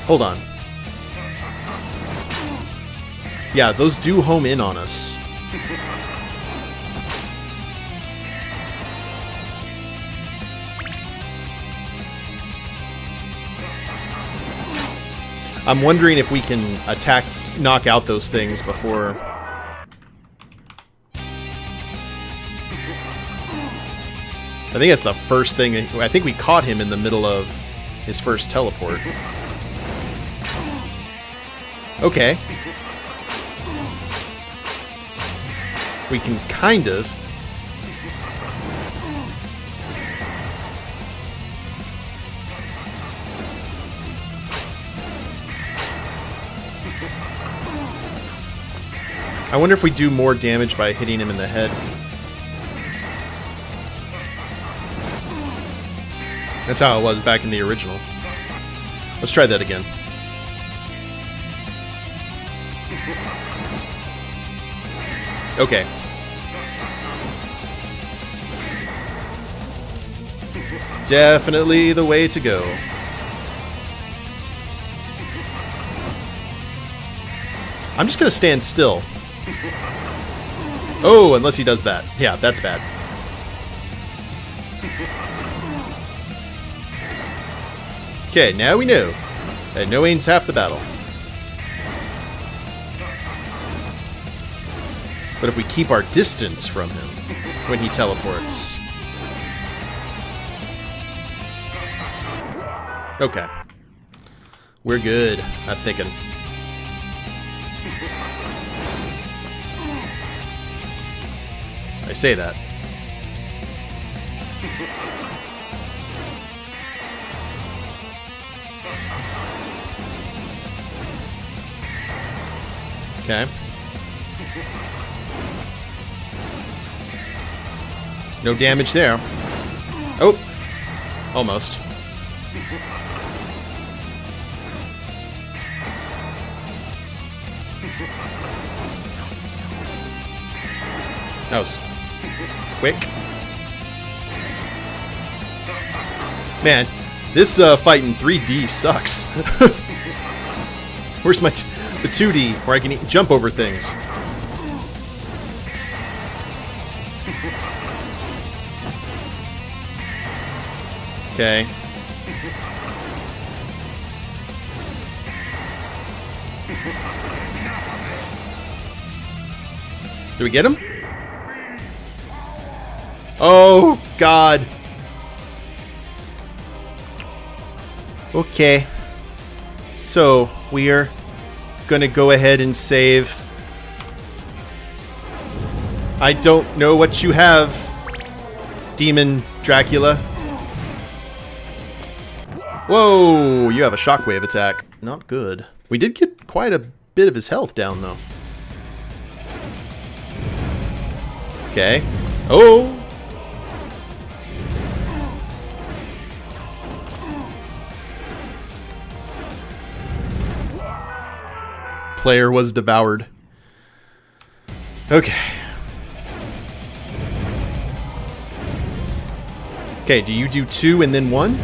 Hold on. Yeah, those do home in on us. I'm wondering if we can attack, knock out those things before... I think that's the first thing. I think we caught him in the middle of his first teleport. Okay. We can kind of. I wonder if we do more damage by hitting him in the head. That's how it was back in the original. Let's try that again. Okay. Definitely the way to go. I'm just gonna stand still. Oh, unless he does that. Yeah, that's bad. Okay, now we know. And knowing's half the battle. But if we keep our distance from him when he teleports... Okay. We're good, I'm thinking. I say that. Okay. No damage there. Oh! Almost. That was quick. Man, this fight in 3D sucks. Where's my the 2D where I can jump over things? Okay. Did we get him? Oh, God. Okay. So, we're gonna go ahead and save. I don't know what you have, Demon Dracula. Whoa, you have a shockwave attack. Not good. We did get quite a bit of his health down, though. Okay. Oh! Player was devoured. Okay. Okay, do you do 2 and then 1?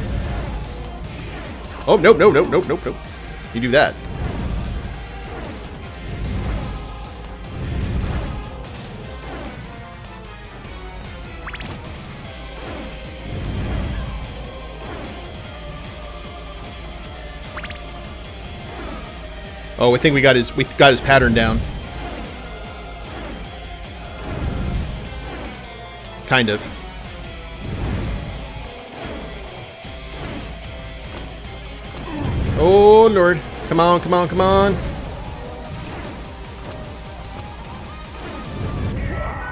Oh, nope, nope, nope, nope, nope, nope. You do that. Oh, I think we got his pattern down. Kind of. Oh, Lord. Come on, come on, come on.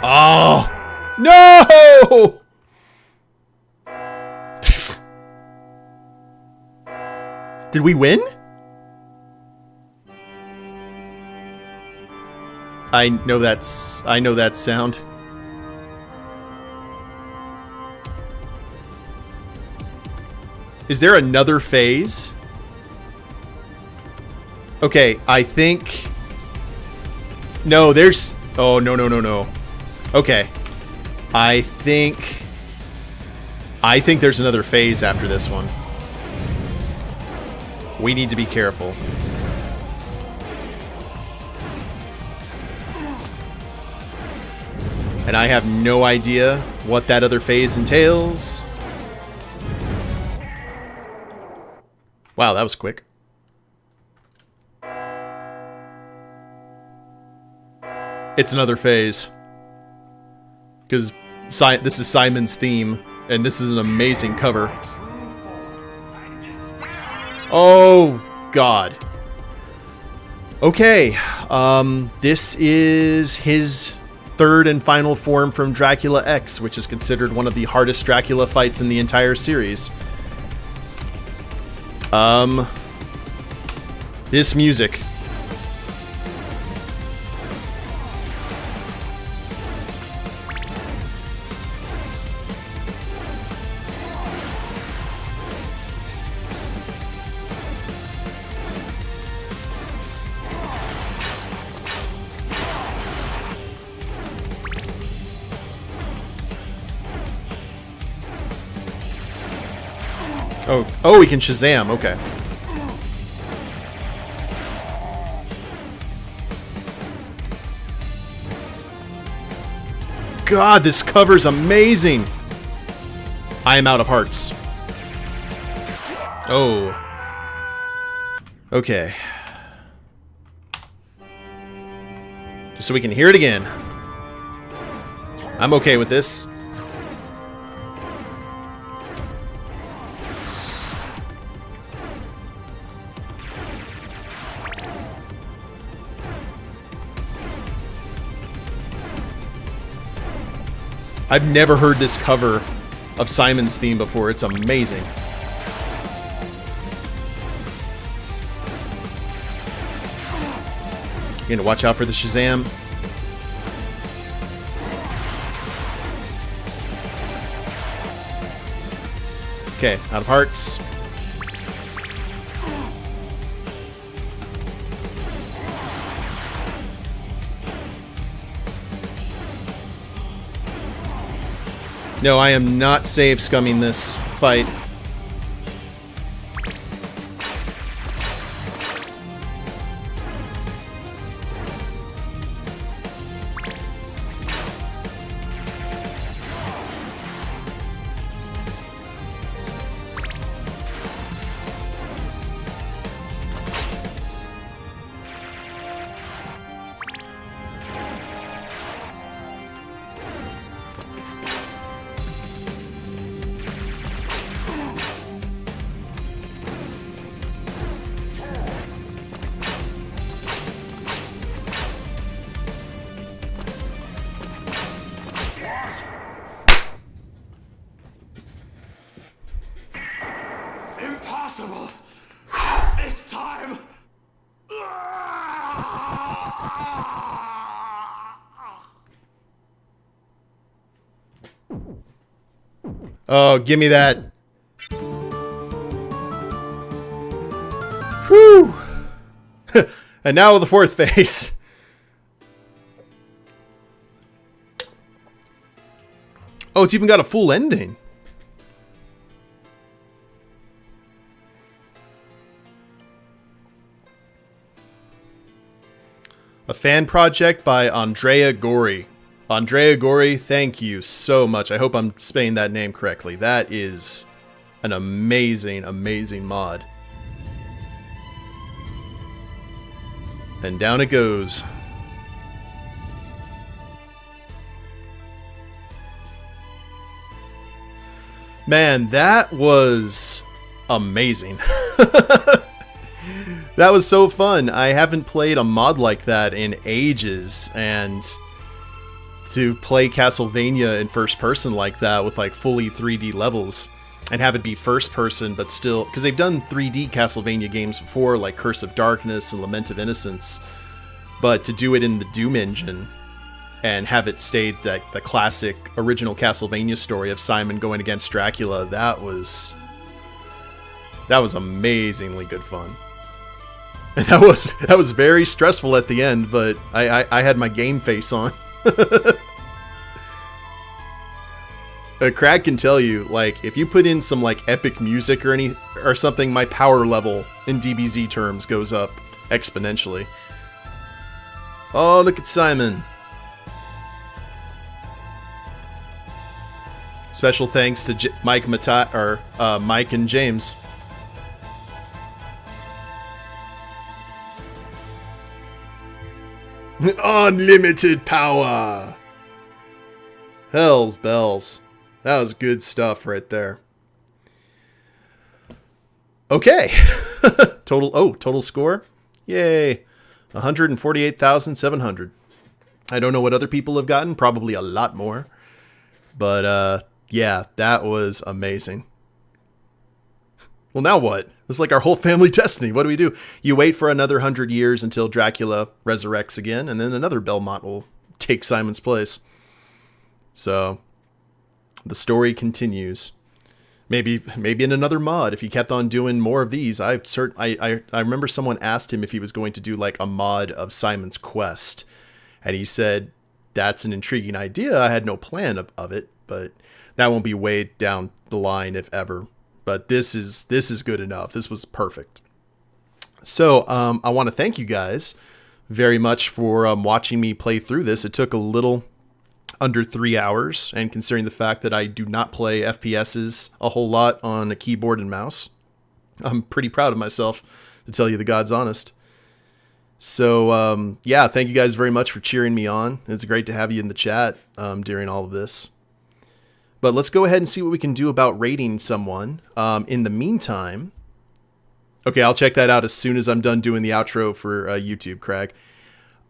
Oh! No! Did we win? I know that sound. Is there another phase? Okay, I think... No, there's... Oh, no, no, no, no. Okay. I think there's another phase after this one. We need to be careful. And I have no idea what that other phase entails. Wow, that was quick. It's another phase. Because this is Simon's theme. And this is an amazing cover. Oh, God. Okay, this is his third and final form from Dracula X, which is considered one of the hardest Dracula fights in the entire series. This music. Oh, we can Shazam, okay. God, this cover's amazing! I am out of hearts. Oh. Okay. Just so we can hear it again. I'm okay with this. I've never heard this cover of Simon's theme before. It's amazing. You gonna watch out for the Shazam. Okay, out of hearts. No, I am not save scumming this fight. Impossible! This time! Oh, give me that. Whew. And now the fourth phase. Oh, it's even got a full ending. A fan project by Andrea Gori. Andrea Gori, thank you so much. I hope I'm saying that name correctly. That is an amazing, amazing mod. And down it goes. Man, that was amazing. That was so fun. I haven't played a mod like that in ages, and to play Castlevania in first person like that with like fully 3D levels and have it be first person but still, because they've done 3D Castlevania games before like Curse of Darkness and Lament of Innocence, but to do it in the Doom engine and have it stay that the classic original Castlevania story of Simon going against Dracula, that was amazingly good fun. And that was very stressful at the end, but I had my game face on. Crag can tell you, like, if you put in some like epic music or something, my power level in DBZ terms goes up exponentially. Oh, look at Simon. Special thanks to Mike and James. Unlimited power! Hell's bells. That was good stuff right there. Okay. Total score. Yay. 148,700. I don't know what other people have gotten, probably a lot more. But yeah, that was amazing. Well, now what? It's like our whole family destiny. What do we do? You wait for another 100 years until Dracula resurrects again, and then another Belmont will take Simon's place. So the story continues. Maybe in another mod, if he kept on doing more of these. I remember someone asked him if he was going to do like a mod of Simon's Quest, and he said that's an intriguing idea. I had no plan of it, but that won't be way down the line if ever. But this is good enough. This was perfect. So I want to thank you guys very much for watching me play through this. It took a little under 3 hours, and considering the fact that I do not play FPSs a whole lot on a keyboard and mouse, I'm pretty proud of myself, to tell you the God's honest. So yeah, thank you guys very much for cheering me on. It's great to have you in the chat during all of this. But let's go ahead and see what we can do about rating someone. In the meantime, okay, I'll check that out as soon as I'm done doing the outro for YouTube, Craig.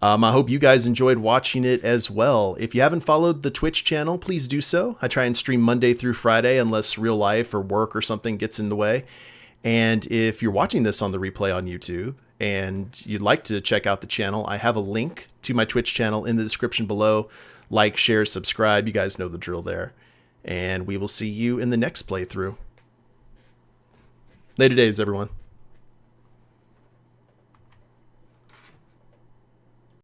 I hope you guys enjoyed watching it as well. If you haven't followed the Twitch channel, please do so. I try and stream Monday through Friday unless real life or work or something gets in the way. And if you're watching this on the replay on YouTube and you'd like to check out the channel, I have a link to my Twitch channel in the description below. Like, share, subscribe. You guys know the drill there. And we will see you in the next playthrough. Later days, everyone.